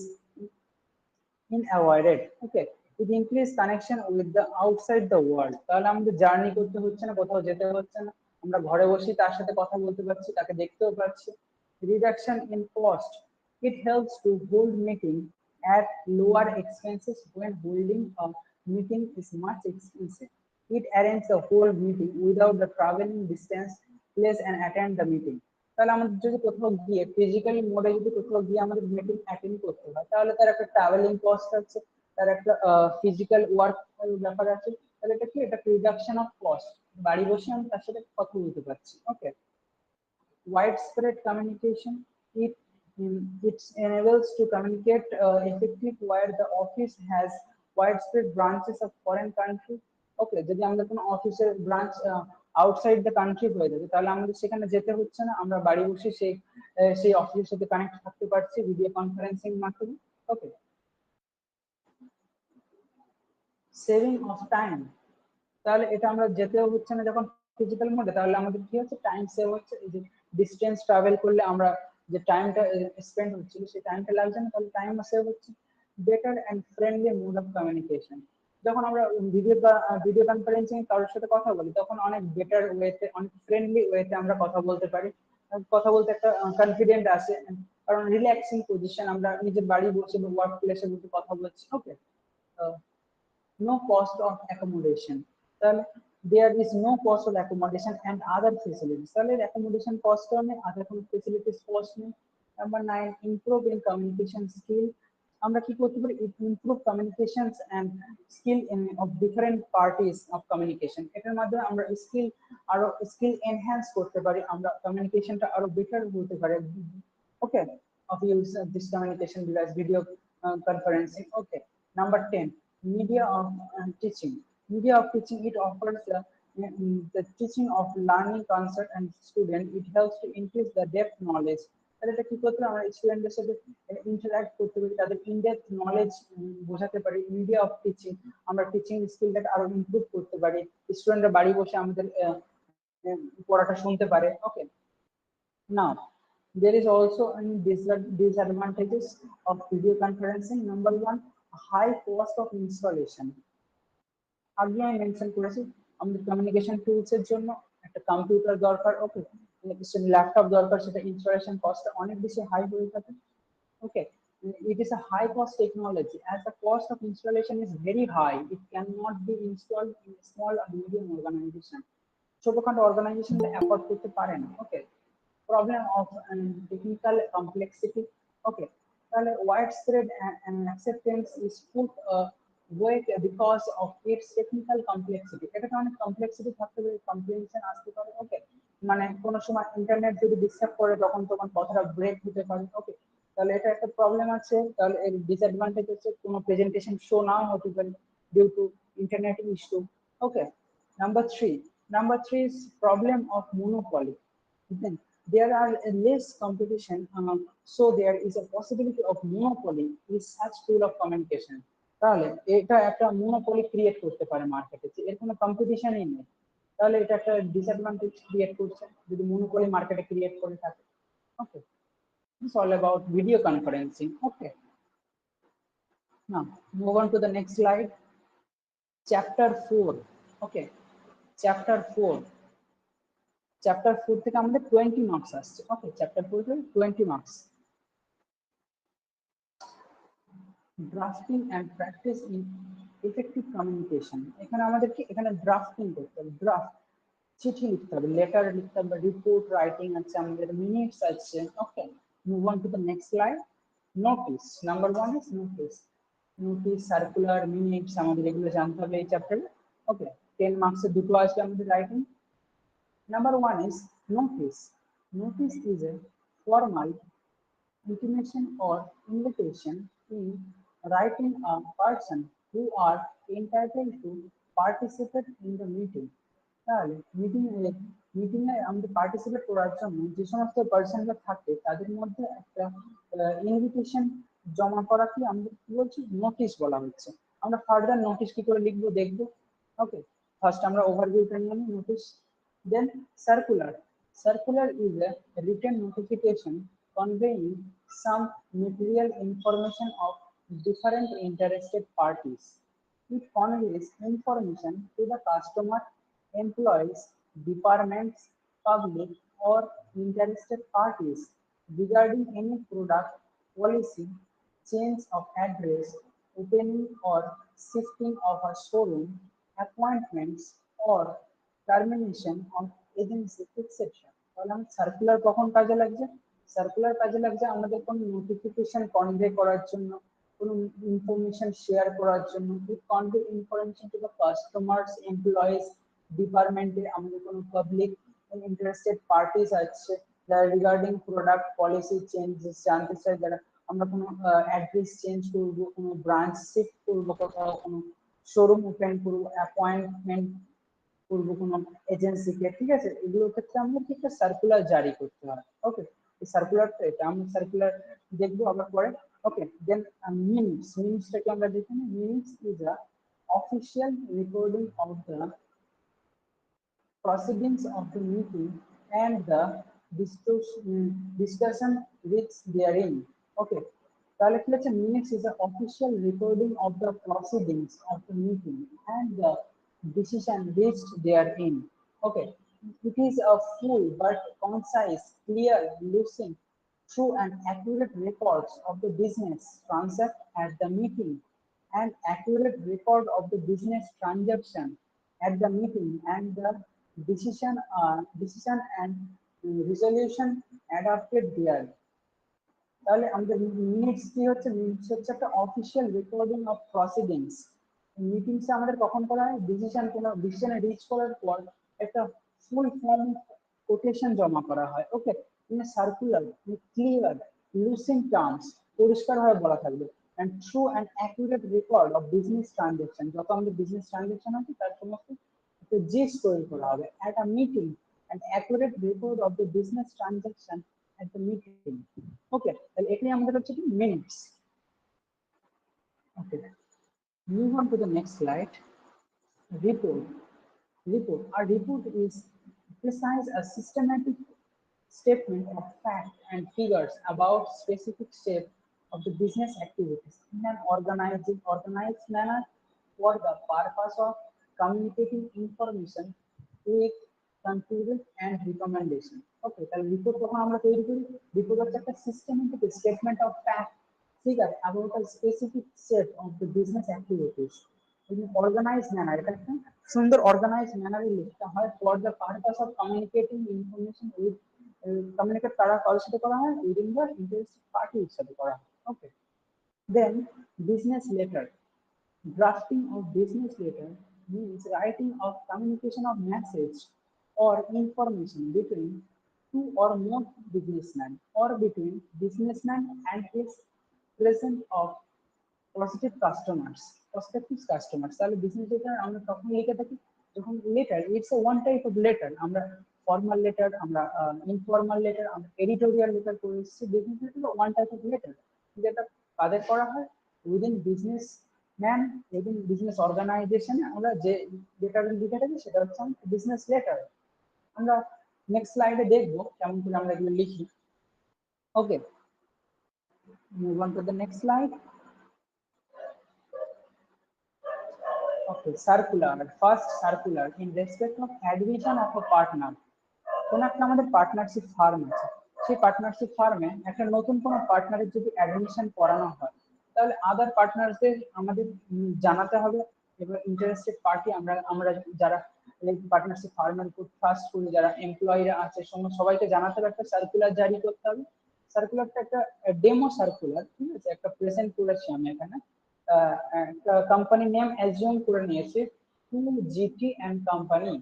[SPEAKER 4] unavoided. Okay, it increase connection with the outside the world. তাহলে আমাদের journey করতে হচ্ছে না, কোথাও যেতে হচ্ছে না, আমরা ঘরে বসেই তার সাথে কথা বলতে পারছি, তাকে দেখতেও পাচ্ছি। reduction in cost, it helps to hold meeting at lower expenses when holding a meeting is much expensive. It arranges the whole meeting without the traveling distance, place and attend the meeting. তাহলে আমাদের যদি কোথাও গিয়ে physically মোডে যদি কোথাও গিয়ে আমাদের মিটিং অ্যাটেন্ড করতে হয়, তাহলে তার একটা ট্রাভেলিং কস্ট আছে, তার একটা ফিজিক্যাল ওয়ার্ক ব্যাপার আছে। তাহলে এটা কি, এটা রিডাকশন অফ কস্ট, বাড়ি বসে আমি তার সাথে কথা বলতে পারছি। ওকে, widespread communication. It enables to communicate effectively where the office has widespread branches of foreign country. ওকে, যদি আমাদের কোনো অফিসের ব্রাঞ্চ আউটসাইড দ্য কান্ট্রি হয়ে যাবে, তাহলে আমাদের সেখানে যেতে হচ্ছে না, আমরা বাড়ি বসে সেই অফিসের সাথে কানেক্ট থাকতে পারছি ভিডিও কনফারেন্সিং মাধ্যমে। ওকে, সেভিং অফ টাইম, তাহলে এটা আমরা যেতেও হচ্ছে না যখন ফিজিক্যাল মোডে, তাহলে আমাদের কি হচ্ছে, টাইম সেভ হচ্ছে। এই যে ডিস্টেন্স ট্রাভেল করলে আমরা যে টাইমটা স্পেন্ড হচ্ছিল সেই টাইমটা লাগছে না, তাহলে টাইমও সেভ হচ্ছে। Better and friendly mode of communication, যখন আমরা ভিডিও কনফারেন্সিং কারোর সাথে কথা বলি তখন অনেক বেটার ওয়েতে, অনেক ফ্রেন্ডলি ওয়েতে আমরা কথা বলতে পারি, কথা বলতে একটা কনফিডেন্ট আসে, কারণ রিল্যাক্সিং পজিশন, আমরা নিজের বাড়ি বসে বা ওয়ার্ক প্লেসে বসে কথা বলছি। ওকে, no cost of accommodation, তাহলে there is no cost of accommodation and other facilities, তাহলে accommodation cost নেই, other কোনো facilities cost নেই। Number 9, improve in communication skill, আমরা কি করতে পারি, improve communications and skill in of different parties of communication, এটার মাধ্যমে আমরা স্কিল এনহ্যান্স করতে পারি, আমরা কমিউনিকেশনটা আরো বেটার হতে পারে। ওকে, of use this communication device video conferencing. Okay, number 10, media of teaching. Media of teaching, it offers the teaching of learning concept and student, it helps to increase the depth knowledge, তাহলে এটা কি করতে আমরা স্টুডেন্টদের সাথে interact করতে পারি, তাদের ইন ডেপথ নলেজ বোঝাতে পারি। মিডিয়া অফ টিচিং, আমরা টিচিং স্কিলটাকে আরো ইমপ্রুভ করতে পারি, স্টুডেন্টরা বাড়ি বসে আমাদের পড়াটা শুনতে পারে। ওকে, now there is also disadvantages of video conferencing. Number 1, high cost of installation. আগে আমি মেনশন করেছি আমাদের কমিউনিকেশন টুলস এর জন্য একটা কম্পিউটার দরকার। ওকে, ল্যাপটপ দরকার, সেটা ইনস্টলেশন কস্ট অনেক বেশি হাই হয়ে থাকে। ওকে, it is a high cost technology, as the cost of installation is very high, it cannot be installed in small or medium organization, ছোটখাটো অর্গানাইজেশন অ্যাফোর্ড করতে পারে না। ওকে, প্রবলেম অফ টেকনিক্যাল কমপ্লেক্সিটি। ওকে, তাহলে widespread acceptance is put weight because of its technical complexity, এটা অনেক complexity থাকতে পারে, comprehension আসতে পারে। ওকে, মানে কোনো সময় ইন্টারনেট যদি ডিস্টার্ব করে তখন কথাটা ব্রেক হতে পারে। ওকে, তাহলে এটা একটা প্রবলেম আছে। তাহলে এর ডিসঅ্যাডভান্টেজ হচ্ছে কোনো প্রেজেন্টেশন শো নাও হতে পারে due to internet issue. Okay, number 3 is problem of monopoly. Then there are less competition, so there is a possibility of monopoly is such tool of communication. তাহলে এটা একটা monopoly ক্রিয়েট করতে পারে মার্কেটে, এর কোনো কম্পিটিশনই নেই, তাহলে এটা একটা ডিসঅ্যাডভান্টেজ ক্রিয়েট করছে যদি monopoly মার্কেটে ক্রিয়েট করে থাকে। ওকে, it's all about video conferencing. Okay, now move on to the next slide, chapter 4. Okay, chapter 4 থেকে আমাদের 20 মার্কস আসছে। ওকে, চ্যাপ্টার 4 থেকে 20 marks. Drafting and practice in effective communication, এখানে আমাদের কি, এখানে ড্রাফটিং করতে হবে। ড্রাফট চিঠি লিখতে হবে, লেটার লিখতে হবে, রিপোর্ট রাইটিং আছে, আমাদের মিনিটস আছে। Okay, move on to the next slide. Notice, number one is notice. Notice, circular, minutes আমাদের এগুলো জানতে হবে এই চ্যাপ্টারে। ওকে, 10 মার্কসের দুটো আসবে আমাদের writing. Number one is notice. Notice is a formal intimation or invitation in writing a person who are entitled to participate in the meeting. তাহলে মিটিংয়ে আমাদের পার্টিসিপেট করার জন্য যে সমস্ত পার্সনরা থাকে তাদের মধ্যে একটা ইনভিটেশন জমা করাকে আমাদের কি বলছি, নোটিশ বলা হচ্ছে। আমরা ফার্দার নোটিশ কি করে লিখবো দেখবো। ওকে, ফার্স্ট আমরা ওভারভিউটা নিয়ে নিই notice. Then circular. Circular is a written notification conveying some material information of different interested parties. It conveys information to the customer, employees, departments, public, or interested parties regarding any product, policy, change of address, opening or shifting of a showroom, appointments, or termination of agency exception. তাহলে আমাদের circular কখন কাজে লাগছে? Circular কাজে লাগছে আমাদের কোনো notification convey করার জন্য, কোনো ইনফরমেশন শেয়ার করার জন্য। With convey information to the customers, employees, ডিপার্টমেন্টে আমাদের কোনো পাবলিক ইন্টারেস্টেড পার্টিস আছে যারা রিগার্ডিং প্রোডাক্ট পলিসি চেঞ্জেস জানতে চাই, যারা আমরা কোনো অ্যাড্রেস চেঞ্জ করবো, কোনো ব্রাঞ্চ শিফট করবো, কোথাও কোনো শোরুম ওপেন করবো, অ্যাপয়েন্টমেন্ট করবো কোনো এজেন্সিকে, ঠিক আছে, এগুলোর ক্ষেত্রে আমাদের কি একটা সার্কুলার জারি করতে হয়। ওকে, এই সার্কুলারটা এটা আমরা সার্কুলার দেখবো আবার পরে। ওকে, দেন মিনিটস, মিনিটসটাকে আমরা দেখি। Minutes is a official recording of the proceedings of the meeting and the discussion which therein. Okay, তাহলে কি হচ্ছে, minutes is an official recording of the proceedings of the meeting and the decision reached therein. Okay, it is a full but concise, clear, lucid, true and accurate records of the business transact at the meeting and accurate record of the business transaction at the meeting and the decision and resolution adopted there. তাহলে আমাদের minutes কি হচ্ছে, minutes হচ্ছে একটা official recording of proceedings. মিটিংসে আমাদের কখন করা হয়, ডিসিশন, কোনো ডিসিশনে রিচ করার পর একটা ফুল ফর্ম কোটেশন জমা করা হয়। ওকে, ইন সার্কুলার, ক্লিয়ার, লুসিং টার্মস, পরিষ্কারভাবে বলা থাকবে, and true and accurate record of business transaction, যত আমাদের বিজনেস ট্রানজাকশন আছে তার সমস্ত একটা জিস্ট তৈরি করা হবে at a meeting, an accurate record of the business transaction at the meeting. ওকে, তাহলে এখানে আমাদের হচ্ছে কি minutes. Okay, move on to the next slide. Report. Report. A report is precise, a systematic statement of fact and figures about specific step of the business activities in an organized manner for the purpose of communicating information with conclusion and recommendation. Okay, তাহলে report কখন আমরা তৈরি করি? Report হচ্ছে একটা systematic statement of fact, ঠিক আছে, about a specific set of the business activities in organized manner। এটা একটা সুন্দর অর্গানাইজ ম্যানারে লিখতে হয় for the purpose of communicating information with, communicate কারোর সাথে করা হয়, উইদিন দ্য ইন্টারেস্টেড পার্টির সাথে করা হয়। Okay, then business letter. Drafting of business letter means writing of communication of message or information between two or more businessmen or between businessman and his present of prospective customers। তাহলে business letter আমরা তখন লিখে থাকি যখন letter, it's a one type of letter. আমরা formal letter, আমরা informal letter, আমরা editorial letter করে এসেছি। Business letter one type of letter, যেটা কাদের করা হয়, within business man, within business organization. আমরা যে লেটার লিখে থাকি সেটা হচ্ছে বিজনেস লেটার। আমরা নেক্সট স্লাইডে দেখবো কেমন করে আমরা এগুলো লিখি। Okay, move on to the next slide. Okay, circular. First circular in respect of admission of a partner. কোন একটা আমাদের পার্টনারশিপ ফার্ম আছে, সেই পার্টনারশিপ ফার্মে একটা নতুন কোনো পার্টনারের যদি অ্যাডমিশন করানো হয়, তাহলে আদার পার্টনারদের আমাদের জানাতে হবে। এবার ইন্টারেস্টেড পার্টি, আমরা যারা পার্টনারশিপ ফার্মের ট্রাস্টফুল যারা এমপ্লয়িরা আছে সবাইকে জানাতে হবে, একটা সার্কুলার জারি করতে হবে। সার্কুলারটা একটা ডেমো সার্কুলার, ঠিক আছে, একটা প্রেজেন্ট করেছি আমি এখানে। কোম্পানি নেম অ্যাজিউম করে নিয়েছি, টু জিটি অ্যান্ড কোম্পানি।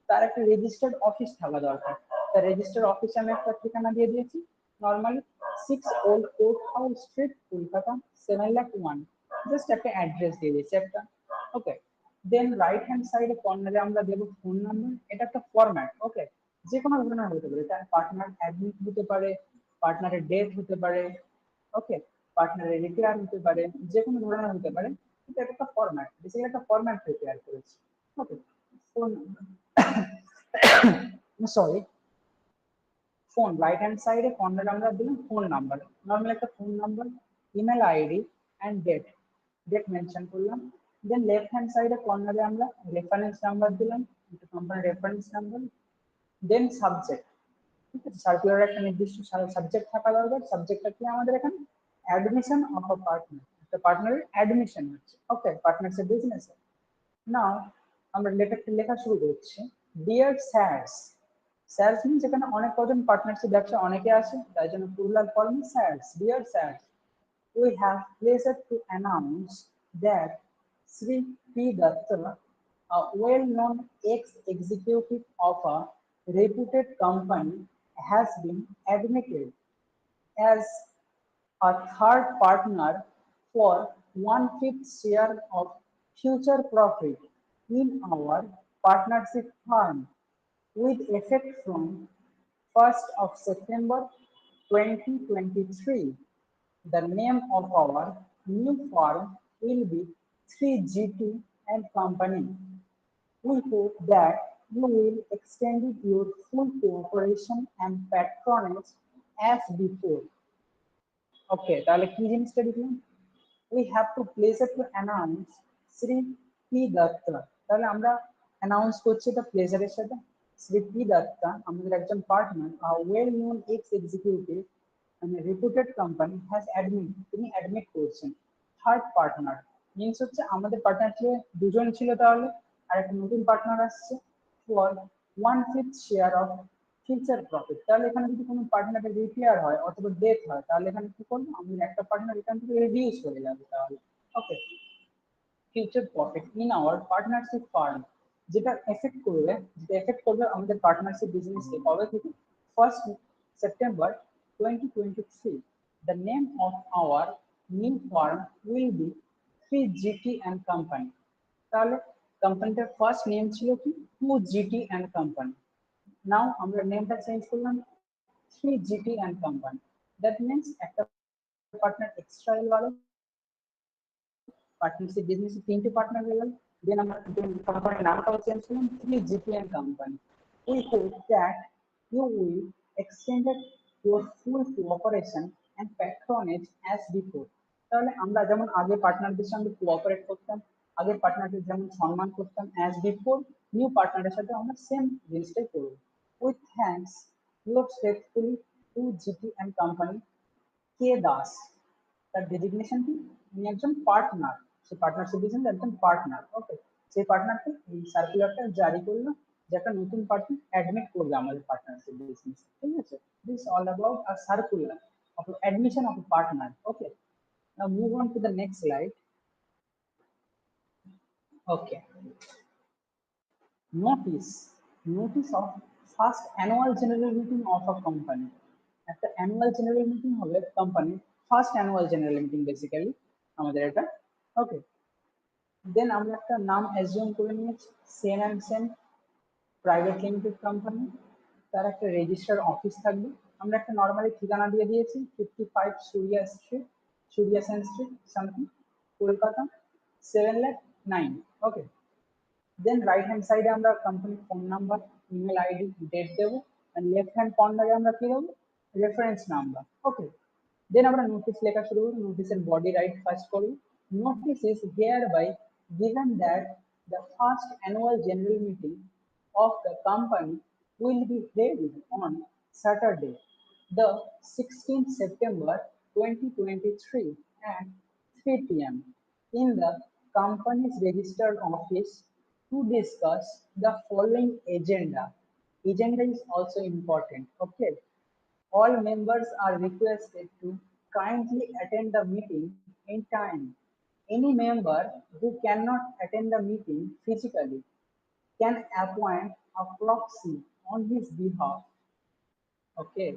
[SPEAKER 4] তার একটা রেজিস্টার্ড অফিস থাকা দরকার। তার রেজিস্টার্ড অফিসে আমি একটা ঠিকানা দিয়ে দিয়েছি, normally 6 old court house street, Kolkata 7,01,000। Just একটা অ্যাড্রেস দিয়ে দিয়েছি একটা। ওকে, দেন রাইট হ্যান্ড সাইডে কর্নারে আমরা দেবো ফোন নাম্বার। এটা একটা ফরম্যাট। ওকে, যে কোনো ধরনের হতে পারে, এটা পার্টনার অ্যাডমিট হতে পারে, পার্টনারের ডেথ হতে পারে, ওকে, পার্টনারের রিটায়ার হতে পারে, যে কোনো ধরনের হতে পারে। এটা একটা ফরম্যাট, বেসিক্যালি একটা ফরম্যাট প্রিপেয়ার করেছি। Okay, phone sorry, phone right hand সাইডে কর্নারে আমরা দিলাম ফোন নাম্বার, নর্মাল একটা phone number, email ID and date, date mention করলাম। দেন লেফট হ্যান্ড সাইডে কর্নারে আমরা রেফারেন্স নাম্বার দিলাম, company reference number. Then subject, ঠিক আছে, সার্কুলার একটা নির্দিষ্ট সাবজেক্ট থাকা দরকার। সাবজেক্টটা কি আমাদের এখানে, অ্যাডমিশন অফ আ পার্টনার, একটা পার্টনারের অ্যাডমিশন হচ্ছে। ওকে, পার্টনারশিপ বিজনেস। নাও আমরা লেখা শুরু করছি। ডিয়ার স্যারস, স্যারস মিনস এখানে অনেক কজন পার্টনারশিপ ব্যবসা অনেকে আছে, তাই জন্য প্লুরাল ফর্মে sirs. Dear sirs, we have pleasure to announce that Sri P. Datta, a well-known ex-executive of a reputed company, has been admitted as a third partner for one-fifth share of future profit in our partnership firm with effect from 1st of September 2023. The name of our new firm will be 3GT and Company. We hope that you will extend your full cooperation and patronage as before. Okay, তাহলে কি জিনিসটা লিখলাম? We have to pleasure to announce Shri P Dutta. তাহলে আমরা announce করছি এটা প্লেজারের সাথে। Shri P Datta আমাদের একজন partner, well known x executive, মানে রেপুটেড কোম্পানি, হ্যাজ অ্যাডমিট, তিনি অ্যাডমিট করছেন। থার্ড পার্টনার মিনস হচ্ছে আমাদের পার্টনার ছিল দুজন ছিল, তাহলে আর একটা নতুন পার্টনার আসছে for one-fifth share of future profit. তাহলে এখানে যদি কোনো পার্টনারের রিটায়ার হয় অথবা ডেথ হয়, তাহলে এখানে কি করবো, আমি একটা পার্টনার এখান থেকে রিডিউস হয়ে যাবে তাহলে। Okay, future profit in our partnership firm, যেটা এফেক্ট করবে আমাদের পার্টনারশিপ বিজনেসকে কবে থেকে, 1st September 2023। The name of our new firm will be 3GT and Company। তাহলে কোম্পানিটার ফার্স্ট নেম ছিল কি, 2GT and Company। নাও আমরা নেমটা চেঞ্জ করলাম 3GT and Company। That means একটা পার্টনার এক্সট্রা এল, পার্টনারশিপ বিজনেসে 3টে পার্টনার হয়ে গেল। দেন আমরা কোম্পানির নামটাও চেঞ্জ করলাম 3GT and Company। We hope that you will extend your full cooperation and patronage as before। তাহলে আমরা যেমন আগে পার্টনারদের সঙ্গে কোঅপারেট করতাম, আগের পার্টনারদের যেমন সম্মান করতাম, অ্যাজ বিফোর নিউ পার্টনারের সাথে আমরা সেম জিনিসটাই করব। With thanks your faithfully 2GT and Company, কে দাস। তার ডেজিগনেশন কি, উনি একজন পার্টনার, সে পার্টনারশিপ বিজনেস একজন পার্টনার। ওকে, সেই পার্টনারকে এই সার্কুলারটা জারি করলো যে একটা নতুন পার্টনার অ্যাডমিট করবে আমাদের পার্টনারশিপ বিজনেস। ঠিক আছে, this all about a circular of admission of partner. Okay, now move on to the next slide. Okay, notice, notice of first annual general meeting of a company. একটা annual general meeting হবে কোম্পানির, first annual general meeting basically আমাদের এটা। ওকে, দেন আমরা একটা নাম assume করে নিয়েছি, Sen and Sen private limited company. তার একটা রেজিস্টার অফিস থাকবে। আমরা একটা নর্মালি ঠিকানা দিয়ে দিয়েছি 55 Surya street, Surya Sen street something, Kolkata 7,09,000। Okay, then right hand সাইডে আমরা কোম্পানির phone number, email ID, date দেবো। আর লেফট হ্যান্ড কর্নারে আমরা কি দেবো, রেফারেন্স নাম্বার। ওকে, দেন আমরা নোটিস লেখা শুরু করবো। নোটিসের বডি রাইট ফার্স্ট করবো। Notice is hereby given that the first annual general meeting of the company will be held on Saturday, the 16th September 2023 at 3 p.m. in the company's registered office, to discuss the following agenda. Agenda is also important. Okay. All members are requested to kindly attend the meeting in time. Any member who cannot attend the meeting physically can appoint a proxy on his behalf. Okay.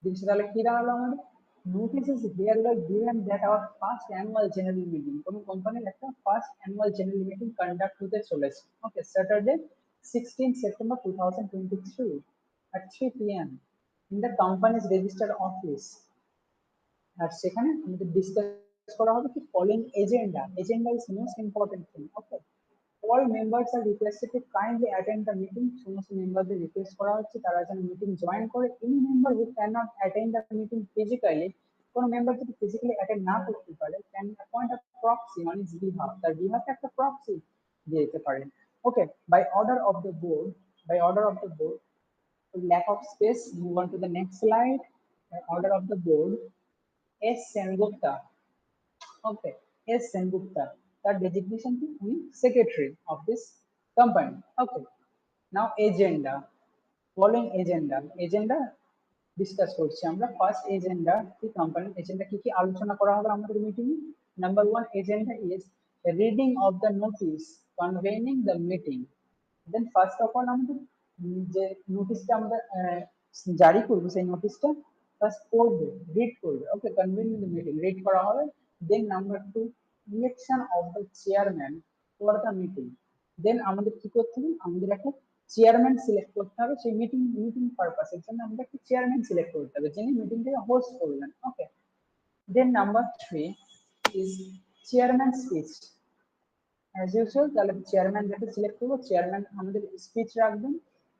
[SPEAKER 4] জিনিসটা তাহলে কি দাঁড়ালো আমাদের? Notice is hereby given that our first annual general meeting, কোনো কোম্পানির একটা first annual general meeting conduct হতে চলেছে। ওকে, Saturday 16 September 2023 at 3 p.m. in the company's registered office. আর সেখানে আমাদের ডিসকাস করা হবে কি following agenda. Agenda is most important thing. Okay, all members are requested to kindly attend the meeting. সমস্ত মেম্বারদের request করা হচ্ছে তারা যেন মিটিং জয়েন করে। Any member who can not attend the meeting physically, কোনো মেম্বার যদি ফিজিক্যালি অ্যাটেন্ড না করতে পারে, can appoint a proxy on his behalf, তার বিহাফে একটা প্রক্সি দিয়ে দিতে পারেন। Okay, by order of the board, by order of the board, lack of space, move on to the next slide. By order of the board, S. Sengupta. Okay, S. Sengupta. That designation to be secretary of this company. Okay. Now agenda. Following agenda. Agenda discuss করছি আমরা। First agenda কি company agenda কি কি আলোচনা করা হবে আমাদের meeting এ। Number 1 agenda is reading of the notice convening the meeting. Then first of all আমাদের যে নোটিশটা আমরা জারি করবো সেই নোটিশটা ফার্স্ট পড়বে, রিড করবে। Okay, convening the meeting read করা হবে। Then number 2 election of the chairman for the meeting. Then আমাদের কি করতে হবে, আমাদের একটা চেয়ারম্যান সিলেক্ট করতে হবে সেই মিটিং পারপাসের জন্য। আমাদের একটা চেয়ারম্যান সিলেক্ট করতে হবে যিনি মিটিংটাকে হোস্ট করবেন। Okay, then number 3 is chairman speech. As usual তাহলে চেয়ারম্যান যাকে সিলেক্ট করবো চেয়ারম্যান আমাদের স্পিচ রাখবেন।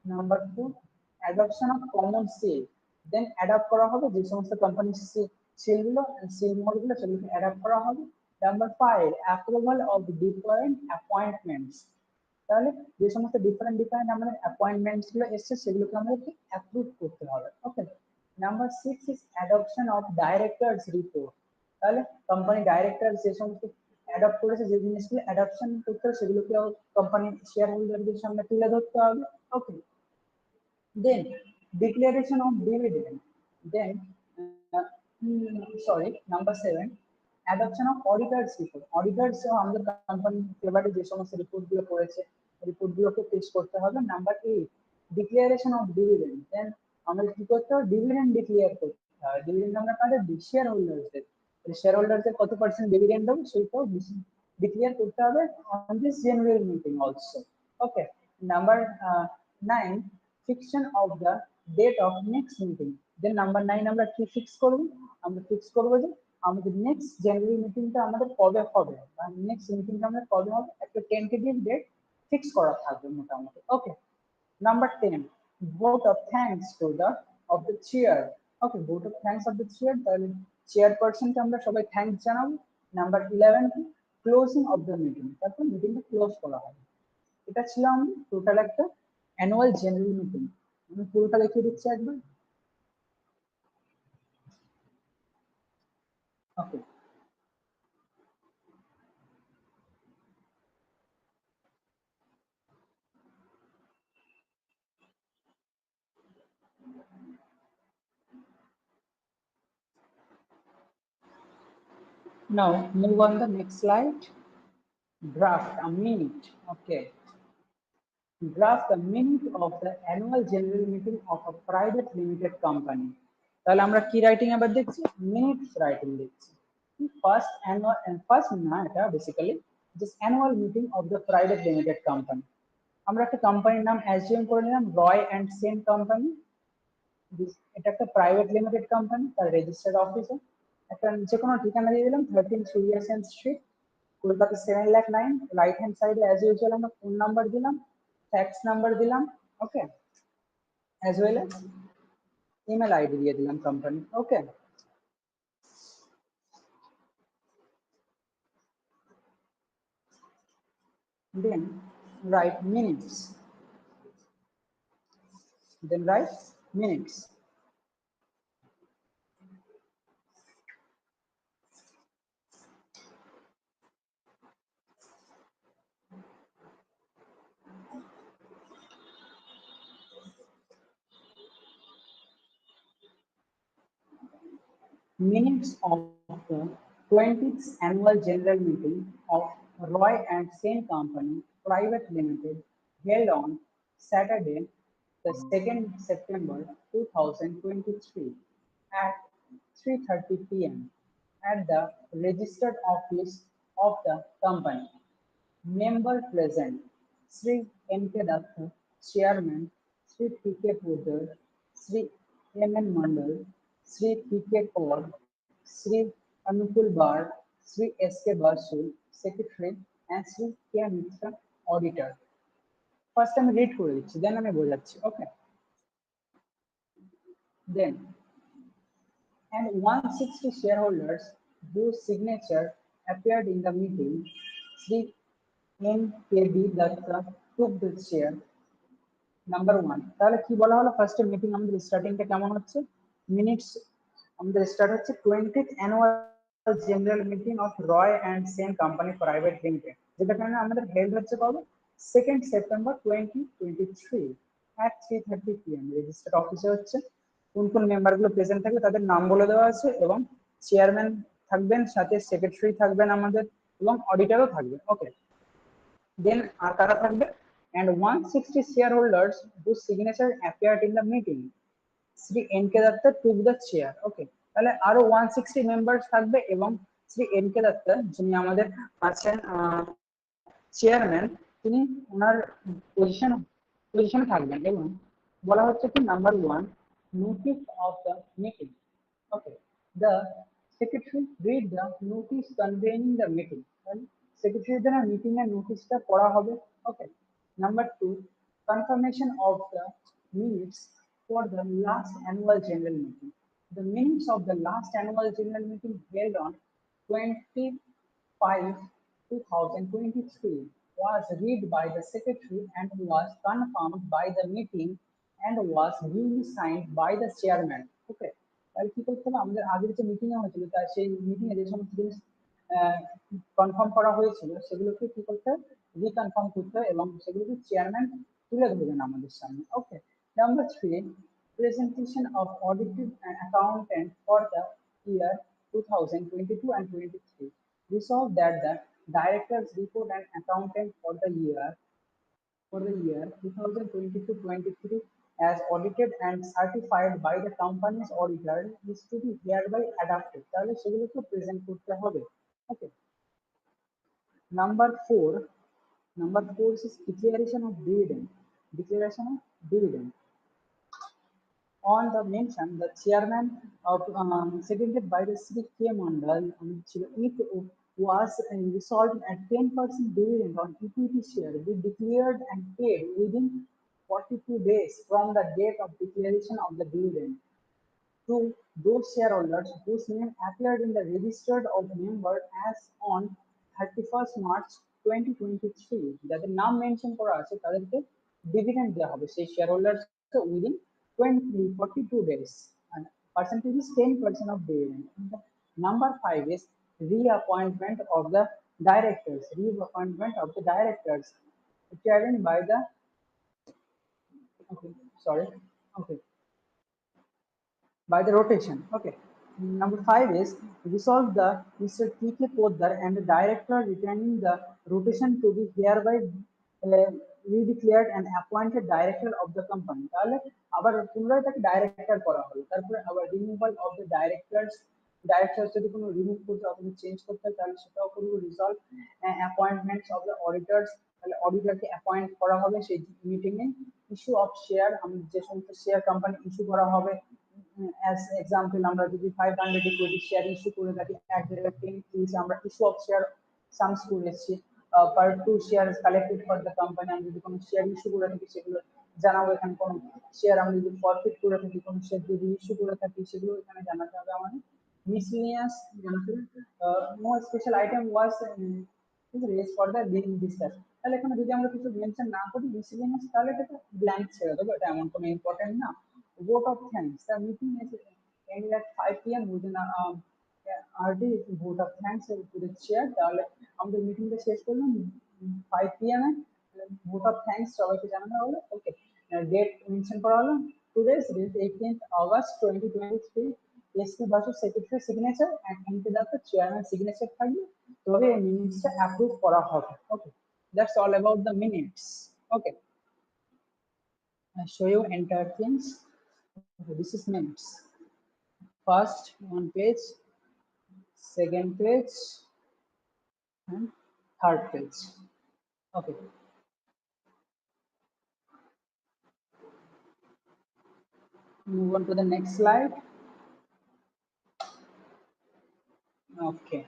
[SPEAKER 4] Number 4 adoption of common seal. Then adapt করা হবে যে সমস্ত কোম্পানির সিলগুলো সিল মোডগুলো সেগুলোকে অ্যাডাপ্ট করা হবে। Number 5 approval of different appointments. তাহলে যে সমস্ত ডিফারেন্ট ডিফারেন্ট আমাদের অ্যাপয়েন্টমেন্টস গুলো এসছে সেগুলোকে আমাদেরকে অ্যাপ্রুভ করতে হবে। Okay, number 6 is adoption of directors report. তাহলে কোম্পানি ডাইরেক্টর যে সমস্ত অ্যাডপ্ট করেছে যে জিনিসগুলো অ্যাডপশন করতে হবে সেগুলোকে কোম্পানি শেয়ার হোল্ডারদের সামনে তুলে ধরতে হবে। ওকে, then declaration of dividend. Then sorry, number 7 adoption of auditors report. Auditors আমাদের কোম্পানি ফেভারে যে সমস্ত রিপোর্ট গুলো করেছে রিপোর্ট গুলোকে পেশ করতে হবে। Number 8 declaration of dividend. Then আমাদের কি করতে হবে, ডিভিডেন্ড ডিক্লেয়ার করতে হবে। ডিভিডেন্ড আমরা কাদের দিই, শেয়ার হোল্ডারদের। শেয়ার হোল্ডারদের কত পার্সেন্ট ডিভিডেন্ড দেবো সেইটাও ডিক্লেয়ার করতে হবে on this general meeting also. Okay, number 9 fixation of the date of next meeting. Then number 9 আমরা কি ফিক্স করব, আমরা ফিক্স করব যে আমাদের নেক্সট জেনারেল মিটিংটা আমাদের কবে হবে বা নেক্সট মিটিংটা আমাদের কবে হবে একটা টেন্টেটিভ ডেট ফিক্স করা থাকবে মোটামুটি। Okay, number 10 vote of thanks to the of the chair. Okay, vote of thanks of the chair, তাহলে চেয়ারপারসনকে আমরা সবাই থ্যাঙ্কস জানাবো। Number 11 closing of the meeting, তারপর মিটিংটা ক্লোজ করা হবে। এটা ছিল আমাদের টোটাল একটা অ্যানুয়াল জেনারেল মিটিং। আমি পুরোটা দেখিয়ে দিচ্ছি একবার। ওকে, now move on the next slide. Draft a minute. Okay, draft a minute of the annual general meeting of a private limited company. তাহলে আমরা কি রাইটিং আবার দেখছি, মিনিটস রাইটিং দেখছি। ফার্স্ট অ্যানুয়াল ফার্স্ট না, এটা basically just annual meeting of the private limited company. আমরা একটা কোম্পানির নাম অ্যাজিউম করে নিলাম রয় অ্যান্ড সেন কোম্পানি। এটা একটা প্রাইভেট লিমিটেড কোম্পানি, তার রেজিস্টার্ড অফিসে একটা যে কোনো ঠিকানা দিয়ে দিলাম 13 সুরিয়াসেন স্ট্রিট, কলকাতা 7,09,000। রাইট হ্যান্ড সাইডে অ্যাজ ইউজুয়াল আমরা ফোন নাম্বার দিলাম, ফ্যাক্স নাম্বার দিলাম। ওকে, as well as email ID দিয়ে দিলাম company. Okay, then write minutes, then write minutes. Minutes of the 20th Annual General Meeting of Roy and Sen Company Private Limited held on Saturday, the 2nd September 2023 at 3:30 p.m. at the registered office of the company. Member present: Sri M.K. Datta, Chairman; Sri P.K. Poddar, Sri M.N. Mandal, Sri P.K. Kaur, Sri Anukul Bar, Sri S.K. Basu, Secretary, and Sri K. Mitra, Auditor. First আমি read করে দিচ্ছি, then আমি বোঝাচ্ছি, okay? Then, and 160 shareholders whose signature appeared in the meeting, Sri N.K.D. Datta took the chair. Number one, তাহলে কি বলা হলো? ফার্স্টে মিটিং আমাদের স্টার্টিংটা কেমন হচ্ছে? মিনিটস আমাদের স্টার্ট হচ্ছে 20th annual general meeting of Roy and Sen company private limited, যেটা কারণে আমাদের হেল্ড হচ্ছে কবে? 2nd September 2023 at 3:30 p.m. Registered অফিসে হচ্ছে। কোন কোন মেম্বারগুলো প্রেজেন্ট থাকবে তাদের নাম বলে দেওয়া আছে, এবং চেয়ারম্যান থাকবেন, সাথে সেক্রেটারি থাকবেন আমাদের, এবং অডিটরও থাকবে, ওকে? Then আর কারা থাকবে? And 160 shareholders whose signature appeared in the meeting, Shri N K Dutta took the chair, ওকে? তাহলে আরো 160 মেম্বার্স থাকবে, এবং শ্রী এন কে দত্ত যিনি আমাদের আছেন চেয়ারম্যান, তিনি ওনার পজিশনে থাকবেন। এবং বলা হচ্ছে কি, number one, notice of the meeting, okay? The secretary read the notice convening the meeting. Secretary দ্বারা মিটিং এর নোটিশটা পড়া হবে, okay? Number two, confirmation of the minutes for the last annual general meeting. The minutes of the last annual general meeting held on 25 2023 was read by the secretary and was confirmed by the meeting and was duly signed by the chairman, okay? তাহলে কি করতে হবে? আমাদের আগের যে meeting হয়েছিল, তার সেই মিটিং এ যে সমস্ত জিনিস কনফার্ম করা হয়েছিল, সেগুলোকে কি করতে হবে? রিকনফার্ম করতে হবে, এবং সেগুলোকে চেয়ারম্যান তুলে ধরবেন আমাদের সামনে, okay? Number three, presentation of audited and accountant for the year 2022 and 23. Resolved that the director's report and accountant for the year 2022-23 as audited and certified by the company's auditor is to be hereby adopted. তাহলে সেগুলোকে present করতে হবে, ওকে? Number four is declaration of dividend. Declaration of dividend. On the mention, the chairman of seconded by the Sri K. Mandal, it was resolved at 10% dividend on equity share be declared and paid within 42 days from the date of declaration of the dividend to those shareholders whose name appeared in the registered of member as on 31st March 2023, যাদের নাম mention করা আছে তাদেরকে dividend দেওয়া হবে সেই শেয়ারহোল্ডার্সকে within 42 days, and percentage is 10% of dividend. Number five is reappointment of the directors. Reappointment of the directors chaired by the, okay, sorry, okay, by the rotation. Okay. Number five is resolve the Mr. P.K. Poddar and the director retaining the rotation to be hereby redeclared and appointed director of the company. তাহলে আবার পুনরায় তাকে director করা হলো। তারপরে আবার removal of the directors যদি কোনো রিমুভ করতে অথবা চেঞ্জ করতে হয় তাহলে সেটাও করবো। রিজলভ অ্যাপয়েন্টমেন্টস অফ দ্য অডিটরস, তাহলে অডিটরকে অ্যাপয়েন্ট করা হবে সেই meeting A. Issue of share, যে সমস্ত শেয়ার কোম্পানি ইস্যু করা হবে, অ্যাজ এক্সাম্পল আমরা যদি 500 ইকুইটি শেয়ার ইস্যু করে থাকি, 1/10 ইঞ্চ আমরা ইস্যু অফ শেয়ার সামস করে এসেছি। Per to share collected for the company, আমরা যদি কোনো শেয়ার ইস্যু করে থাকি সেগুলো জানাবো। এখানে কোনো শেয়ার আমরা যদি ফরফিট করে থাকি, কোনো শেয়ার যদি ইস্যু করে থাকি সেগুলো এখানে জানাতে হবে আমাদের। মিসলিনিয়াস জানাতে হবে। No special item was raised for the being discussed. তাহলে এখানে যদি আমরা কিছু মেনশন না করি মিসলিনিয়াস, তাহলে এটা ব্ল্যাঙ্ক ছেড়ে দেবো, এটা এমন কোনো ইম্পর্টেন্ট না। Vote of thanks. The meeting is ended at 5 p.m. within RD vote of thanks to the chair. তাহলে আমাদের মিটিংটা শেষ করলাম 5 p.m. A. Vote of thanks সবাইকে জানানো হলো, ওকে? ডেট মেনশন করা হলো, today's date 18th August 2023 SP Basu secretary signature and MP Das chairman signature থাকবে, তবে এই মিনিটসটা অ্যাপ্রুভ করা হবে। Okay, that's all about the minutes. Okay, I show you entire things. Okay, this is minutes. First one page, second page, and third page. Okay, move on to the next slide. Okay,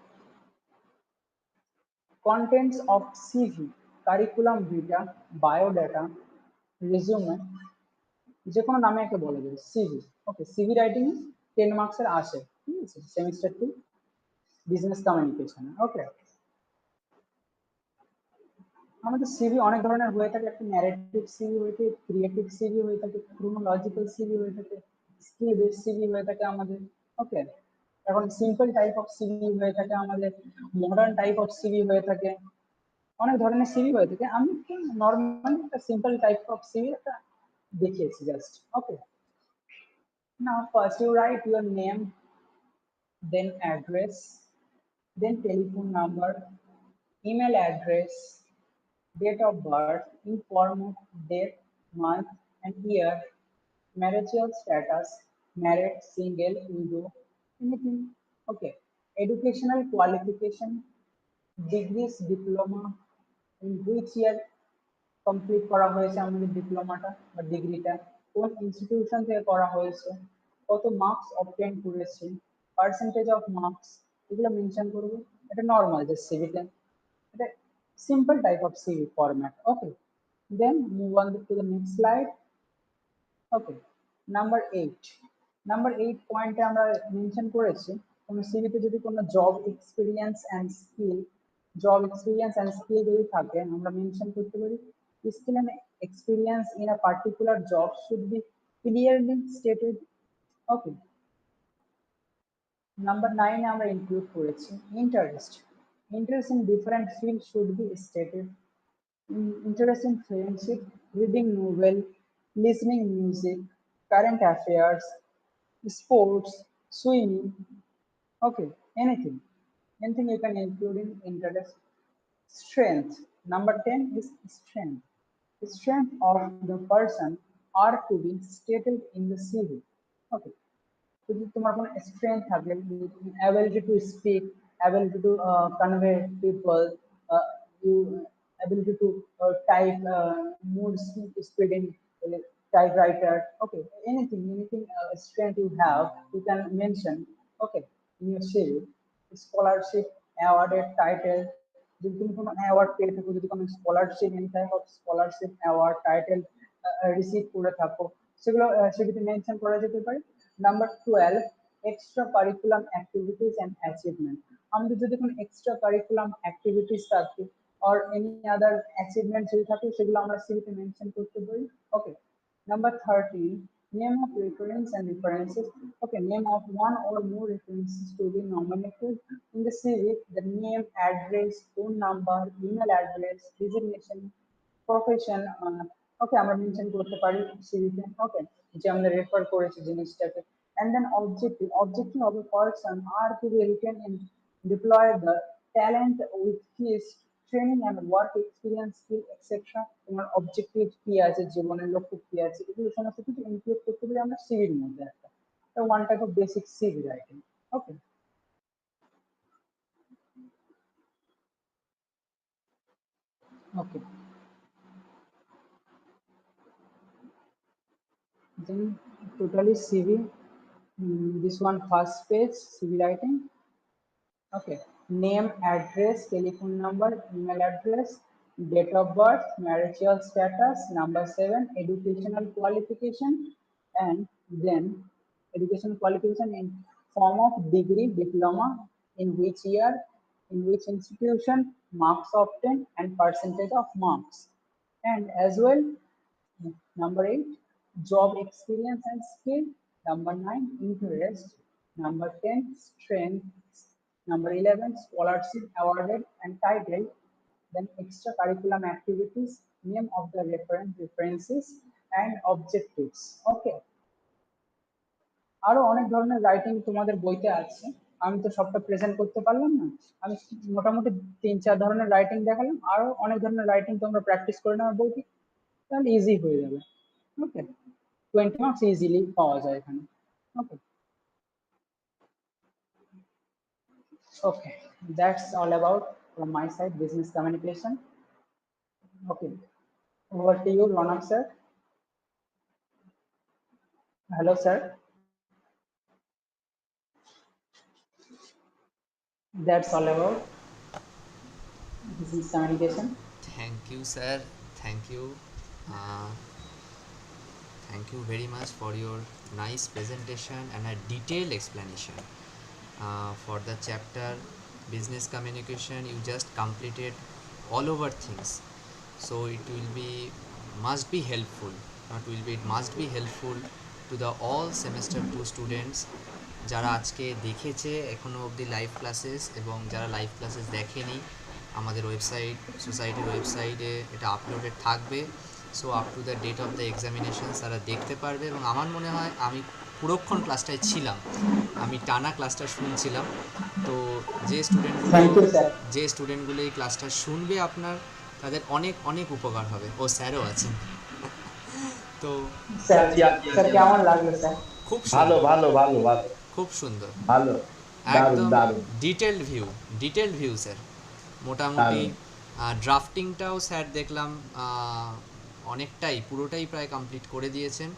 [SPEAKER 4] contents of CV, curriculum vitae, biodata, resume, যে কোনো নামে একটা বলা যাবে CV. ওকে, CV writing 10 মার্কসের আসে, ঠিক আছে, সেমিস্টার 2 বিজনেস কমিউনিকেশন। ওকে, আমাদের সিভি অনেক ধরনের হয়ে থাকে, একটা ন্যারেটিভ সিভি হয়ে থাকে, ক্রিয়েটিভ সিভি হয়ে থাকে, ক্রোনোলজিক্যাল সিভি হয়ে থাকে, স্কিল বেস সিভি হয়ে থাকে আমাদের। ওকে, এখন সিম্পল টাইপ অফ সিভি হয়ে থাকে আমাদের, মডার্ন টাইপ অফ সিভি হয়ে থাকে, অনেক ধরনের সিভি হয়ে থাকে। আমি নর্মালি একটা সিম্পল টাইপ অফ সিভি একটা দেখিয়েছি just. Okay, now first you write your name, then address, then telephone number, email address, date of birth in form of date, month, and year, marital status, married, single, widow, anything. Okay. Educational qualification, degrees, diploma, in which year complete করা হয়েছে আমাদের ডিপ্লোমাটা বা ডিগ্রিটা, কোন institution থেকে করা হয়েছে, কত মার্কস অবটেন করেছে, পার্সেন্টেজ অফ মার্কস, এগুলো মেনশন করবো। এটা নর্মাল যে সিভিটা, এটা simple type of CV format. Okay, then move on to the next slide. Okay, number 8, number 8 পয়েন্টে আমরা মেনশন করেছি কোনো সিভিতে যদি কোনো জব এক্সপিরিয়েন্স অ্যান্ড স্কিল যদি থাকে, আমরা মেনশন করতে পারি skill and experience in a particular job should be clearly stated. Okay, number 9 আমরা ইনক্লুড করেছি interest in different field should be stated. Interest in friendship, reading novel, listening music, current affairs, sports, swimming. Okay, anything. Anything you can include in interest. Strength. Number 10 is strength. The strength of the person are to be stated in the CV. Okay. যদি তোমার কোনো strength থাকে, ability to speak, ability to convey people, you ability to type more speed in typewriter. Okay, anything strength you have, you can mention. Okay, in your CV, scholarship, awarded title. যদি তুমি কোনো award পেয়ে থাকো, যদি কোনো scholarship, any type of scholarship, award, title receive করে থাকো, সেগুলো সেটিতে মেনশন করা যেতে পারে। Number 12, extra curriculum activities and achievement. আমাদের যদি কোনো এক্সট্রা কারিকুলাম অ্যাক্টিভিটিস থাকে or any other achievement যদি থাকে, সেগুলো আমরা সিভিতে মেনশন করতে পারি। Okay, number 13, name of reference and references. Okay, name of one or more references to be nominated in the CV, the name, address, phone number, email address, designation, profession. Okay, আমরা mention করতে পারি সিভিতে। ওকে, যে আমরা refer করেছি জিনিসটাকে। And then objective of a person are to be written in deploy the talent with his training and work experience skill etcetera. তোমার অবজেক্টিভ কি আছে, জীবনের লক্ষ্য কি আছে, এগুলো সমস্ত কিছু ইনক্লুড করতে পারি আমরা সিভির মধ্যে একটা। One type of basic CV writing. Okay, okay, then totally CV. This one first page CV writing. Okay, name, address, telephone number, email address, date of birth, marital status. Number 7, educational qualification, and then education qualification in form of degree, diploma, in which year, in which institution, marks obtained, and percentage of marks, and as well Number 8, job experience and skill. Number 9, interest. Number 10, strength. Number 11, scholarship awarded and title. Then extracurriculum activities, name of the references, and objectives. Okay. আরো অনেক ধরনের writing তোমাদের বইতে আছে। আমি তো সবটা present করতে পারলাম না। আমি মোটামুটি 3-4 ধরনের রাইটিং দেখালাম, আরো অনেক ধরনের রাইটিং তোমরা প্র্যাকটিস করে নাও বই থেকে, তাহলে ইজি হয়ে যাবে। ওকে, 20 মার্কস ইজিলি পাওয়া যায় এখানে। ওকে, okay, that's all about from my side business communication. Okay, over to you, Ronak sir. Hello sir. That's all about business communication.
[SPEAKER 1] Thank you, sir. Thank you. Uh, Thank you very much for your nice presentation and a detailed explanation. For the chapter business communication, you just completed all over things. So it will be must be helpful. Not will be, it must be helpful to the all semester 2 students যারা আজকে দেখেছে এখনও অবধি live classes, এবং যারা live classes দেখেনি, আমাদের website, সোসাইটির ওয়েবসাইটে এটা আপলোডেড থাকবে। So up to the date of the examination তারা দেখতে পারবে। এবং আমার মনে হয় আমি পুরোক্ষণ ক্লাসটায় ছিলাম, আমি টানা ক্লাসটা শুনছিলাম। তো যে
[SPEAKER 4] Thank you sir.
[SPEAKER 1] স্টুডেন্টগুলো এই ক্লাসটা শুনবে আপনার, তাদের অনেক অনেক উপকার হবে। ও স্যারও আছেন। তো
[SPEAKER 4] স্যার, স্যার কেমন লাগলো স্যার?
[SPEAKER 1] খুব
[SPEAKER 6] ভালো
[SPEAKER 1] সুন্দর,
[SPEAKER 6] ভালো ভালো ভালো
[SPEAKER 1] খুব সুন্দর,
[SPEAKER 6] ভালো, দারুণ
[SPEAKER 1] একদম
[SPEAKER 6] দারুণ
[SPEAKER 1] ডিটেলড ভিউ স্যার। মোটামুটি
[SPEAKER 6] দারুণ।
[SPEAKER 1] ড্রাফটিংটাও স্যার দেখলাম অনেকটাই, পুরোটাই প্রায় কমপ্লিট করে দিয়েছেন।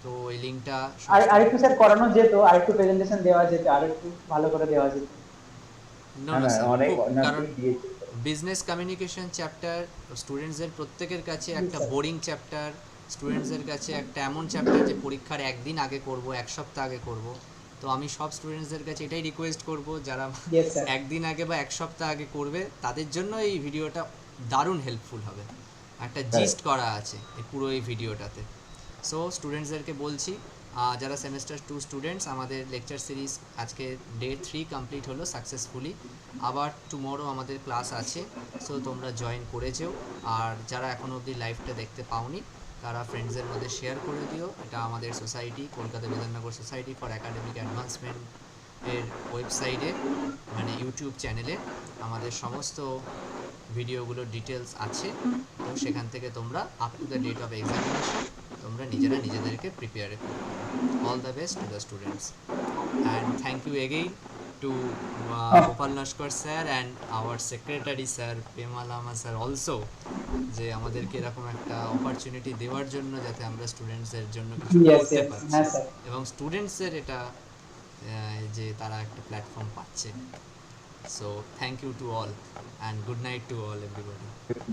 [SPEAKER 1] তো এই লিঙ্কটা
[SPEAKER 4] আর আরেকটু স্যার করানো যেত, আরেকটু প্রেজেন্টেশন দেওয়া যেত, আরেকটু ভালো করে দেওয়া যেত।
[SPEAKER 1] না
[SPEAKER 6] হ্যাঁ
[SPEAKER 1] না
[SPEAKER 6] না,
[SPEAKER 1] স্যার,
[SPEAKER 6] অনেক
[SPEAKER 1] খুব, কারণ
[SPEAKER 6] অনেকেই দিয়েছে।
[SPEAKER 1] বিজনেস কমিউনিকেশন চ্যাপ্টার স্টুডেন্টসদের প্রত্যেকের কাছে
[SPEAKER 4] জি
[SPEAKER 1] একটা
[SPEAKER 4] স্যার।
[SPEAKER 1] বোরিং চ্যাপ্টার, স্টুডেন্টসদের কাছে একটা এমন চ্যাপ্টার যে পরীক্ষার একদিন আগে করব, এক সপ্তাহ আগে করব। তো আমি সব স্টুডেন্টসদের কাছে এটাই রিকোয়েস্ট করব, যারা
[SPEAKER 4] ইয়েস স্যার।
[SPEAKER 1] একদিন আগে বা এক সপ্তাহ আগে করবে, তাদের জন্য এই ভিডিওটা দারুণ হেল্পফুল হবে। একটা জিস্ট করা আছে এই পুরো এই ভিডিওটাতে। সো স্টুডেন্টসদেরকে বলছি, যারা সেমেস্টার 2 স্টুডেন্টস, আমাদের লেকচার সিরিজ আজকে ডে 3 কমপ্লিট হলো সাকসেসফুলি। আবার টুমরো আমাদের ক্লাস আছে, সো তোমরা জয়েন করে যেও। আর যারা এখনও অবধি লাইভটা দেখতে পাওনি, তারা ফ্রেন্ডসদের মধ্যে শেয়ার করে দিও। এটা আমাদের society, Kolkata Bidhannagar society for academic advancement এর ওয়েবসাইটে, মানে ইউটিউব চ্যানেলে আমাদের সমস্ত ভিডিওগুলো ডিটেলস আছে। তো সেখান থেকে তোমরা up to the date of examination তোমরা নিজেদেরকে প্রিপেয়ার করো। All the best to the students, and thank you again to Gopal Naskar sir and our secretary sir পেমাল আমা স্যার অলসো, যে আমাদেরকে এরকম একটা অপরচুনিটি দেওয়ার জন্য, যাতে আমরা স্টুডেন্টসদের জন্য কিছু
[SPEAKER 4] ইয়েস
[SPEAKER 1] করতে
[SPEAKER 4] ইয়েস,
[SPEAKER 1] পারছি,
[SPEAKER 4] হ্যাঁ স্যার।
[SPEAKER 1] এবং স্টুডেন্টসের এটা যে তারা একটা প্ল্যাটফর্ম পাচ্ছে। So thank you to all, and good night to all everybody.